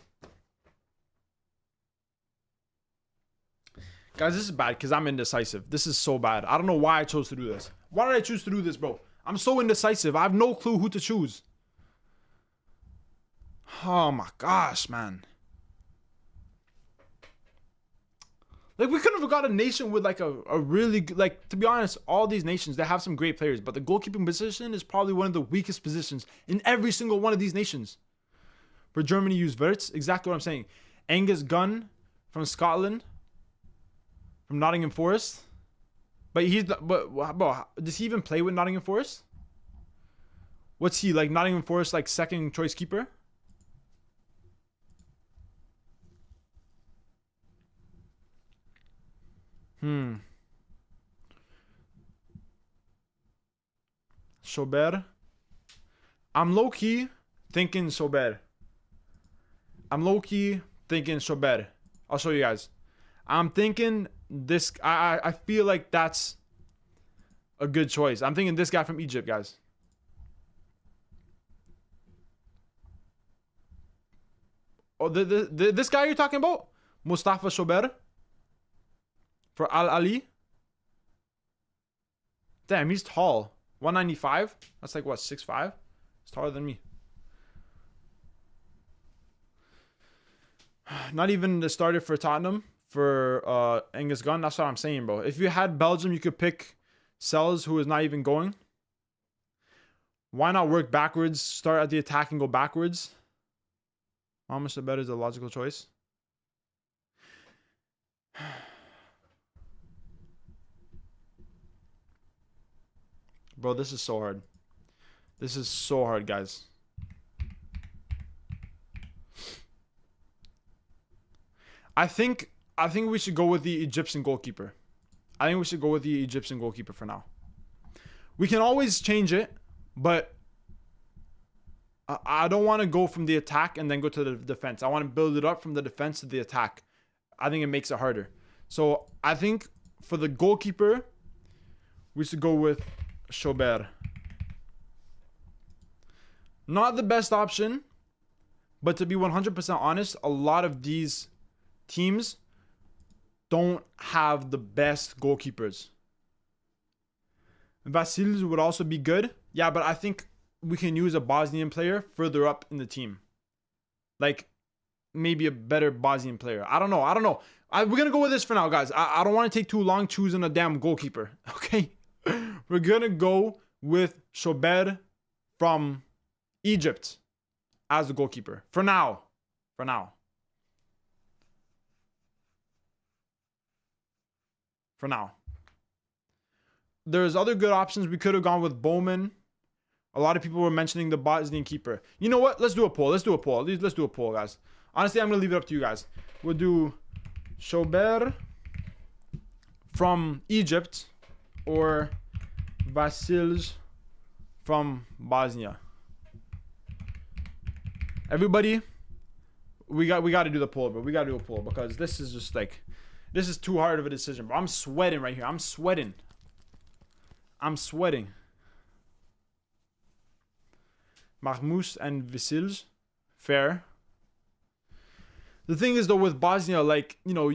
Speaker 1: Guys, this is bad because I'm indecisive. This is so bad. I don't know why I chose to do this. Why did I choose to do this, bro? I'm so indecisive. I have no clue who to choose. Oh my gosh, man. Like, we couldn't have got a nation with like a really good, like, to be honest, all these nations, they have some great players, but the goalkeeping position is probably one of the weakest positions in every single one of these nations. For Germany, use Wirtz, exactly what I'm saying. Angus Gunn from Scotland, from Nottingham Forest. But does he even play with Nottingham Forest? What's he, like Nottingham Forest, like second choice keeper? Schober. I'm low-key thinking Schober. I'll show you guys. I'm thinking this. I feel like that's a good choice. I'm thinking this guy from Egypt, guys. Oh, this guy you're talking about? Mustafa Schober? For Al Ali? Damn, he's tall. 195? That's like, what, 6'5"? He's taller than me. Not even the starter for Tottenham. For Angus Gunn. That's what I'm saying, bro. If you had Belgium, you could pick Sells, who is not even going. Why not work backwards? Start at the attack and go backwards. Mohamed Schober is a logical choice. Bro, this is so hard. This is so hard, guys. I think we should go with the Egyptian goalkeeper. For now. We can always change it, but I don't want to go from the attack and then go to the defense. I want to build it up from the defense to the attack. I think it makes it harder. So I think for the goalkeeper, we should go with Chaubert. Not the best option, but to be 100% honest, a lot of these teams don't have the best goalkeepers. Vasils would also be good. Yeah, but I think we can use a Bosnian player further up in the team. Like, maybe a better Bosnian player. I don't know. We're going to go with this for now, guys. I don't want to take too long choosing a damn goalkeeper. Okay? We're going to go with Chaubert from Egypt as the goalkeeper. For now. There's other good options. We could have gone with Bowman. A lot of people were mentioning the Bosnian keeper. You know what? Let's do a poll. Let's do a poll, guys. Honestly, I'm going to leave it up to you guys. We'll do Chaubert from Egypt or Vasils from Bosnia. Everybody, we got to do the poll, bro. We got to do a poll because this is just like, this is too hard of a decision, bro. I'm sweating right here. I'm sweating. Mahmoud and Vasils, fair. The thing is though with Bosnia, like, you know,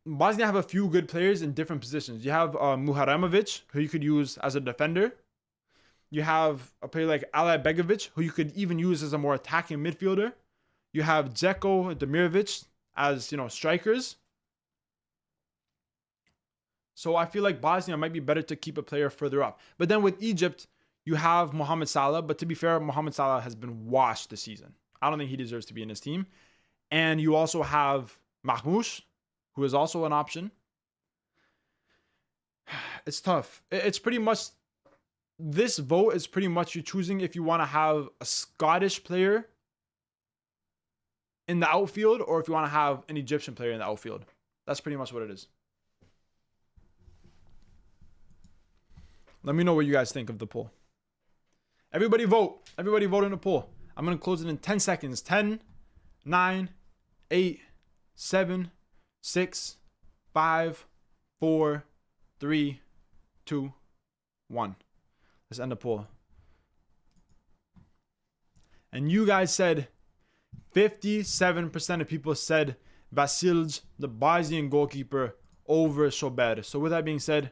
Speaker 1: Bosnia have a few good players in different positions. You have Muharemovic, who you could use as a defender. You have a player like Ali Begovic, who you could even use as a more attacking midfielder. You have Dzeko, Demirovic as, you know, strikers. So I feel like Bosnia might be better to keep a player further up. But then with Egypt, you have Mohamed Salah. But to be fair, Mohamed Salah has been washed this season. I don't think he deserves to be in his team. And you also have Mahmoud, who is also an option. It's tough. It's pretty much, this vote is pretty much you choosing if you want to have a Scottish player in the outfield or if you want to have an Egyptian player in the outfield. That's pretty much what it is. Let me know what you guys think of the poll. Everybody vote. Everybody vote in the poll. I'm going to close it in 10 seconds. 10, 9, 8, 7, 6, 5, 4, 3, 2, 1. Let's end the poll. And you guys said 57% of people said Vasils, the Bosnian goalkeeper, over Chaubert. So with that being said,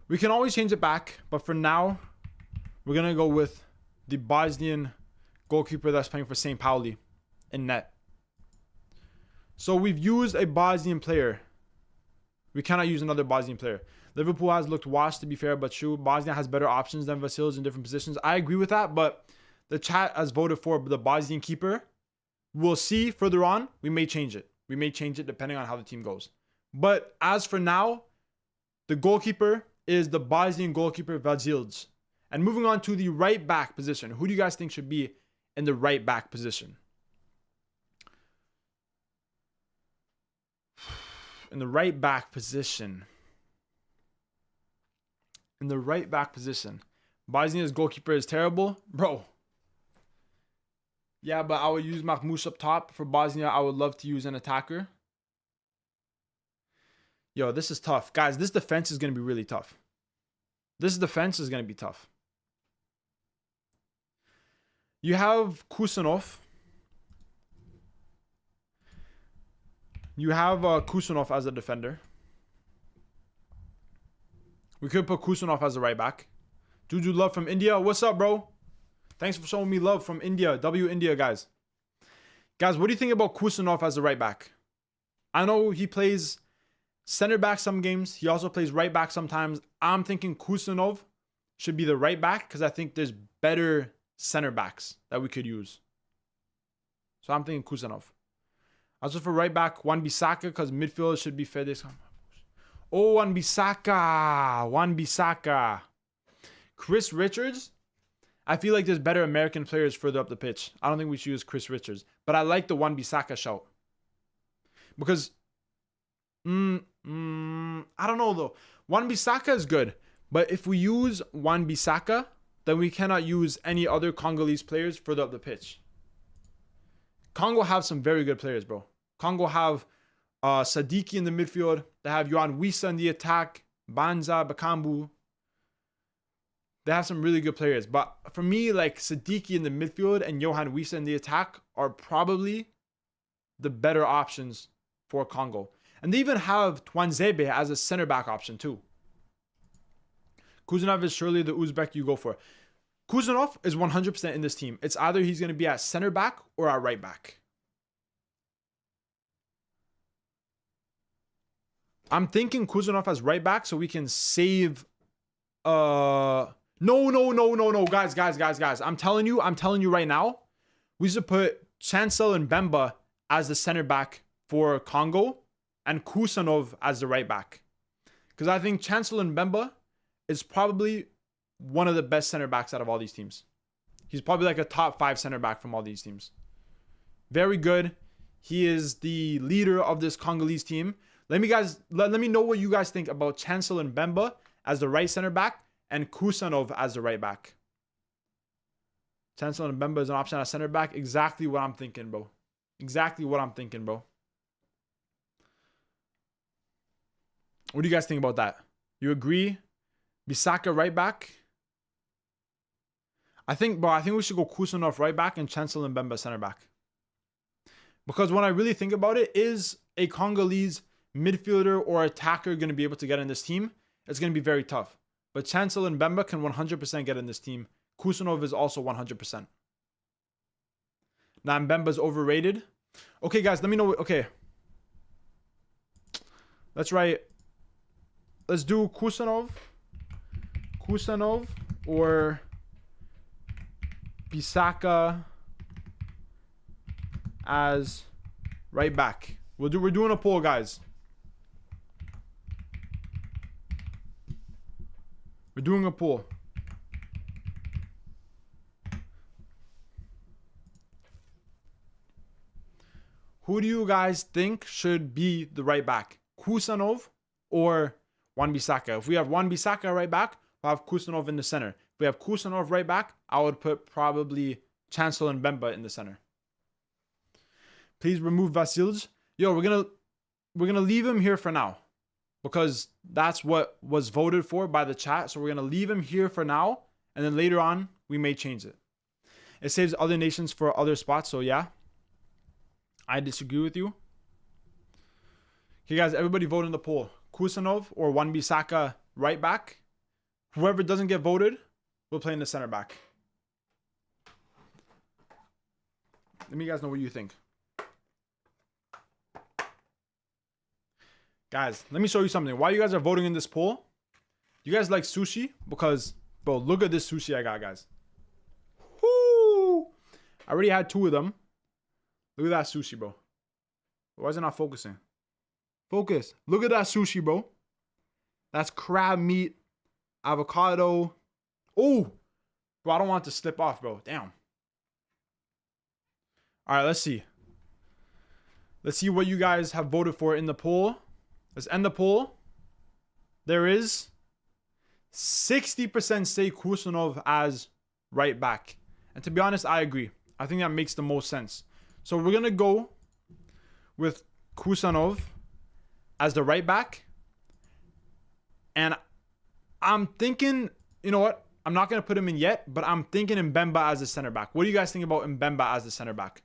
Speaker 1: we can always change it back. But for now, we're going to go with the Bosnian goalkeeper that's playing for St. Pauli in net. So we've used a Bosnian player. We cannot use another Bosnian player. Liverpool has looked washed, to be fair, but true. Bosnia has better options than Vasils in different positions. I agree with that, but the chat has voted for the Bosnian keeper. We'll see further on. We may change it. We may change it depending on how the team goes. But as for now, the goalkeeper is the Bosnian goalkeeper Vasils. And moving on to the right back position. Who do you guys think should be in the right back position? In the right back position. Bosnia's goalkeeper is terrible. Bro. Yeah, but I would use Mahmoud up top. For Bosnia, I would love to use an attacker. Yo, this is tough. Guys, this defense is going to be really tough. You have Kusanov. You have Kusanov as a defender. We could put Kusanov as a right back. Juju Love from India. What's up, bro? Thanks for showing me love from India. W India, guys. Guys, what do you think about Kusanov as a right back? I know he plays center back some games. He also plays right back sometimes. I'm thinking Kusanov should be the right back because I think there's better center backs that we could use. So I'm thinking Kusanov. Also for right back, Wan-Bissaka, because midfield should be Fedes. Oh, Wan-Bissaka. Chris Richards. I feel like there's better American players further up the pitch. I don't think we should use Chris Richards. But I like the Wan-Bissaka shout. Because, I don't know though. Wan-Bissaka is good. But if we use Wan-Bissaka, then we cannot use any other Congolese players further up the pitch. Congo have some very good players, bro. Congo have Sadiki in the midfield. They have Yohan Wissa in the attack. Banza, Bakambu. They have some really good players. But for me, like Sadiki in the midfield and Yohan Wissa in the attack are probably the better options for Congo. And they even have Twanzebe as a center back option too. Kuzanov is surely the Uzbek you go for. Kuzanov is 100% in this team. It's either he's going to be at center back or at right back. I'm thinking Kuzanov as right back so we can save... No. Guys. I'm telling you right now, we should put Chancel and Mbemba as the center back for Congo and Kusanov as the right back. Because I think Chancel and Mbemba is probably one of the best center backs out of all these teams. He's probably like a top 5 center back from all these teams. Very good. He is the leader of this Congolese team. Let me know what you guys think about Chancel and Mbemba as the right center back and Kusanov as the right back. Chancel and Mbemba is an option at center back. Exactly what I'm thinking, bro. What do you guys think about that? You agree? Bissaka right back? I think we should go Kusanov right back and Chancel and Mbemba center back. Because when I really think about it, is a Congolese midfielder or attacker going to be able to get in this team? It's going to be very tough. But Chancel and Mbemba can 100% get in this team. Kusanov is also 100%. Now Mbemba's overrated. Okay, guys, let me know. Okay. Let's do Kusanov or Bissaka as right back. We're doing a poll, guys. We're doing a poll. Who do you guys think should be the right back? Kusanov or Wan-Bissaka? If we have Wan-Bissaka right back, we'll have Kusanov in the center. If we have Kusanov right back, I would put probably Chancel and Mbemba in the center. Please remove Vasilj. Yo, we're gonna leave him here for now because that's what was voted for by the chat. So we're gonna leave him here for now, and then later on we may change it. It saves other nations for other spots. So yeah, I disagree with you. Okay, guys, everybody vote in the poll. Kusanov or Wan-Bissaka right back. Whoever doesn't get voted will play in the center back. Let me guys know what you think. Guys, let me show you something. While you guys are voting in this poll, you guys like sushi? Because, bro, look at this sushi I got, guys. Woo! I already had 2 of them. Look at that sushi, bro. Why is it not focusing? Focus. Look at that sushi, bro. That's crab meat, avocado. Oh, bro, I don't want it to slip off, bro. Damn. All right, let's see. Let's see what you guys have voted for in the poll. Let's end the poll. There is 60% say Kusanov as right back. And to be honest, I agree. I think that makes the most sense. So we're going to go with Kusanov as the right back. And I'm thinking, you know what? I'm not going to put him in yet, but I'm thinking Mbemba as the center back. What do you guys think about Mbemba as the center back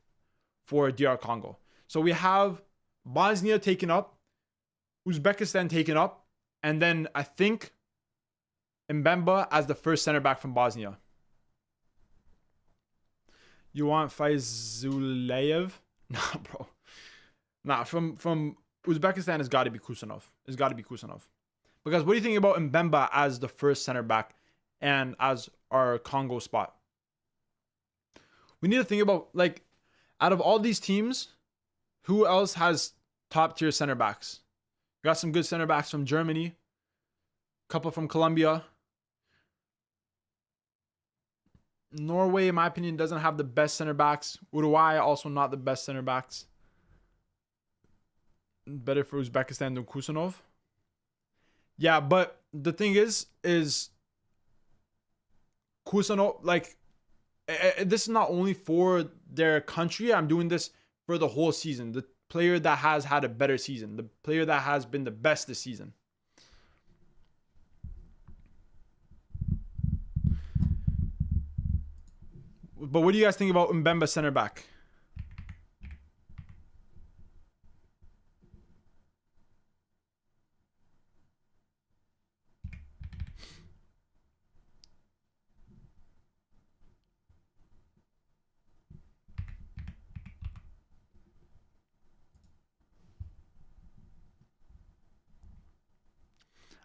Speaker 1: for DR Congo? So we have Bosnia taken up, Uzbekistan taken up, and then I think Mbemba as the first center back from Bosnia. You want Faizullayev? Nah, bro. Nah, from Uzbekistan, it's got to be Kusanov. It's got to be Kusanov. Because what do you think about Mbemba as the first center back and as our Congo spot? We need to think about, like, out of all these teams, who else has top tier center backs? We got some good center backs from Germany, a couple from Colombia. Norway, in my opinion, doesn't have the best center backs. Uruguay, also not the best center backs. Better for Uzbekistan than Kusanov. Yeah, but the thing is Kusano, like, this is not only for their country. I'm doing this for the whole season. The player that has had a better season, the player that has been the best this season. But what do you guys think about Mbemba center back?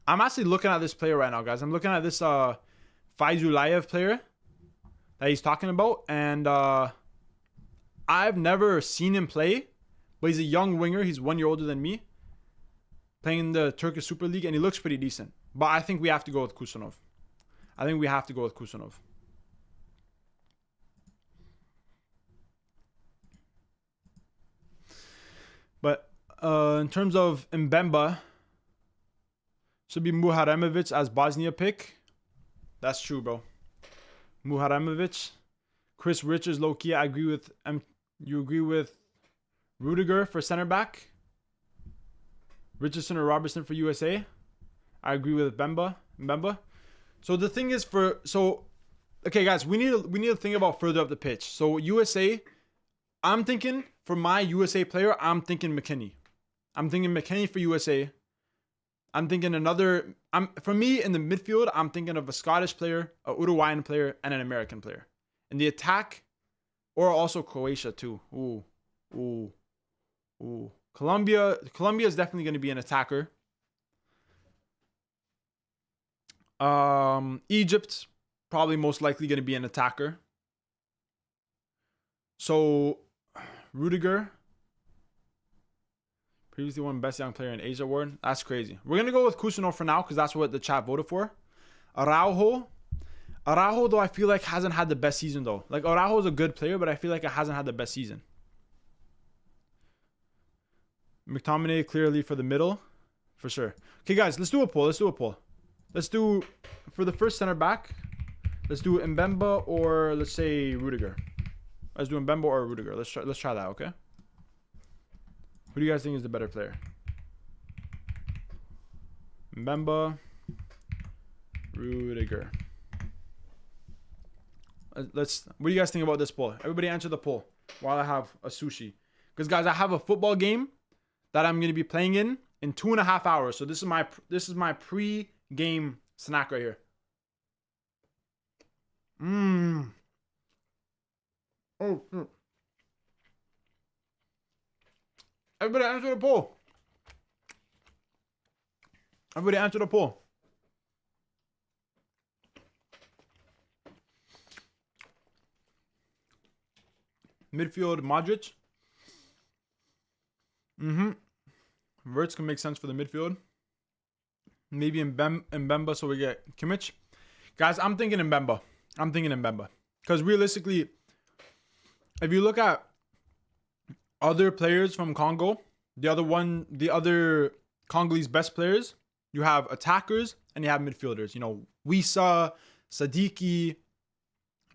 Speaker 1: I'm actually looking at this player right now, guys. I'm looking at this Faizullayev player that he's talking about, and I've never seen him play, but he's a young winger. He's 1 year older than me, playing in the Turkish Super League, and he looks pretty decent. But I think we have to go with Kusanov. But in terms of Mbemba, should be Muharemovic as Bosnia pick. That's true, bro. Muharemovic. Chris Richards, low-key. I agree with you agree with Rudiger for center back. Richardson or Robertson for USA. I agree with Mbemba. So the thing is okay, guys, we need to think about further up the pitch. So USA, I'm thinking for my USA player, I'm thinking McKennie. I'm thinking McKennie for USA. I'm thinking for me in the midfield, I'm thinking of a Scottish player, a Uruguayan player, and an American player. In the attack, or also Croatia too. Ooh. Colombia is definitely going to be an attacker. Egypt, probably most likely going to be an attacker. So, Rudiger. Previously won Best Young Player in Asia award. That's crazy. We're going to go with Kusanov for now because that's what the chat voted for. Araujo, though, I feel like hasn't had the best season, though. Like, Araujo is a good player, but I feel like it hasn't had the best season. McTominay clearly for the middle. For sure. Okay, guys, let's do a poll. Let's do, for the first center back, let's do Mbemba or let's say Rudiger. Let's do Mbemba or Rudiger. Let's try that, okay? Who do you guys think is the better player? Mbemba, Rudiger. What do you guys think about this poll? Everybody answer the poll while I have a sushi. Because, guys, I have a football game that I'm going to be playing in 2.5 hours. So this is my pre-game snack right here. Oh, everybody answer the poll. Midfield, Modric. Verts can make sense for the midfield. Maybe Mbemba, so we get Kimmich. Guys, I'm thinking Mbemba. Because realistically, if you look at other players from Congo, the other Congolese best players, you have attackers and you have midfielders. You know, Wissa, Sadiki.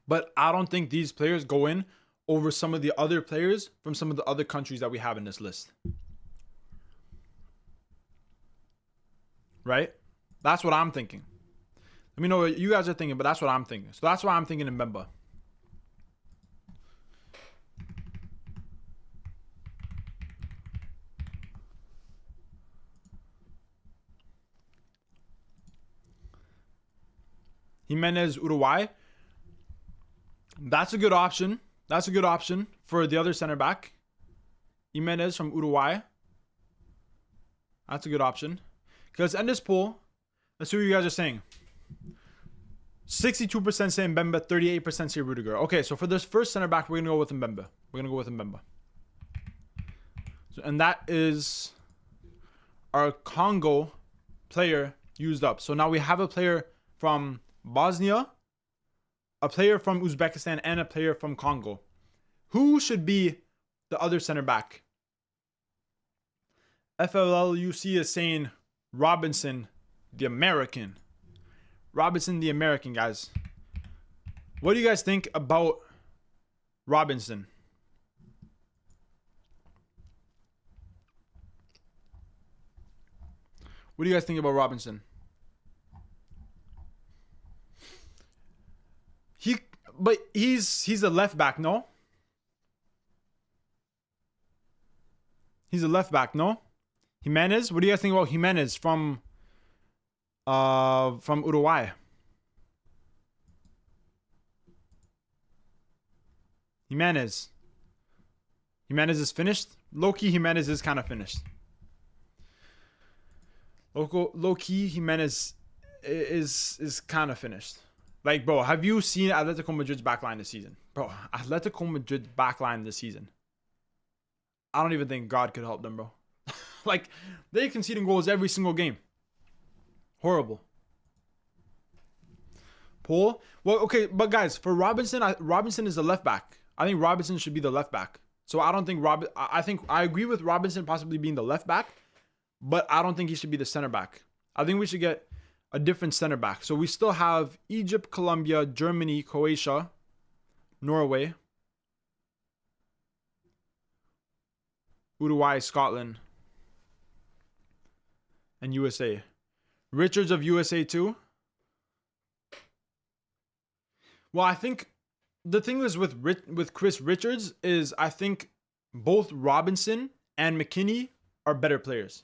Speaker 1: But I don't think these players go in over some of the other players from some of the other countries that we have in this list. Right? That's what I'm thinking. Let me know what you guys are thinking, but that's what I'm thinking. So that's why I'm thinking Mbemba. Jimenez, Uruguay. That's a good option. For the other center back. Jimenez from Uruguay. That's a good option. Okay, let's end this poll. Let's see what you guys are saying. 62% say Mbemba, 38% say Rudiger. Okay, so for this first center back, we're going to go with Mbemba. So, and that is our Congo player used up. So now we have a player from Bosnia, a player from Uzbekistan, and a player from Congo. Who should be the other center back? FLLUC is saying Robinson, the American. Robinson, the American, guys. What do you guys think about Robinson? What do you guys think about Robinson? He's a left back, no? He's a left back, no? Jimenez, what do you guys think about Jimenez from Uruguay? Jimenez is finished. Low-key Jimenez is kind of finished. Low-key Jimenez is kind of finished. Like, bro, have you seen Atletico Madrid's backline this season? Bro, Atletico Madrid's backline this season. I don't even think God could help them, bro. Like, they're conceding goals every single game. Horrible. Paul? Well, okay, but guys, for Robinson, Robinson is the left back. I think Robinson should be the left back. So I don't think I think I agree with Robinson possibly being the left back, but I don't think he should be the center back. I think we should get a different center back. So we still have Egypt, Colombia, Germany, Croatia, Norway, Uruguay, Scotland, and USA. Richards of USA too. Well, I think the thing is with Chris Richards is I think both Robinson and McKinney are better players.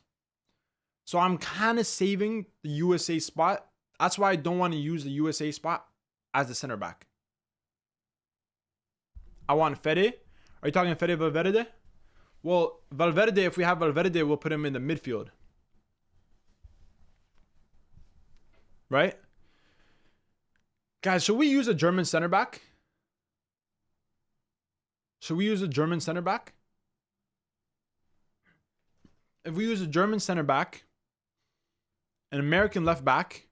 Speaker 1: So I'm kind of saving the USA spot. That's why I don't want to use the USA spot as the center back. I want Fede. Are you talking Fede Valverde? Well, Valverde, if we have Valverde, we'll put him in the midfield. Right? Guys, should we use a German center back? Should we use a German center back? If we use a German center back, an American left back,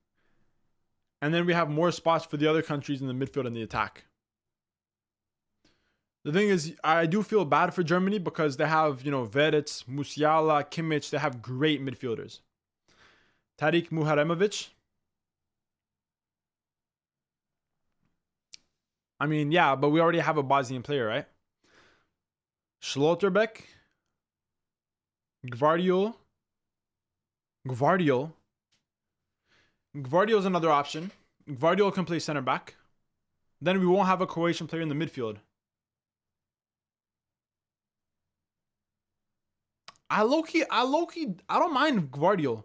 Speaker 1: and then we have more spots for the other countries in the midfield and the attack. The thing is, I do feel bad for Germany because they have, Veretz, Musiala, Kimmich. They have great midfielders. Tariq Muharemovic. I mean, yeah, but we already have a Bosnian player, right? Schlotterbeck. Gvardiol is another option. Gvardiol can play center back. Then we won't have a Croatian player in the midfield. I don't mind Gvardiol.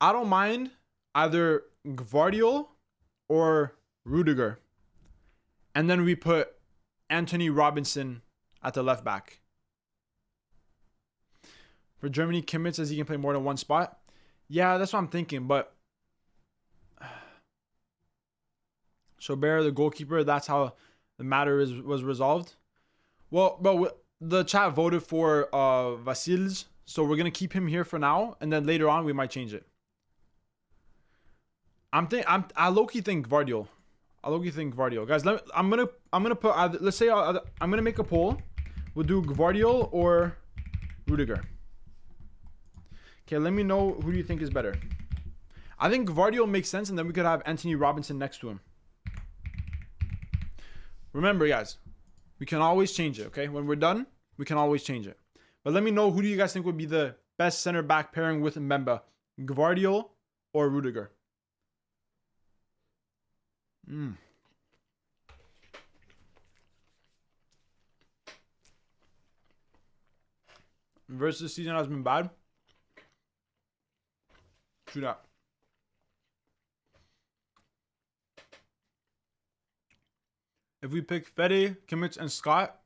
Speaker 1: I don't mind either Gvardiol or Rudiger. And then we put Anthony Robinson at the left back. For Germany, Kimmich says he can play more than one spot. Yeah, that's what I'm thinking, but Schobert, the goalkeeper, that's how the matter was resolved. Well, but the chat voted for Vasils, so we're gonna keep him here for now, and then later on we might change it. I low-key think Gvardiol. Guys, I'm gonna put, let's say I'm gonna make a poll. We'll do Gvardiol or Rudiger. Okay, let me know who do you think is better. I think Gvardiol makes sense, and then we could have Anthony Robinson next to him. Remember, guys, we can always change it, okay? When we're done, we can always change it. But let me know who do you guys think would be the best center back pairing with Mbemba, Gvardiol or Rudiger? Versus season has been bad. True that. If we pick Fede, Kimmich, and Scott,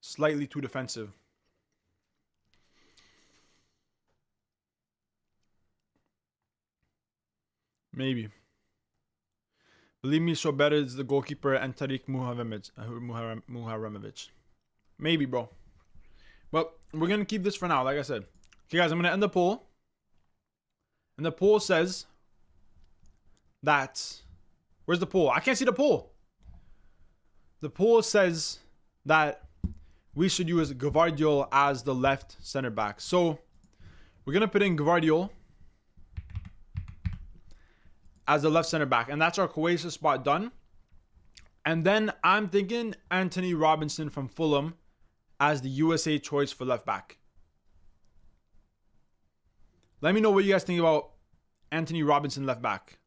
Speaker 1: slightly too defensive. Maybe. Believe me, Schobert is the goalkeeper and Tariq Muharemovic. Maybe, bro. But we're going to keep this for now, like I said. Okay, guys, I'm going to end the poll. And the poll says that... Where's the poll? I can't see the poll. The poll says that we should use Gvardiol as the left center back. So, We're going to put in Gvardiol as the left center back. And that's our Croatia spot done. And then I'm thinking Anthony Robinson from Fulham as the USA choice for left back. Let me know what you guys think about Anthony Robinson left back.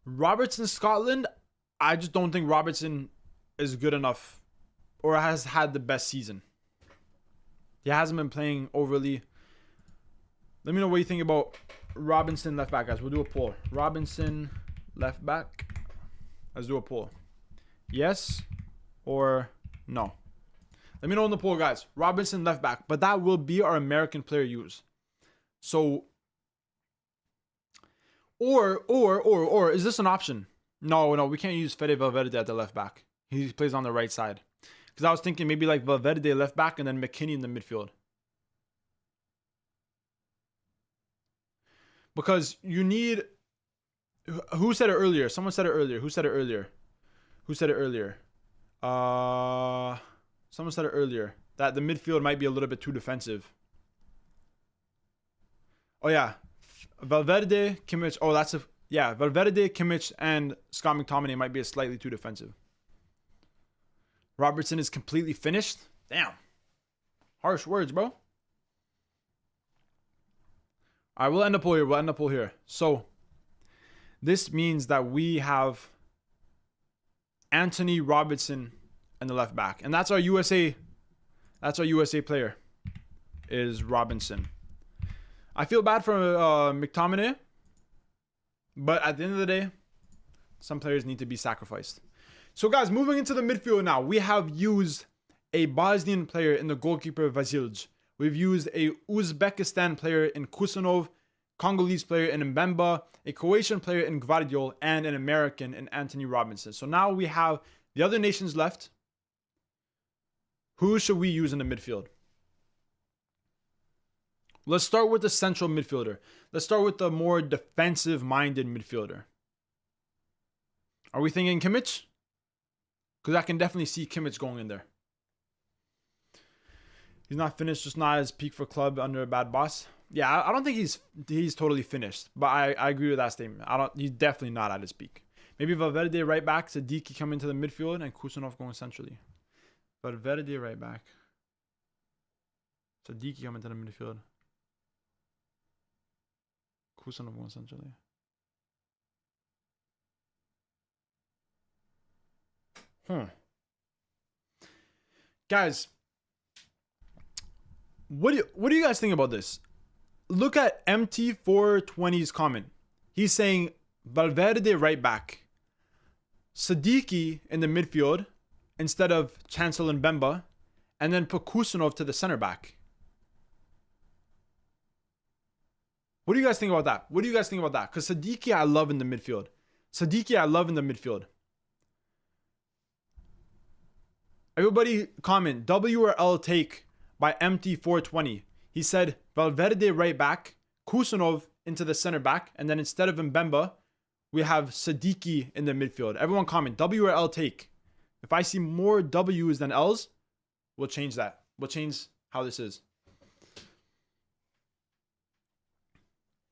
Speaker 1: Robertson Scotland, I just don't think Robertson is good enough or has had the best season. He hasn't been playing overly. Let me know what you think about Robinson left back, guys. We'll do a poll. Robinson left back. Let's do a poll. Yes or no? Let me know in the poll, guys. Robinson left back, but that will be our American player use. So, or is this an option? No, we can't use Fede Valverde at the left back. He plays on the right side. Because I was thinking maybe like Valverde left back and then McKinney in the midfield. Because you need... Who said it earlier? Someone said it earlier. Who said it earlier? Someone said it earlier. That the midfield might be a little bit too defensive. Oh, yeah. Valverde, Kimmich. Oh, that's a... Yeah, Valverde, Kimmich, and Scott McTominay might be a slightly too defensive. Robertson is completely finished. Damn. Harsh words, bro. All right, we'll end up here. So, this means that we have Anthony Robinson in the left back. And that's our USA player, is Robinson. I feel bad for McTominay. But at the end of the day, some players need to be sacrificed. So guys, moving into the midfield now, we have used a Bosnian player in the goalkeeper Vasilj. We've used a Uzbekistan player in Kusanov, Congolese player in Mbemba, a Croatian player in Gvardiol, and an American in Anthony Robinson. So now we have the other nations left. Who should we use in the midfield? Let's start with the central midfielder. Let's start with the more defensive-minded midfielder. Are we thinking Kimmich? Because I can definitely see Kimmich going in there. He's not finished, just not as peak for club under a bad boss. Yeah, I don't think he's totally finished, but I agree with that statement. He's definitely not at his peak. Maybe Valverde right back, Sadiki come into the midfield, and Kusanov going centrally. Valverde right back, Sadiki come into the midfield, Kusanov going centrally. Guys, what do you guys think about this? Look at MT420's comment. He's saying Valverde right back, Sadiki in the midfield instead of Chancel and Mbemba, and then put Kusanov to the center back. What do you guys think about that? Because Sadiki I love in the midfield. Everybody comment W or L take by MT420. He said Valverde right back, Kusanov into the center back, and then instead of Mbemba, we have Sadiki in the midfield. Everyone comment W or L take. If I see more W's than L's, we'll change that. We'll change how this is.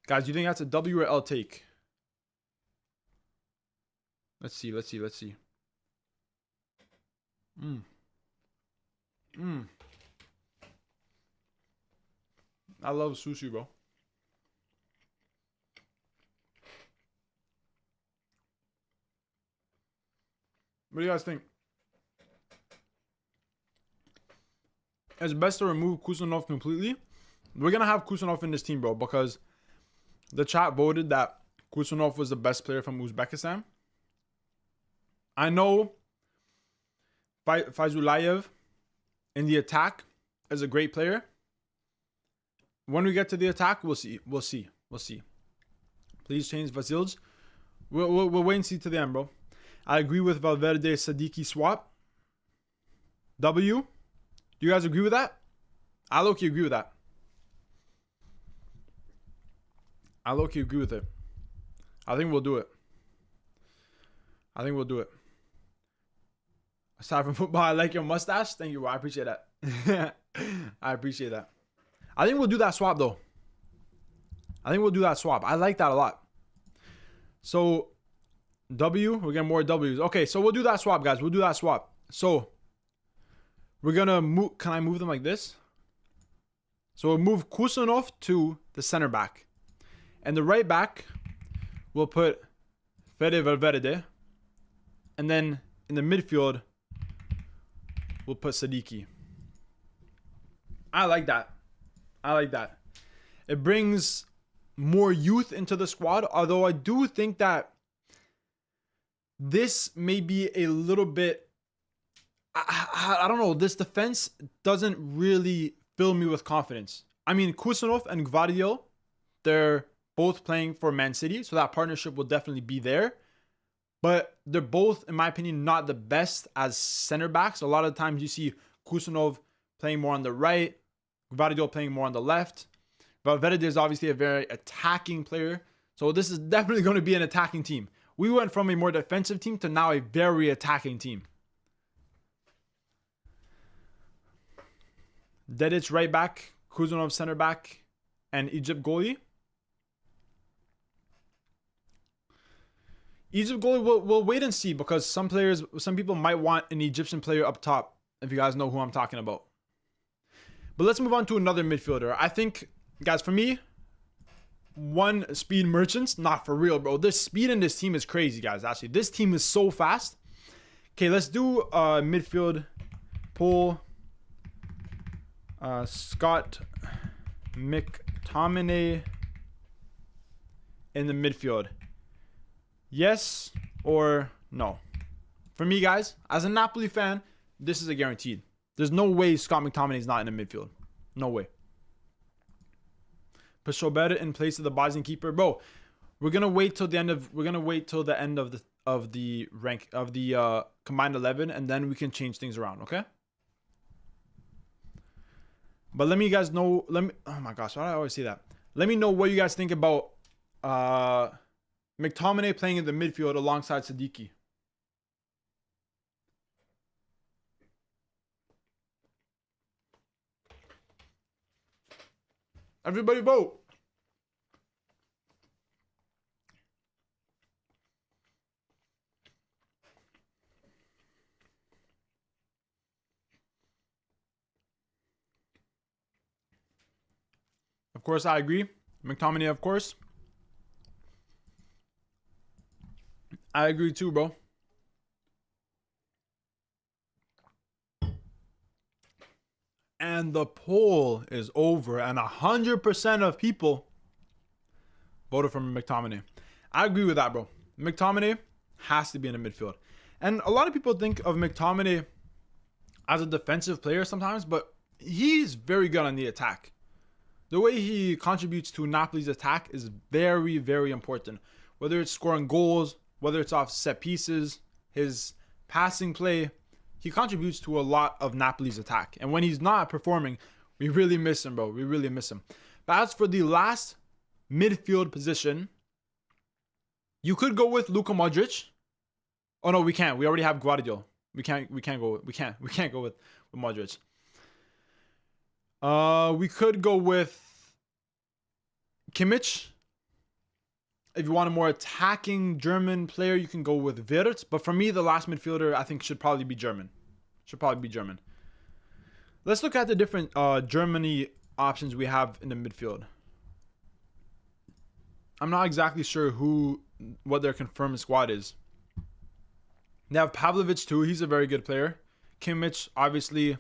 Speaker 1: Guys, do you think that's a W or L take? Let's see. I love sushi, bro. What do you guys think? It's best to remove Kusanov completely. We're going to have Kusanov in this team, bro, because the chat voted that Kusanov was the best player from Uzbekistan. I know Fazulayev in the attack is a great player. When we get to the attack, we'll see. Please change Vasilj. We'll wait and see to the end, bro. I agree with Valverde Sadiki swap. W. Do you guys agree with that? I low-key agree with that. I low-key agree with it. I think we'll do it. Aside from football, I like your mustache. Thank you, bro. I appreciate that. I think we'll do that swap though. I think we'll do that swap. I like that a lot. So W, we're getting more W's. Okay, so we'll do that swap, guys. We'll do that swap. So we're gonna move. Can I move them like this? So we'll move Kusanov to the center back, and the right back we'll put Fede Valverde, and then in the midfield we'll put Sadiki. I like that. I like that. It brings more youth into the squad, although I do think that this may be a little bit, I don't know, this defense doesn't really fill me with confidence. I mean, Kusanov and Gvardiol, they're both playing for Man City, so that partnership will definitely be there. But they're both, in my opinion, not the best as center backs. A lot of times you see Kusanov playing more on the right, Gvardiol playing more on the left. Valverde is obviously a very attacking player, so this is definitely going to be an attacking team. We went from a more defensive team to now a very attacking team. Dedic right back, Kusanov center back, and Egypt goalie. Egypt goalie, we'll wait and see, because some people might want an Egyptian player up top, if you guys know who I'm talking about. But let's move on to another midfielder. I think, guys, for me, one speed merchants, not for real, bro. This speed in this team is crazy, guys. Actually, this team is so fast. Okay, let's do midfield pull. Scott McTominay in the midfield. Yes or no? For me, guys, as a Napoli fan, this is a guaranteed. There's no way Scott McTominay is not in the midfield. No way. Pashobeta in place of the Bosnian keeper, bro. We're gonna wait till the end of the rank of the combined 11, and then we can change things around. Okay. But let me guys know. Oh my gosh, why do I always say that? Let me know what you guys think about McTominay playing in the midfield alongside Sadiki. Everybody vote. Of course, I agree. McTominay, of course. I agree too, bro. And the poll is over, and 100% of people voted for McTominay. I agree with that, bro. McTominay has to be in the midfield. And a lot of people think of McTominay as a defensive player sometimes, but he's very good on the attack. The way he contributes to Napoli's attack is very, very important. Whether it's scoring goals, whether it's off set pieces, his passing play, he contributes to a lot of Napoli's attack. And when he's not performing, we really miss him, bro. We really miss him. But as for the last midfield position, you could go with Luka Modric. Oh no, we can't. We already have Gvardiol. We can't go with Modric. We could go with Kimmich. If you want a more attacking German player, you can go with Wirtz. But for me, the last midfielder, I think, should probably be German. Let's look at the different Germany options we have in the midfield. I'm not exactly sure what their confirmed squad is. They have Pavlovic too. He's a very good player. Kimmich, obviously.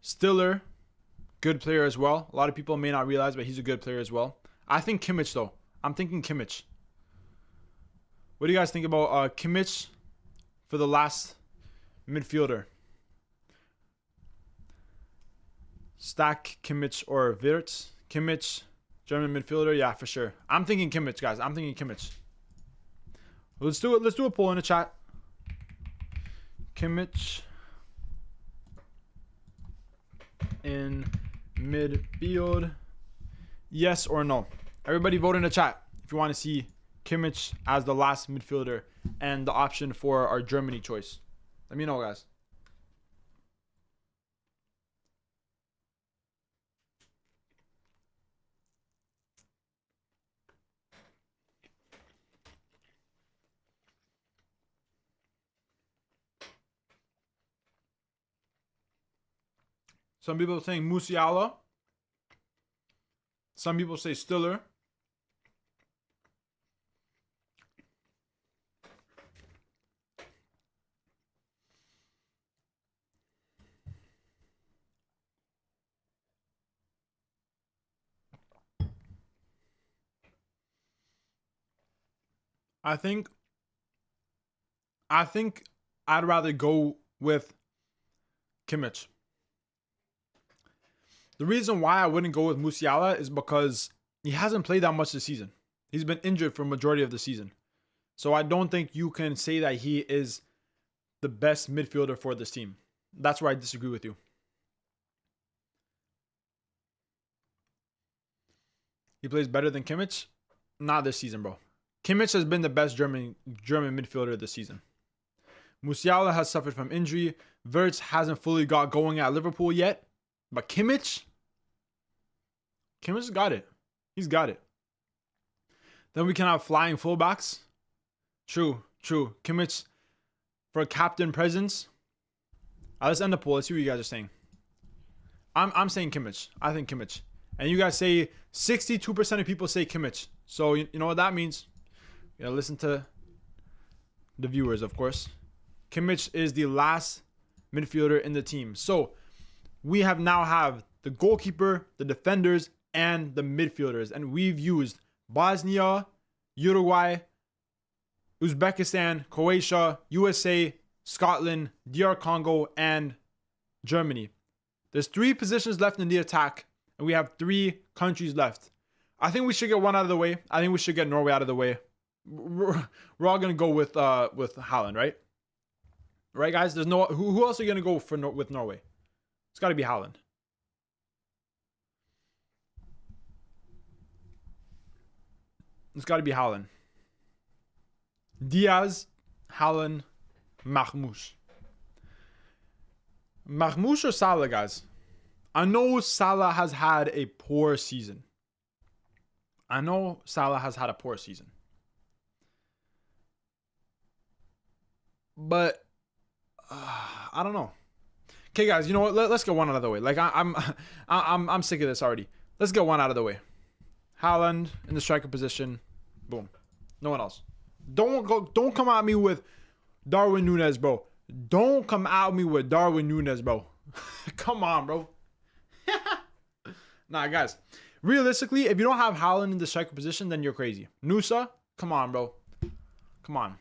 Speaker 1: Stiller, good player as well. A lot of people may not realize, but he's a good player as well. I think Kimmich, though. I'm thinking Kimmich. What do you guys think about Kimmich for the last midfielder? Stack, Kimmich, or Wirtz? Kimmich, German midfielder? Yeah, for sure. I'm thinking Kimmich, guys. I'm thinking Kimmich. Let's do it. Let's do a poll in the chat. Kimmich in midfield. Yes or no? Everybody vote in the chat if you want to see Kimmich as the last midfielder and the option for our Germany choice. Let me know, guys. Some people are saying Musiala. Some people say Stiller. I think I'd rather go with Kimmich. The reason why I wouldn't go with Musiala is because he hasn't played that much this season. He's been injured for a majority of the season. So I don't think you can say that he is the best midfielder for this team. That's where I disagree with you. He plays better than Kimmich? Not this season, bro. Kimmich has been the best German midfielder this season. Musiala has suffered from injury. Wirtz hasn't fully got going at Liverpool yet. But Kimmich got it. He's got it. Then we can have flying fullbacks. True. Kimmich for captain presence. Let's end the poll. Let's see what you guys are saying. I'm saying Kimmich. I think Kimmich. And you guys say 62% of people say Kimmich. So you know what that means. You gotta listen to the viewers, of course. Kimmich is the last midfielder in the team. So we now have the goalkeeper, the defenders, and the midfielders. And we've used Bosnia, Uruguay, Uzbekistan, Croatia, USA, Scotland, DR Congo, and Germany. There's 3 positions left in the attack, and we have 3 countries left. I think we should get one out of the way. I think we should get Norway out of the way. We're all gonna go with Haaland, right? Right, guys. There's no who else are you gonna go for with Norway? It's got to be Haaland. It's got to be Haaland. Diaz, Haaland, Marmoush. Marmoush or Salah, guys? I know Salah has had a poor season. But I don't know. Okay, guys, you know what? Let's get one out of the way. Like I'm sick of this already. Let's get one out of the way. Haaland in the striker position. Boom. No one else. Don't come at me with Darwin Núñez, bro. Don't come at me with Darwin Núñez, bro. Come on, bro. Nah, guys. Realistically, if you don't have Haaland in the striker position, then you're crazy. Nusa, come on, bro. Come on.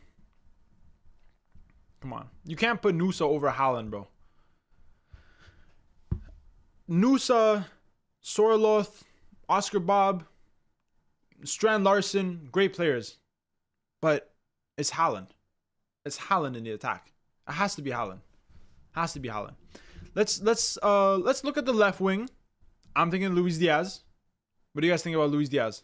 Speaker 1: You can't put Nusa over Haaland, bro. Nusa, Sorloth, Oscar Bob, Strand Larson, great players. But it's Haaland. It's Haaland in the attack. It has to be Haaland. Let's look at the left wing. I'm thinking Luis Diaz. What do you guys think about Luis Diaz?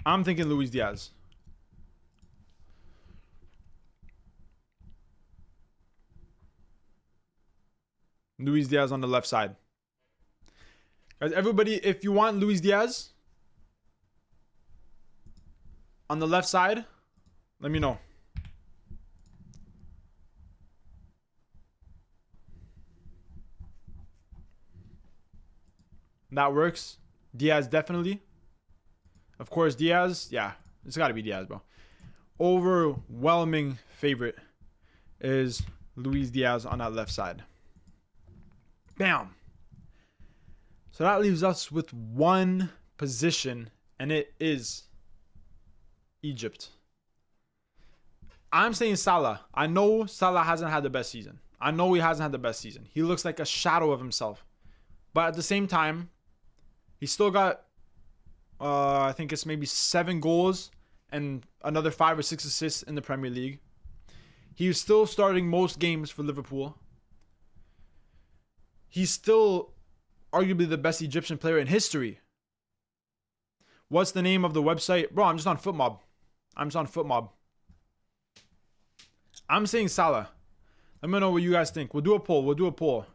Speaker 1: I'm thinking Luis Diaz. Luis Diaz on the left side. Guys, everybody, if you want Luis Diaz on the left side, let me know. That works. Diaz, definitely. Of course, Diaz. Yeah, it's got to be Diaz, bro. Overwhelming favorite is Luis Diaz on that left side. Bam. So that leaves us with one position, and it is Egypt. I'm saying Salah. I know Salah hasn't had the best season. He looks like a shadow of himself. But at the same time, he's still got, I think it's maybe 7 goals and another 5 or 6 assists in the Premier League. He's still starting most games for Liverpool. He's still arguably the best Egyptian player in history. What's the name of the website? Bro, I'm just on FootMob. I'm saying Salah. Let me know what you guys think. We'll do a poll.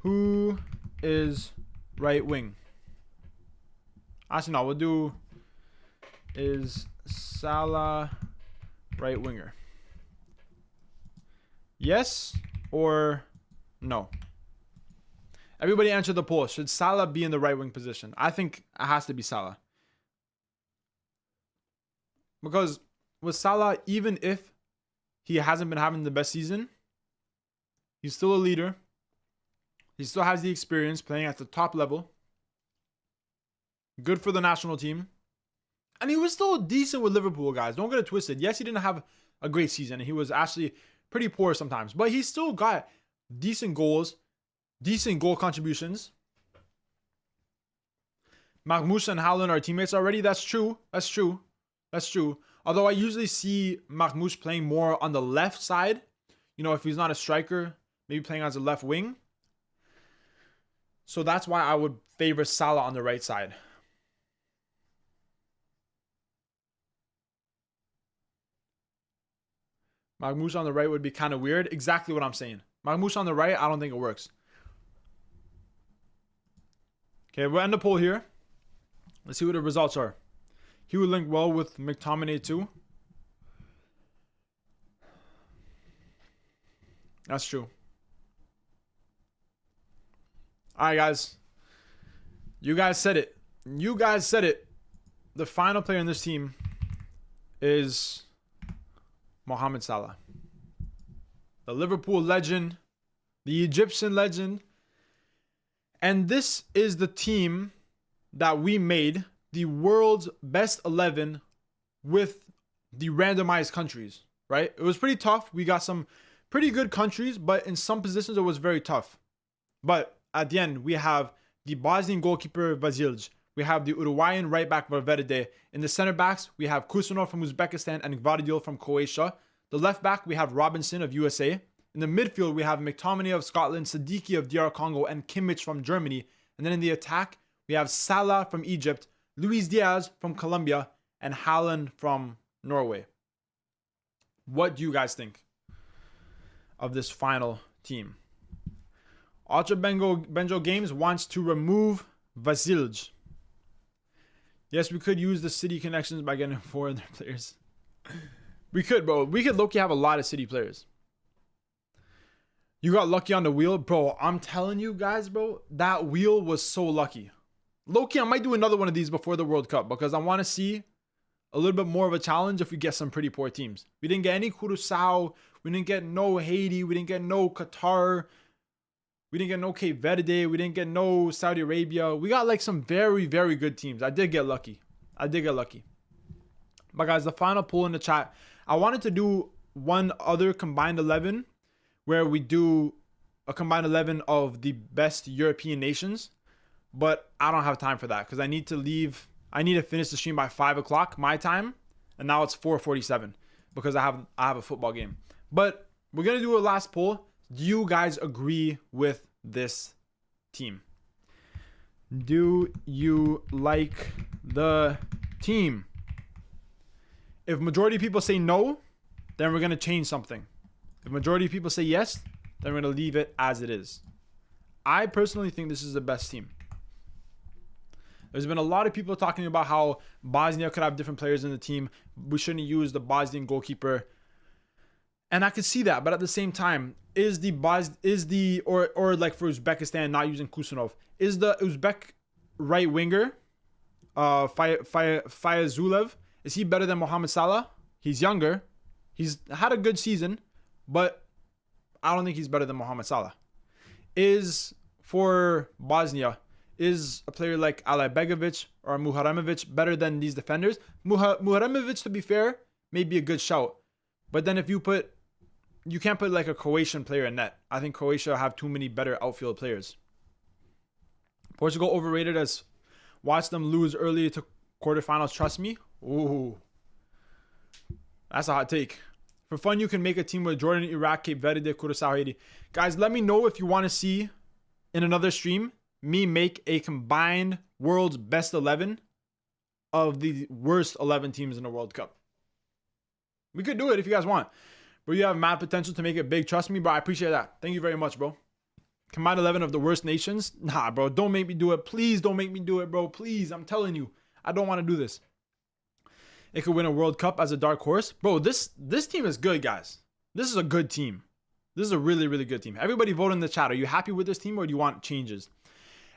Speaker 1: Who is right wing? Actually, no. We'll do, is Salah right winger. Yes or no? Everybody answer the poll. Should Salah be in the right wing position? I think it has to be Salah. Because with Salah, even if he hasn't been having the best season, he's still a leader. He still has the experience playing at the top level. Good for the national team. And he was still decent with Liverpool, guys. Don't get it twisted. Yes, he didn't have a great season. He was actually pretty poor sometimes. But he still got decent goals, decent goal contributions. Marmoush and Haaland are teammates already. That's true. That's true. That's true. Although I usually see Marmoush playing more on the left side. You know, if he's not a striker, maybe playing as a left wing. So that's why I would favor Salah on the right side. Marmoush on the right would be kind of weird. Exactly what I'm saying. Marmoush on the right, I don't think it works. Okay, we'll end the poll here. Let's see what the results are. He would link well with McTominay too. That's true. All right, guys. You guys said it. You guys said it. The final player in this team is Mohamed Salah. The Liverpool legend. The Egyptian legend. And this is the team that we made the world's best 11 with the randomized countries, right? It was pretty tough. We got some pretty good countries, but in some positions it was very tough. But at the end, we have the Bosnian goalkeeper Vasilj. We have the Uruguayan right back Valverde. In the center backs, we have Kusanov from Uzbekistan and Gvardiol from Croatia. The left back, we have Robinson of USA. In the midfield, we have McTominay of Scotland, Siddiqui of DR Congo, and Kimmich from Germany. And then in the attack, we have Salah from Egypt, Luis Diaz from Colombia, and Haaland from Norway. What do you guys think of this final team? Ultra Benjo Games wants to remove Vasilj. Yes, we could use the City connections by getting 4 of their players. We could, bro. We could low-key have a lot of City players. You got lucky on the wheel. Bro, I'm telling you guys, bro, that wheel was so lucky. Low-key, I might do another one of these before the World Cup because I want to see a little bit more of a challenge if we get some pretty poor teams. We didn't get any Curaçao. We didn't get no Haiti. We didn't get no Qatar. We didn't get no Cape Verde. We didn't get no Saudi Arabia. We got like some very, very good teams. I did get lucky. But guys, the final poll in the chat. I wanted to do one other combined 11 where we do a combined 11 of the best European nations. But I don't have time for that because I need to leave. I need to finish the stream by 5 o'clock my time. And now it's 4:47 because I have a football game. But we're going to do a last poll. Do you guys agree with this team? Do you like the team? If majority of people say no, then we're going to change something. If majority of people say yes, then we're going to leave it as it is. I personally think this is the best team. There's been a lot of people talking about how Bosnia could have different players in the team. We shouldn't use the Bosnian goalkeeper. And I could see that, but at the same time, or like for Uzbekistan not using Kusanov, is the Uzbek right winger, Fayazulev, is he better than Mohamed Salah? He's younger. He's had a good season, but I don't think he's better than Mohamed Salah. Is for Bosnia, is a player like Alibegovic or Muharemovic better than these defenders? Muharemovic, to be fair, may be a good shout. But then if you can't put like a Croatian player in net. I think Croatia have too many better outfield players. Portugal overrated as watch them lose early to quarterfinals. Trust me. Ooh. That's a hot take. For fun, you can make a team with Jordan, Iraq, Cape Verde, Curaçao, Haiti. Guys, let me know if you want to see in another stream me make a combined world's best 11 of the worst 11 teams in the World Cup. We could do it if you guys want. But you have mad potential to make it big. Trust me, bro. I appreciate that. Thank you very much, bro. Combined 11 of the worst nations? Nah, bro. Don't make me do it. Please don't make me do it, bro. Please. I'm telling you. I don't want to do this. it could win a World Cup as a dark horse. Bro, this team is good, guys. This is a good team. This is a really, really good team. Everybody vote in the chat. Are you happy with this team or do you want changes?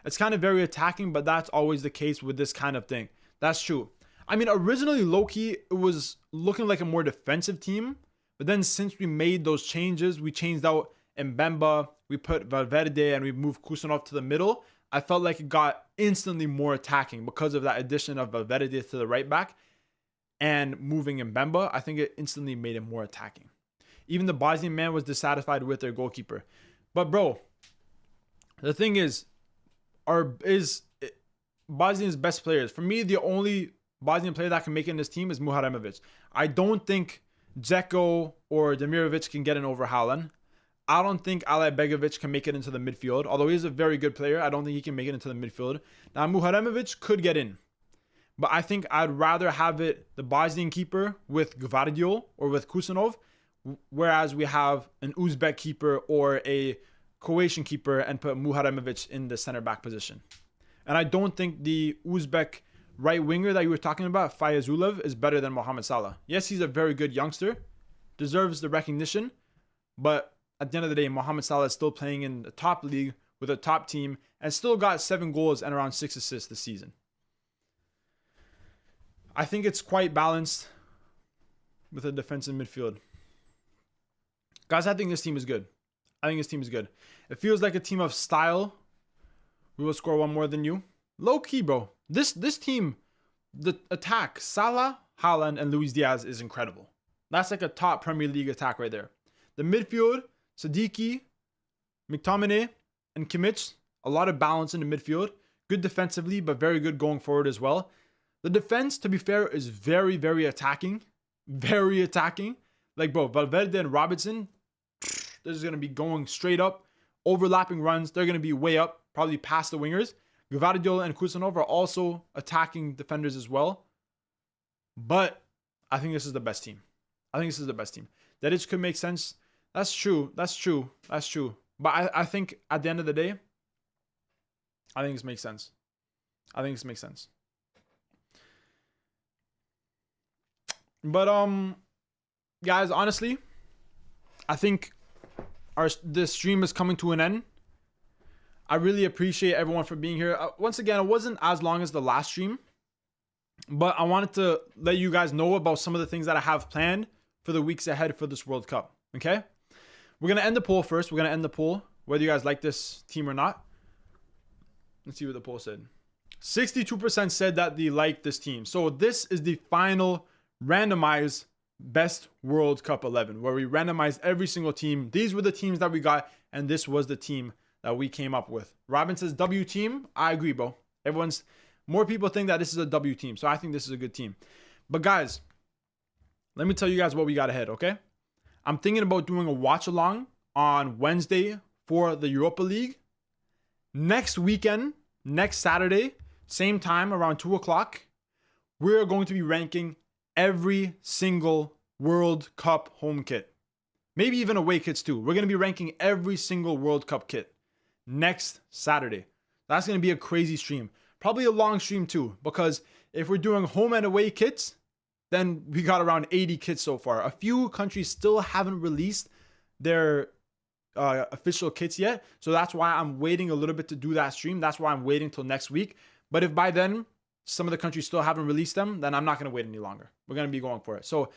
Speaker 1: It's kind of very attacking, but that's always the case with this kind of thing. That's true. I mean, originally, low-key, it was looking like a more defensive team. But then since we made those changes, we changed out Mbemba, we put Valverde, and we moved Kusanov to the middle. I felt like it got instantly more attacking because of that addition of Valverde to the right back and moving Mbemba. I think it instantly made it more attacking. Even the Bosnian man was dissatisfied with their goalkeeper. But bro, the thing is, Bosnia's best players. For me, the only Bosnian player that can make it in this team is Muharemovic. I don't think Dzeko or Demirovic can get in over Haaland. I don't think Alajbegovic can make it into the midfield. Although he's a very good player, I don't think he can make it into the midfield. Now, Muharemovic could get in. But I think I'd rather have it the Bosnian keeper with Gvardiol or with Kusanov, whereas we have an Uzbek keeper or a Croatian keeper and put Muharemovic in the center back position. And I don't think the Uzbek right winger that you were talking about, Fayzulev, is better than Mohamed Salah. Yes, he's a very good youngster, deserves the recognition, but at the end of the day, Mohamed Salah is still playing in the top league with a top team and still got 7 goals and around 6 assists this season. I think it's quite balanced with a defensive midfield. Guys, I think this team is good. It feels like a team of style. We will score one more than you. Low key, bro. This team, the attack, Salah, Haaland, and Luis Diaz is incredible. That's like a top Premier League attack right there. The midfield, Sadiki, McTominay, and Kimmich. A lot of balance in the midfield. Good defensively, but very good going forward as well. The defense, to be fair, is very, very attacking. Very attacking. Like, bro, Valverde and Robinson, they're just going to be going straight up. Overlapping runs. They're going to be way up, probably past the wingers. Gvardiol and Kusanov are also attacking defenders as well. But I think this is the best team. That it could make sense. That's true. But I think at the end of the day, I think this makes sense. But guys, honestly, I think this stream is coming to an end. I really appreciate everyone for being here. Once again, it wasn't as long as the last stream, but I wanted to let you guys know about some of the things that I have planned for the weeks ahead for this World Cup. Okay? We're going to end the poll first. Whether you guys like this team or not. Let's see what the poll said. 62% said that they like this team. So this is the final randomized best World Cup 11, where we randomized every single team. These were the teams that we got, and this was the team that we came up with. Robin says W team. I agree, bro. More people think that this is a W team, so I think this is a good team. But guys, let me tell you guys what we got ahead, okay? I'm thinking about doing a watch along on Wednesday for the Europa League. Next weekend, next Saturday, same time, around 2 o'clock, we're going to be ranking every single World Cup home kit. Maybe even away kits too. We're going to be ranking every single World Cup kit next Saturday. That's going to be a crazy stream. Probably a long stream too, because if we're doing home and away kits, then we got around 80 kits so far. A few countries still haven't released their official kits yet. So that's why I'm waiting a little bit to do that stream. That's why I'm waiting till next week. But if by then some of the countries still haven't released them, then I'm not going to wait any longer. We're going to be going for it. So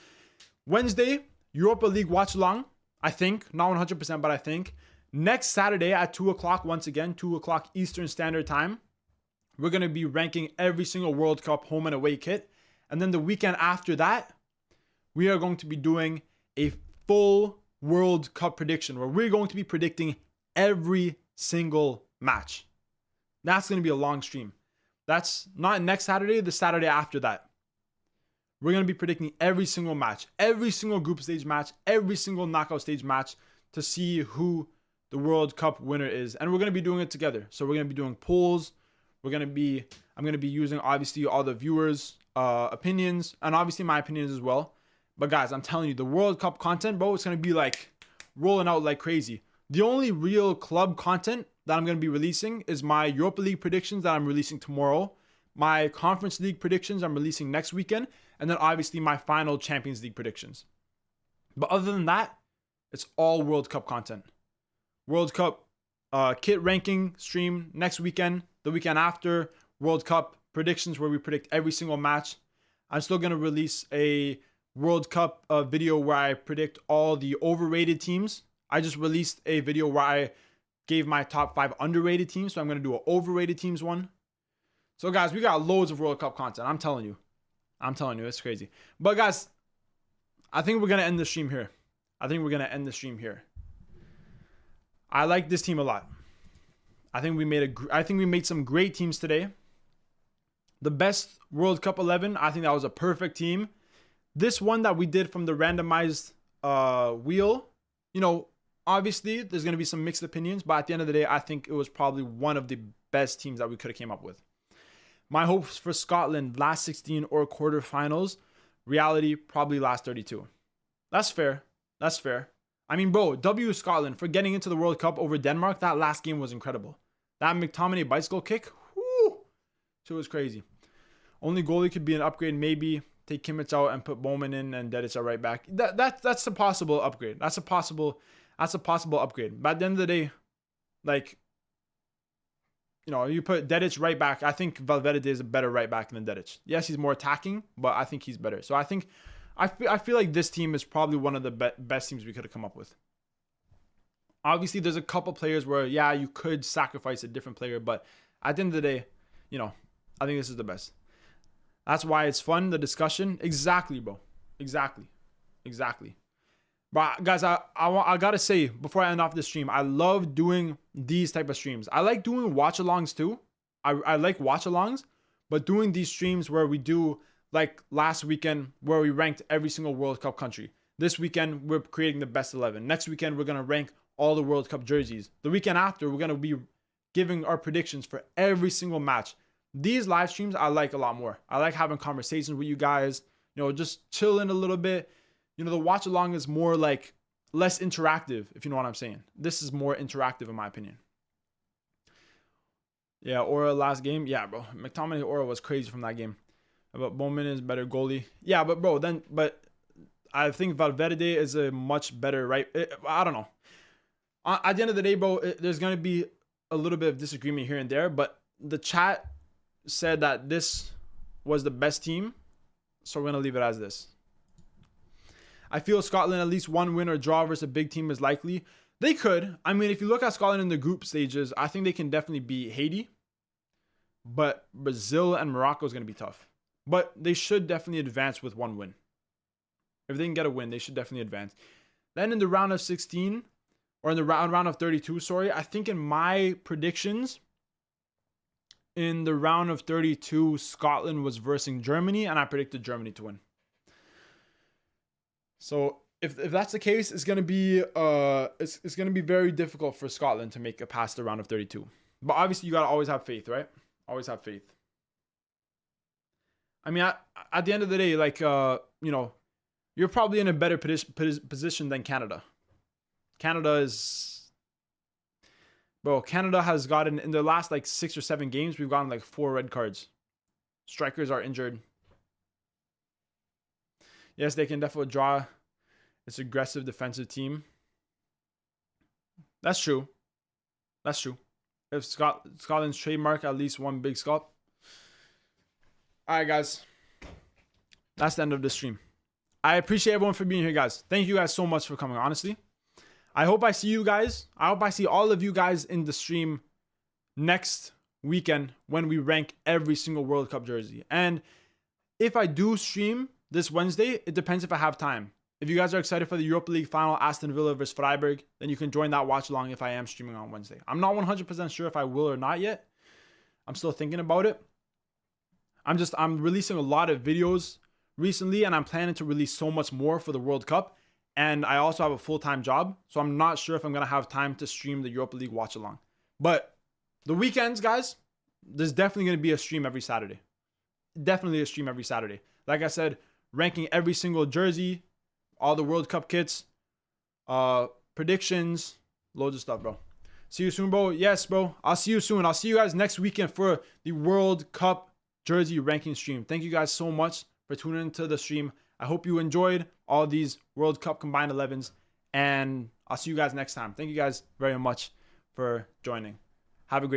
Speaker 1: Wednesday, Europa League watch along. I think, not 100%, but I think. Next Saturday at 2 o'clock, once again, 2 o'clock Eastern Standard Time, we're going to be ranking every single World Cup home and away kit. And then the weekend after that, we are going to be doing a full World Cup prediction where we're going to be predicting every single match. That's going to be a long stream. That's not next Saturday, the Saturday after that. We're going to be predicting every single match, every single group stage match, every single knockout stage match to see who the World Cup winner is. And we're going to be doing it together. So we're going to be doing polls. I'm going to be using obviously all the viewers' opinions and obviously my opinions as well. But guys, I'm telling you, the World Cup content, bro, it's going to be like rolling out like crazy. The only real club content that I'm going to be releasing is my Europa League predictions that I'm releasing tomorrow. My Conference League predictions I'm releasing next weekend. And then obviously my final Champions League predictions. But other than that, it's all World Cup content. World Cup kit ranking stream next weekend. The weekend after, World Cup predictions where we predict every single match. I'm still going to release a World Cup video where I predict all the overrated teams. I just released a video where I gave my top 5 underrated teams. So I'm going to do an overrated teams one. So guys, we got loads of World Cup content. I'm telling you, it's crazy. But guys, I think we're going to end the stream here. I like this team a lot. I think we made some great teams today. The best World Cup 11, I think that was a perfect team. This one that we did from the randomized wheel, obviously there's going to be some mixed opinions, but at the end of the day, I think it was probably one of the best teams that we could have came up with. My hopes for Scotland, last 16 or quarterfinals. Reality, probably last 32. That's fair. I mean, bro, W Scotland for getting into the World Cup over Denmark. That last game was incredible. That McTominay bicycle kick, whoo, it was crazy. Only goalie could be an upgrade. Maybe take Kimmich out and put Bowman in and Dedic at right back. That's a possible upgrade. That's a possible upgrade. But at the end of the day, you put Dedic right back. I think Valverde is a better right back than Dedic. Yes, he's more attacking, but I think he's better. So I feel like this team is probably one of the best teams we could have come up with. Obviously, there's a couple players where, yeah, you could sacrifice a different player, but at the end of the day, I think this is the best. That's why it's fun, the discussion. Exactly, bro. Exactly. But guys, I gotta say, before I end off this stream, I love doing these type of streams. I like doing watch-alongs too. I like watch-alongs, but doing these streams where we do, like last weekend, where we ranked every single World Cup country. This weekend, we're creating the best 11. Next weekend, we're going to rank all the World Cup jerseys. The weekend after, we're going to be giving our predictions for every single match. These live streams, I like a lot more. I like having conversations with you guys, just chilling a little bit. The watch along is more like less interactive, if you know what I'm saying. This is more interactive in my opinion. Yeah, Aura last game. Yeah, bro. McTominay Aura was crazy from that game. But Bowman is better goalie. Yeah, but I think Valverde is a much better right. I don't know. At the end of the day, bro, there's going to be a little bit of disagreement here and there, but the chat said that this was the best team, so we're going to leave it as this. I feel Scotland, at least one win or draw versus a big team is likely. They could. I mean, if you look at Scotland in the group stages, I think they can definitely beat Haiti. But Brazil and Morocco is going to be tough. But they should definitely advance with one win. If they can get a win, they should definitely advance. Then in the round of 16, or in the round of 32, sorry, I think in my predictions, in the round of 32, Scotland was versing Germany, and I predicted Germany to win. So if that's the case, it's gonna be it's gonna be very difficult for Scotland to make it past the round of 32. But obviously, you gotta always have faith, right? Always have faith. I mean, at the end of the day, you're probably in a better position than Canada. Canada has gotten, in the last 6 or 7 games, we've gotten 4 red cards. Strikers are injured. Yes, they can definitely draw. It's an aggressive defensive team. That's true. If Scotland's trademark at least one big Scot. All right, guys. That's the end of the stream. I appreciate everyone for being here, guys. Thank you guys so much for coming, honestly. I hope I see you guys. I hope I see all of you guys in the stream next weekend when we rank every single World Cup jersey. And if I do stream this Wednesday, it depends if I have time. If you guys are excited for the Europa League final, Aston Villa versus Freiburg, then you can join that watch along if I am streaming on Wednesday. I'm not 100% sure if I will or not yet. I'm still thinking about it. I'm releasing a lot of videos recently, and I'm planning to release so much more for the World Cup. And I also have a full-time job, so I'm not sure if I'm going to have time to stream the Europa League watch along. But the weekends, guys, there's definitely going to be a stream every Saturday. Definitely a stream every Saturday. Like I said, ranking every single jersey, all the World Cup kits, predictions, loads of stuff, bro. See you soon, bro. Yes, bro. I'll see you soon. I'll see you guys next weekend for the World Cup jersey ranking stream. Thank you guys so much for tuning into the stream. I hope you enjoyed all these World Cup combined 11s, and I'll see you guys next time. Thank you guys very much for joining.